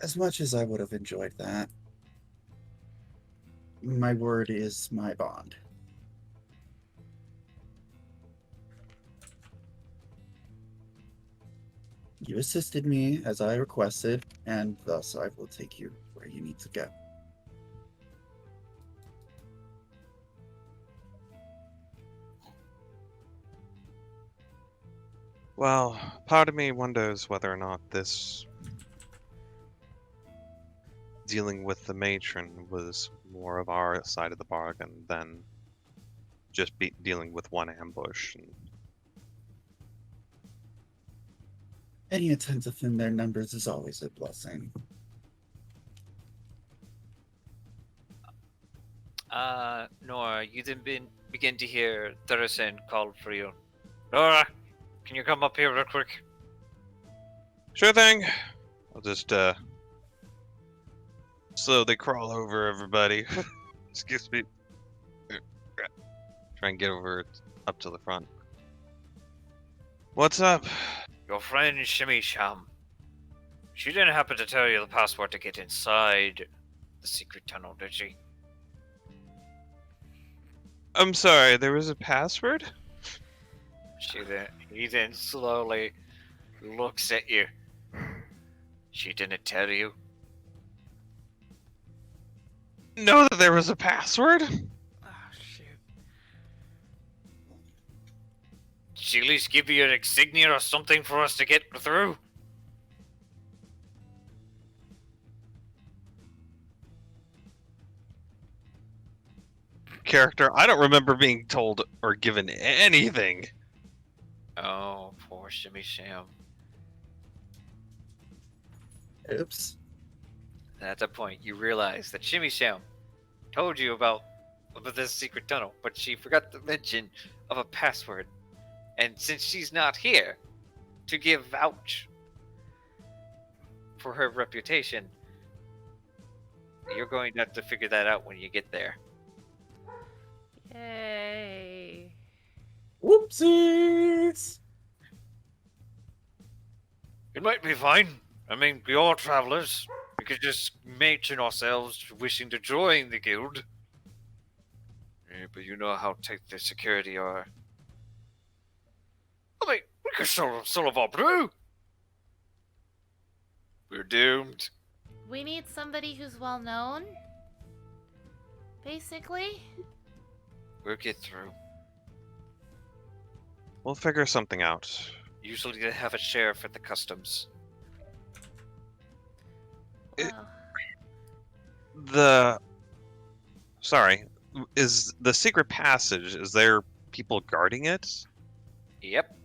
As much as I would have enjoyed that, my word is my bond. You assisted me as I requested, and thus I will take you where you need to go. Well, part of me wonders whether or not this dealing with the matron was more of our side of the bargain than just dealing with one ambush. Any attempt to thin their numbers is always a blessing. Nora, you then begin to hear Thurston call for you. Nora, can you come up here real quick? Sure thing. I'll just slowly crawl over everybody. Excuse me. Try and get over up to the front. What's up? Your friend Shimmy Sham. She didn't happen to tell you the password to get inside the secret tunnel, did she? I'm sorry, there was a password? He then slowly looks at you. She didn't tell you? Know that there was a password? Oh, shoot. Did she at least give you an insignia or something for us to get through? Character, I don't remember being told or given anything. Oh, poor Shimmy Sham. Oops. And at that point, you realize that Shimmy Sham told you about this secret tunnel, but she forgot to mention of a password. And since she's not here to give vouch for her reputation, you're going to have to figure that out when you get there. Yay. Whoopsies! It might be fine. I mean, we are travelers. We could just mention ourselves wishing to join the guild. Yeah, but you know how tight the security are. I mean, we could sell of our brew. We're doomed. We need somebody who's well known. Basically. We'll get through. We'll figure something out. Usually they have a sheriff at the customs. Well, Sorry, is the secret passage, is there people guarding it? Yep.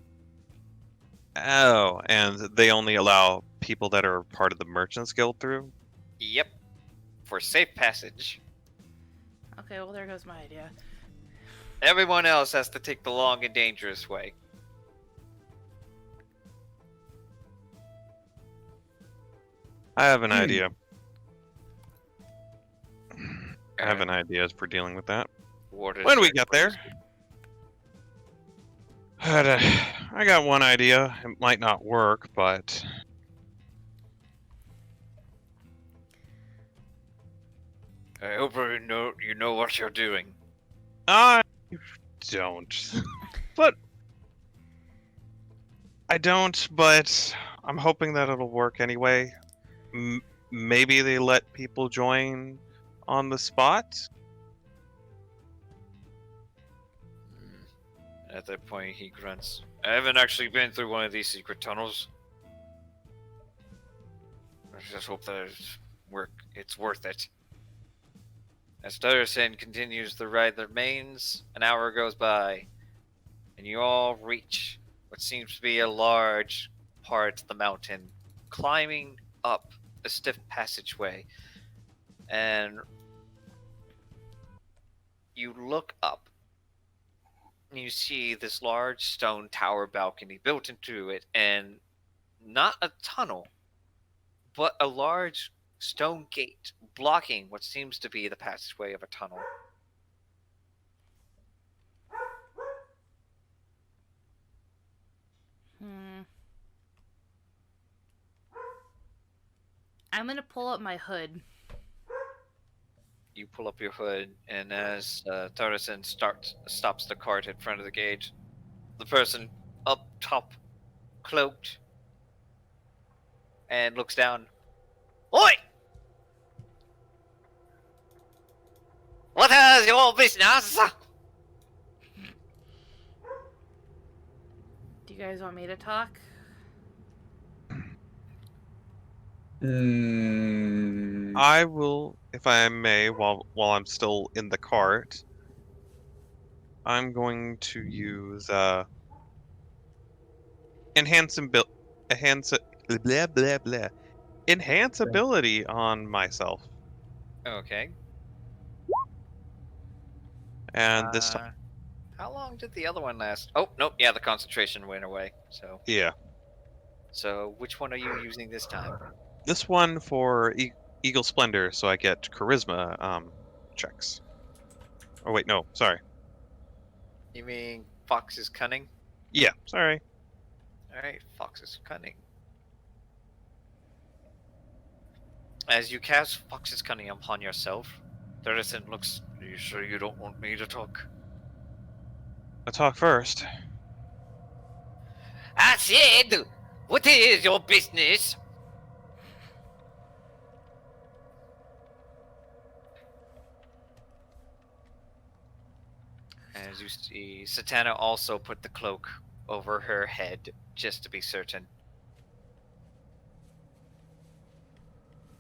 Oh, and they only allow people that are part of the Merchants Guild through? Yep. For safe passage. okay, well there goes my idea. Everyone else has to take the long and dangerous way. I have an idea. I have an idea for dealing with that. What is When we it? get there. I got one idea. It might not work, but I hope you know what you're doing. I don't. But I don't, but I'm hoping that it'll work anyway. Maybe they let people join on the spot? At that point, he grunts. I haven't actually been through one of these secret tunnels. I just hope that it's worth it. As Dutterson continues the ride that remains, an hour goes by, and you all reach what seems to be a large part of the mountain, climbing up a stiff passageway. And you look up, and you see this large stone tower balcony built into it, and not a tunnel, but a large stone gate blocking what seems to be the passageway of a tunnel. I'm gonna pull up my hood. You pull up your hood, and as Tarison stops the cart in front of the gate, the person up top, cloaked, and looks down. Oi! What is your business? Do you guys want me to talk? I will, if I may, while I'm still in the cart, I'm going to use enhance blah blah blah enhance ability on myself, Okay. and this time, How long did the other one last? Oh, nope, yeah, the concentration went away. yeah, So which one are you using this time? this one for Eagle Splendor, so I get charisma checks. Oh wait, no, sorry. You mean Fox's Cunning? Yeah, sorry. Alright, Fox's Cunning. As you cast Fox's Cunning upon yourself, Durison looks, are you sure you don't want me to talk? I'll talk first. I said, what is your business? As you see, Satana also put the cloak over her head, just to be certain.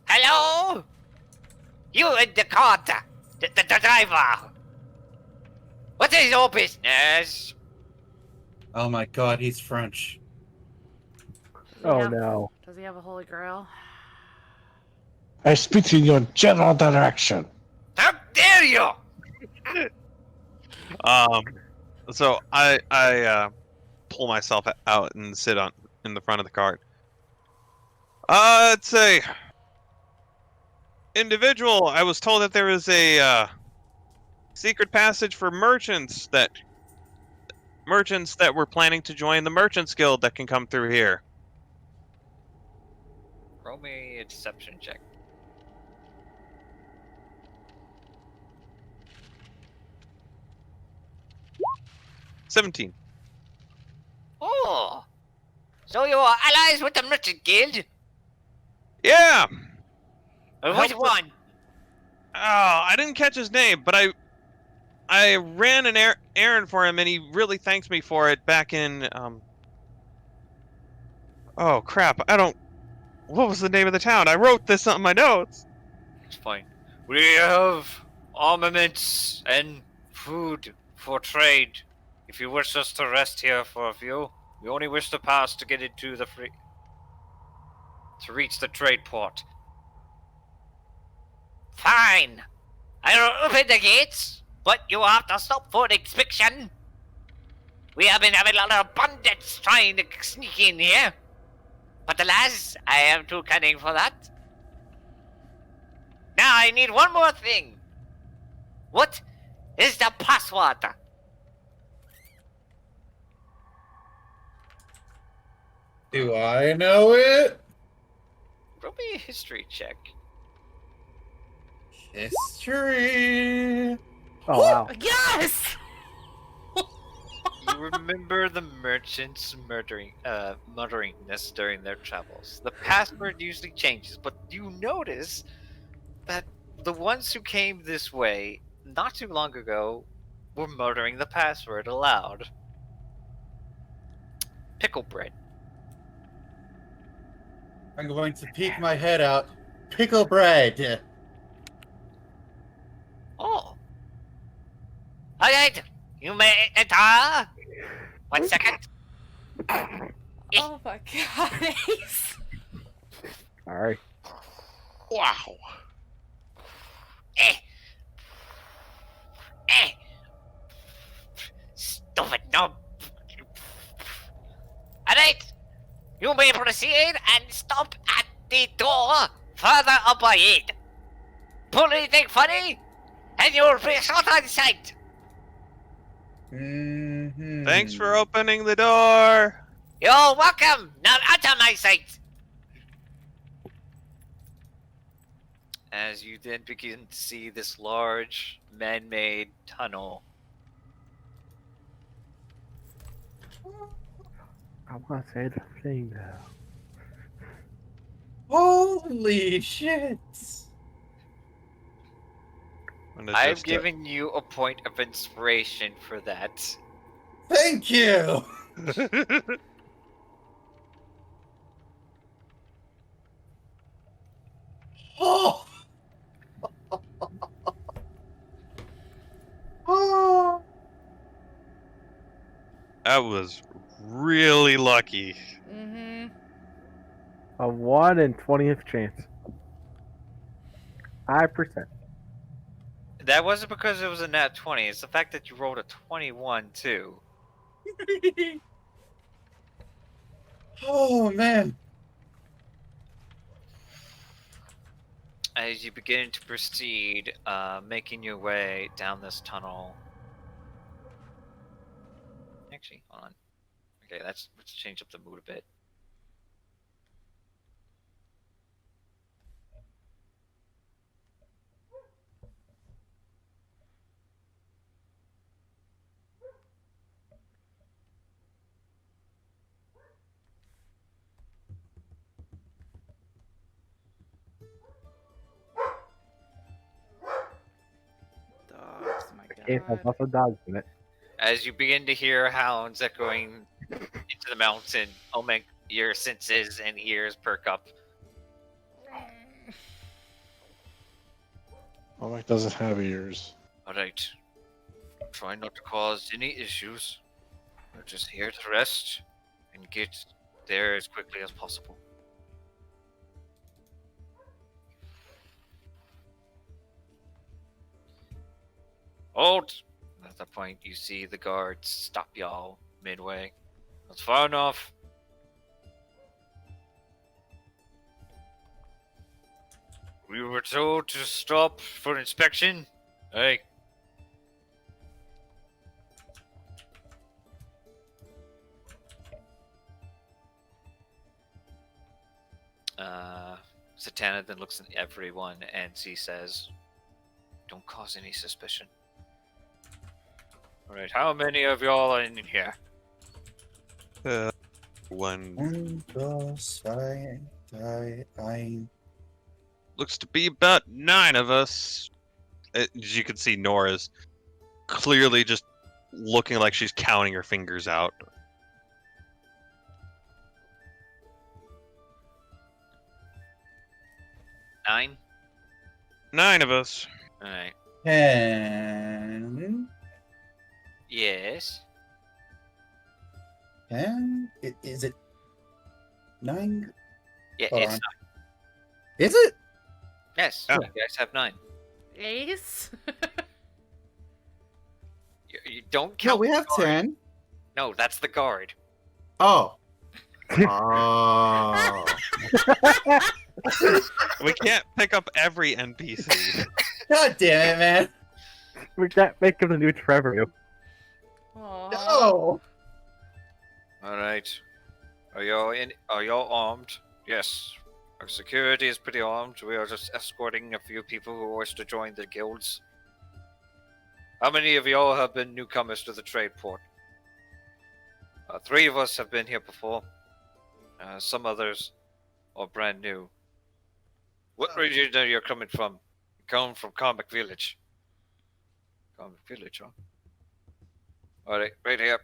Hello? You in the cart, the driver. What is your business? Oh my god, he's French. Oh no. Does he have a holy grail? I speak in your general direction. How dare you? So I pull myself out and sit in the front of the cart. It's a individual. I was told that there is a secret passage for merchants that were planning to join the Merchants Guild that can come through here. Roll me a deception check. $17. Oh, so you are allies with the Merchant Guild? Yeah. Which one? Oh, I didn't catch his name, but I ran an errand for him, and he really thanks me for it back in Oh crap! What was the name of the town? I wrote this on my notes. It's fine. We have armaments and food for trade. If you wish us to rest here for a few, we only wish to pass to get into the to reach the trade port. Fine. I'll open the gates, but you have to stop for inspection. We have been having a lot of bandits trying to sneak in here. But alas, I am too cunning for that. Now I need one more thing. What is the password? Do I know it? Roll me a history check. History. Oh wow. Yes! You remember the merchants muttering this during their travels. The password usually changes, but you notice that the ones who came this way not too long ago were muttering the password aloud. pickle bread. I'm going to peek my head out. Pickle bread. Oh. Alright, you may enter. 1 second. Oh my god, Ace. Sorry. Wow. Eh. Eh. Stupid knob. Alright, you may proceed and stop at the door further up ahead. Pull anything funny, and you'll be shot on sight. Mm-hmm. Thanks for opening the door. You're welcome. Now out of my sight. As you then begin to see this large man-made tunnel. I want to say the thing now. Holy shit! I've given you a point of inspiration for that. Thank you! Oh! Oh! That was really lucky. Mm-hmm. A 1 in 20th chance. 5%. That wasn't because it was a nat 20. It's the fact that you rolled a 21 too. Oh, man. As you begin to proceed, making your way down this tunnel. Actually, hold on. Okay, let's change up the mood a bit. Dogs, my It has god. lots of dogs in it. As you begin to hear hounds echoing into the mountain, Omek, your senses and ears perk up. Mike doesn't have ears. Alright. Try not to cause any issues. We're just here to rest and get there as quickly as possible. Hold! At that point, you see the guards stop y'all midway. That's far enough. We were told to stop for inspection. Hey. Satana then looks at everyone and she says, "Don't cause any suspicion." Alright, how many of y'all are in here? One 1 plus 5, I... looks to be about 9 of us. As you can see, Nora's clearly just looking like she's counting her fingers out. Nine? 9 of us. Alright. 10... Yes. 10? Is it 9? Yeah, Hold it's on. 9. Is it? Yes, Oh. you guys have 9. Ace? You don't No, count we the have guard. 10. No, that's the guard. Oh. Oh. We can't pick up every NPC. God damn it, man. We can't make him the new Trevor. Aw. No. Alright. Are y'all armed? Yes. Our security is pretty armed. We are just escorting a few people who wish to join the guilds. How many of y'all have been newcomers to the trade port? 3 of us have been here before. Some others are brand new. What region are you coming from? Come from Comic Village. Comic Village, huh? Alright, right here.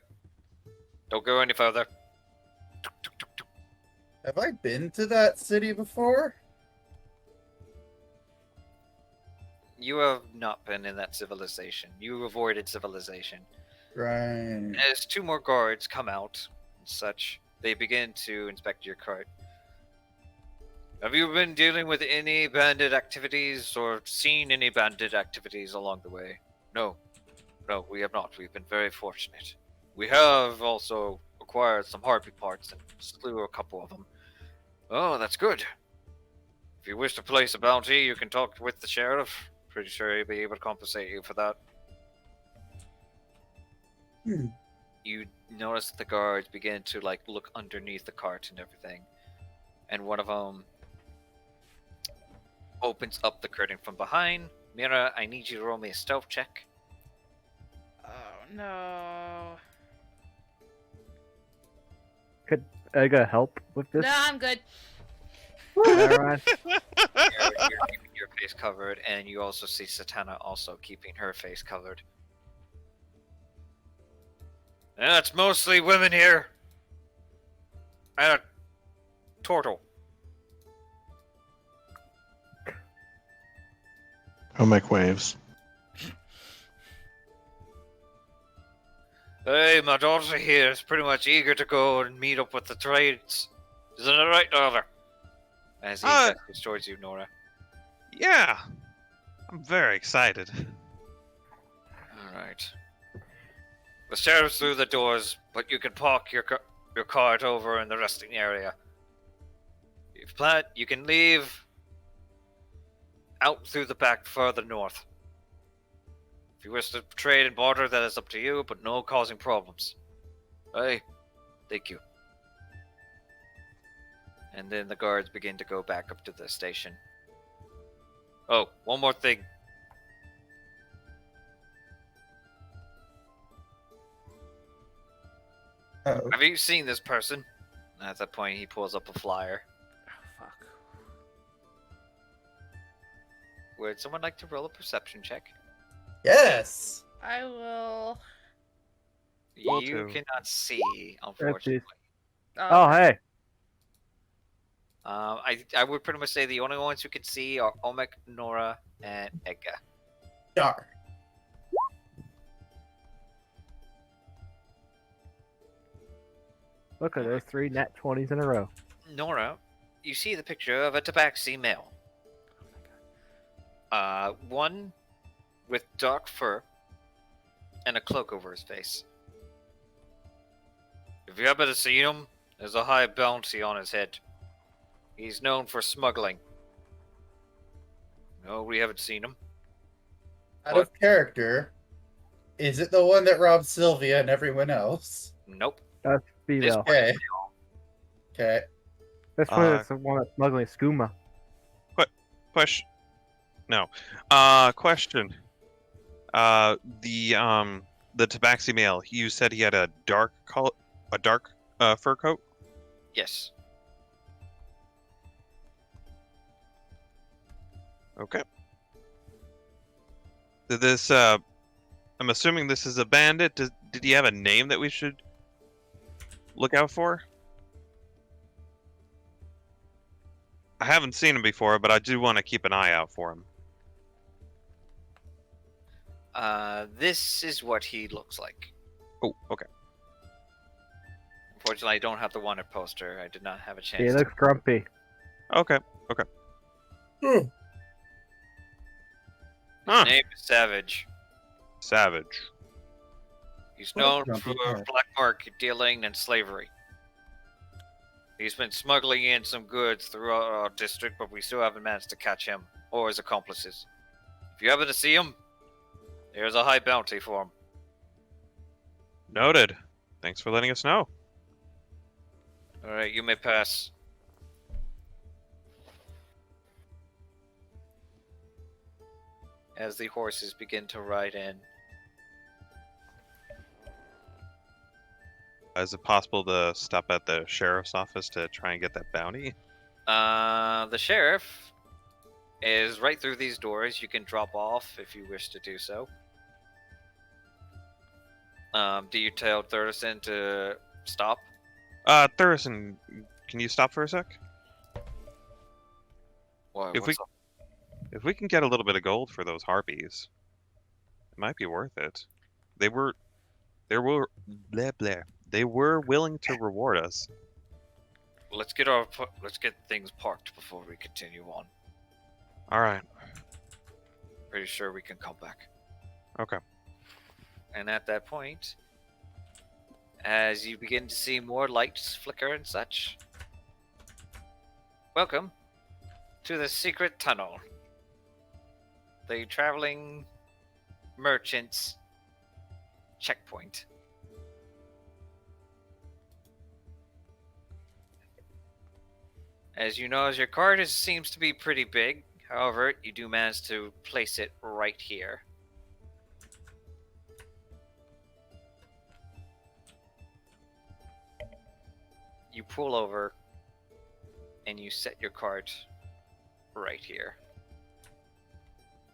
Don't go any further. Have I been to that city before? You have not been in that civilization. You avoided civilization. Right. As two more guards come out and such, they begin to inspect your cart. Have you been dealing with any bandit activities or seen any bandit activities along the way? No. No, we have not. We've been very fortunate. We have also acquired some harpy parts and slew a couple of them. Oh, that's good. If you wish to place a bounty, you can talk with the sheriff. Pretty sure he'll be able to compensate you for that. Hmm. You notice the guards begin to look underneath the cart and everything, and one of them opens up the curtain from behind. Mira, I need you to roll me a stealth check. Oh no. Could Ega help with this? No, I'm good. Alright. You're keeping your face covered, and you also see Satana also keeping her face covered. And it's mostly women here. And a turtle. I'll make waves. Hey, my daughter here is pretty much eager to go and meet up with the trades. Isn't it right, daughter? As he gestures towards you, Nora. Yeah, I'm very excited. Alright. The sheriff's through the doors, but you can park your cart over in the resting area. You can leave out through the back further north. If you wish to trade and barter, that is up to you, but no causing problems. Hey, thank you. And then the guards begin to go back up to the station. Oh, one more thing. Oh. Have you seen this person? At that point, he pulls up a flyer. Oh, fuck. Would someone like to roll a perception check? Yes. I will. Will You do. cannot see, unfortunately. Oh, hey. I would pretty much say the only ones who can see are Omek, Nora, and Edgar. Dar. Look at those 3 nat 20s in a row. Nora, you see the picture of a tabaxi male. One with dark fur and a cloak over his face. If you happen to see him, there's a high bounty on his head. He's known for smuggling. No, we haven't seen him. Out of character, is it the one that robbed Sylvia and everyone else? Nope. That's female. Okay. Okay. This one is the one that's smuggling skooma. Question. No. Question. The tabaxi male. You said he had a dark fur coat. Yes. Okay. Did this? I'm assuming this is a bandit. Did he have a name that we should look out for? I haven't seen him before, but I do want to keep an eye out for him. This is what he looks like. Oh, okay. Unfortunately, I don't have the wanted poster. I did not have a chance. He looks grumpy. Okay. His Huh. name is Savage. Savage. He's What a known grumpy for cat. black market dealing and slavery. He's been smuggling in some goods throughout our district, but we still haven't managed to catch him or his accomplices. If you happen to see him, there's a high bounty for him. Noted. Thanks for letting us know. Alright, you may pass. As the horses begin to ride in. Is it possible to stop at the sheriff's office to try and get that bounty? The sheriff is right through these doors. You can drop off if you wish to do so. Do you tell Thurston to stop? Thurston, Can you stop for a sec? Why, If we what's up? if we can get a little bit of gold for those harpies, it might be worth it. They were blah blah. They were willing to reward us. Let's get things parked before we continue on. All right. Pretty sure we can come back. Okay. And at that point, as you begin to see more lights flicker and such, welcome to the secret tunnel. The traveling merchants checkpoint. As you know, as your card seems to be pretty big, however, you do manage to place it right here. You pull over and you set your cart right here.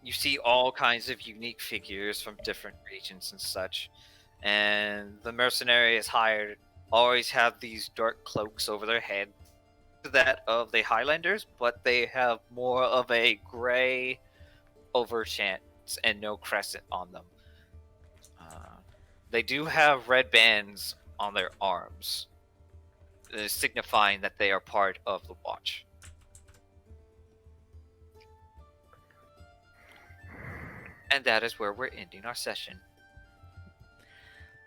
You see all kinds of unique figures from different regions and such, and the mercenary is hired always have these dark cloaks over their head, that of the Highlanders, but they have more of a gray overchant and no crescent on them. They do have red bands on their arms, signifying that they are part of the watch. And that is where we're ending our session.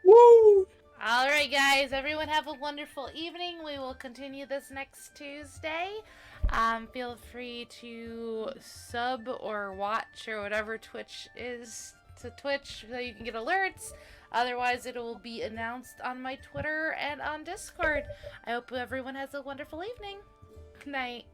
Woo! Alright, guys, everyone have a wonderful evening. We will continue this next Tuesday. Feel free to sub or watch or whatever Twitch is to Twitch so you can get alerts. Otherwise, it will be announced on my Twitter and on Discord. I hope everyone has a wonderful evening. Good night.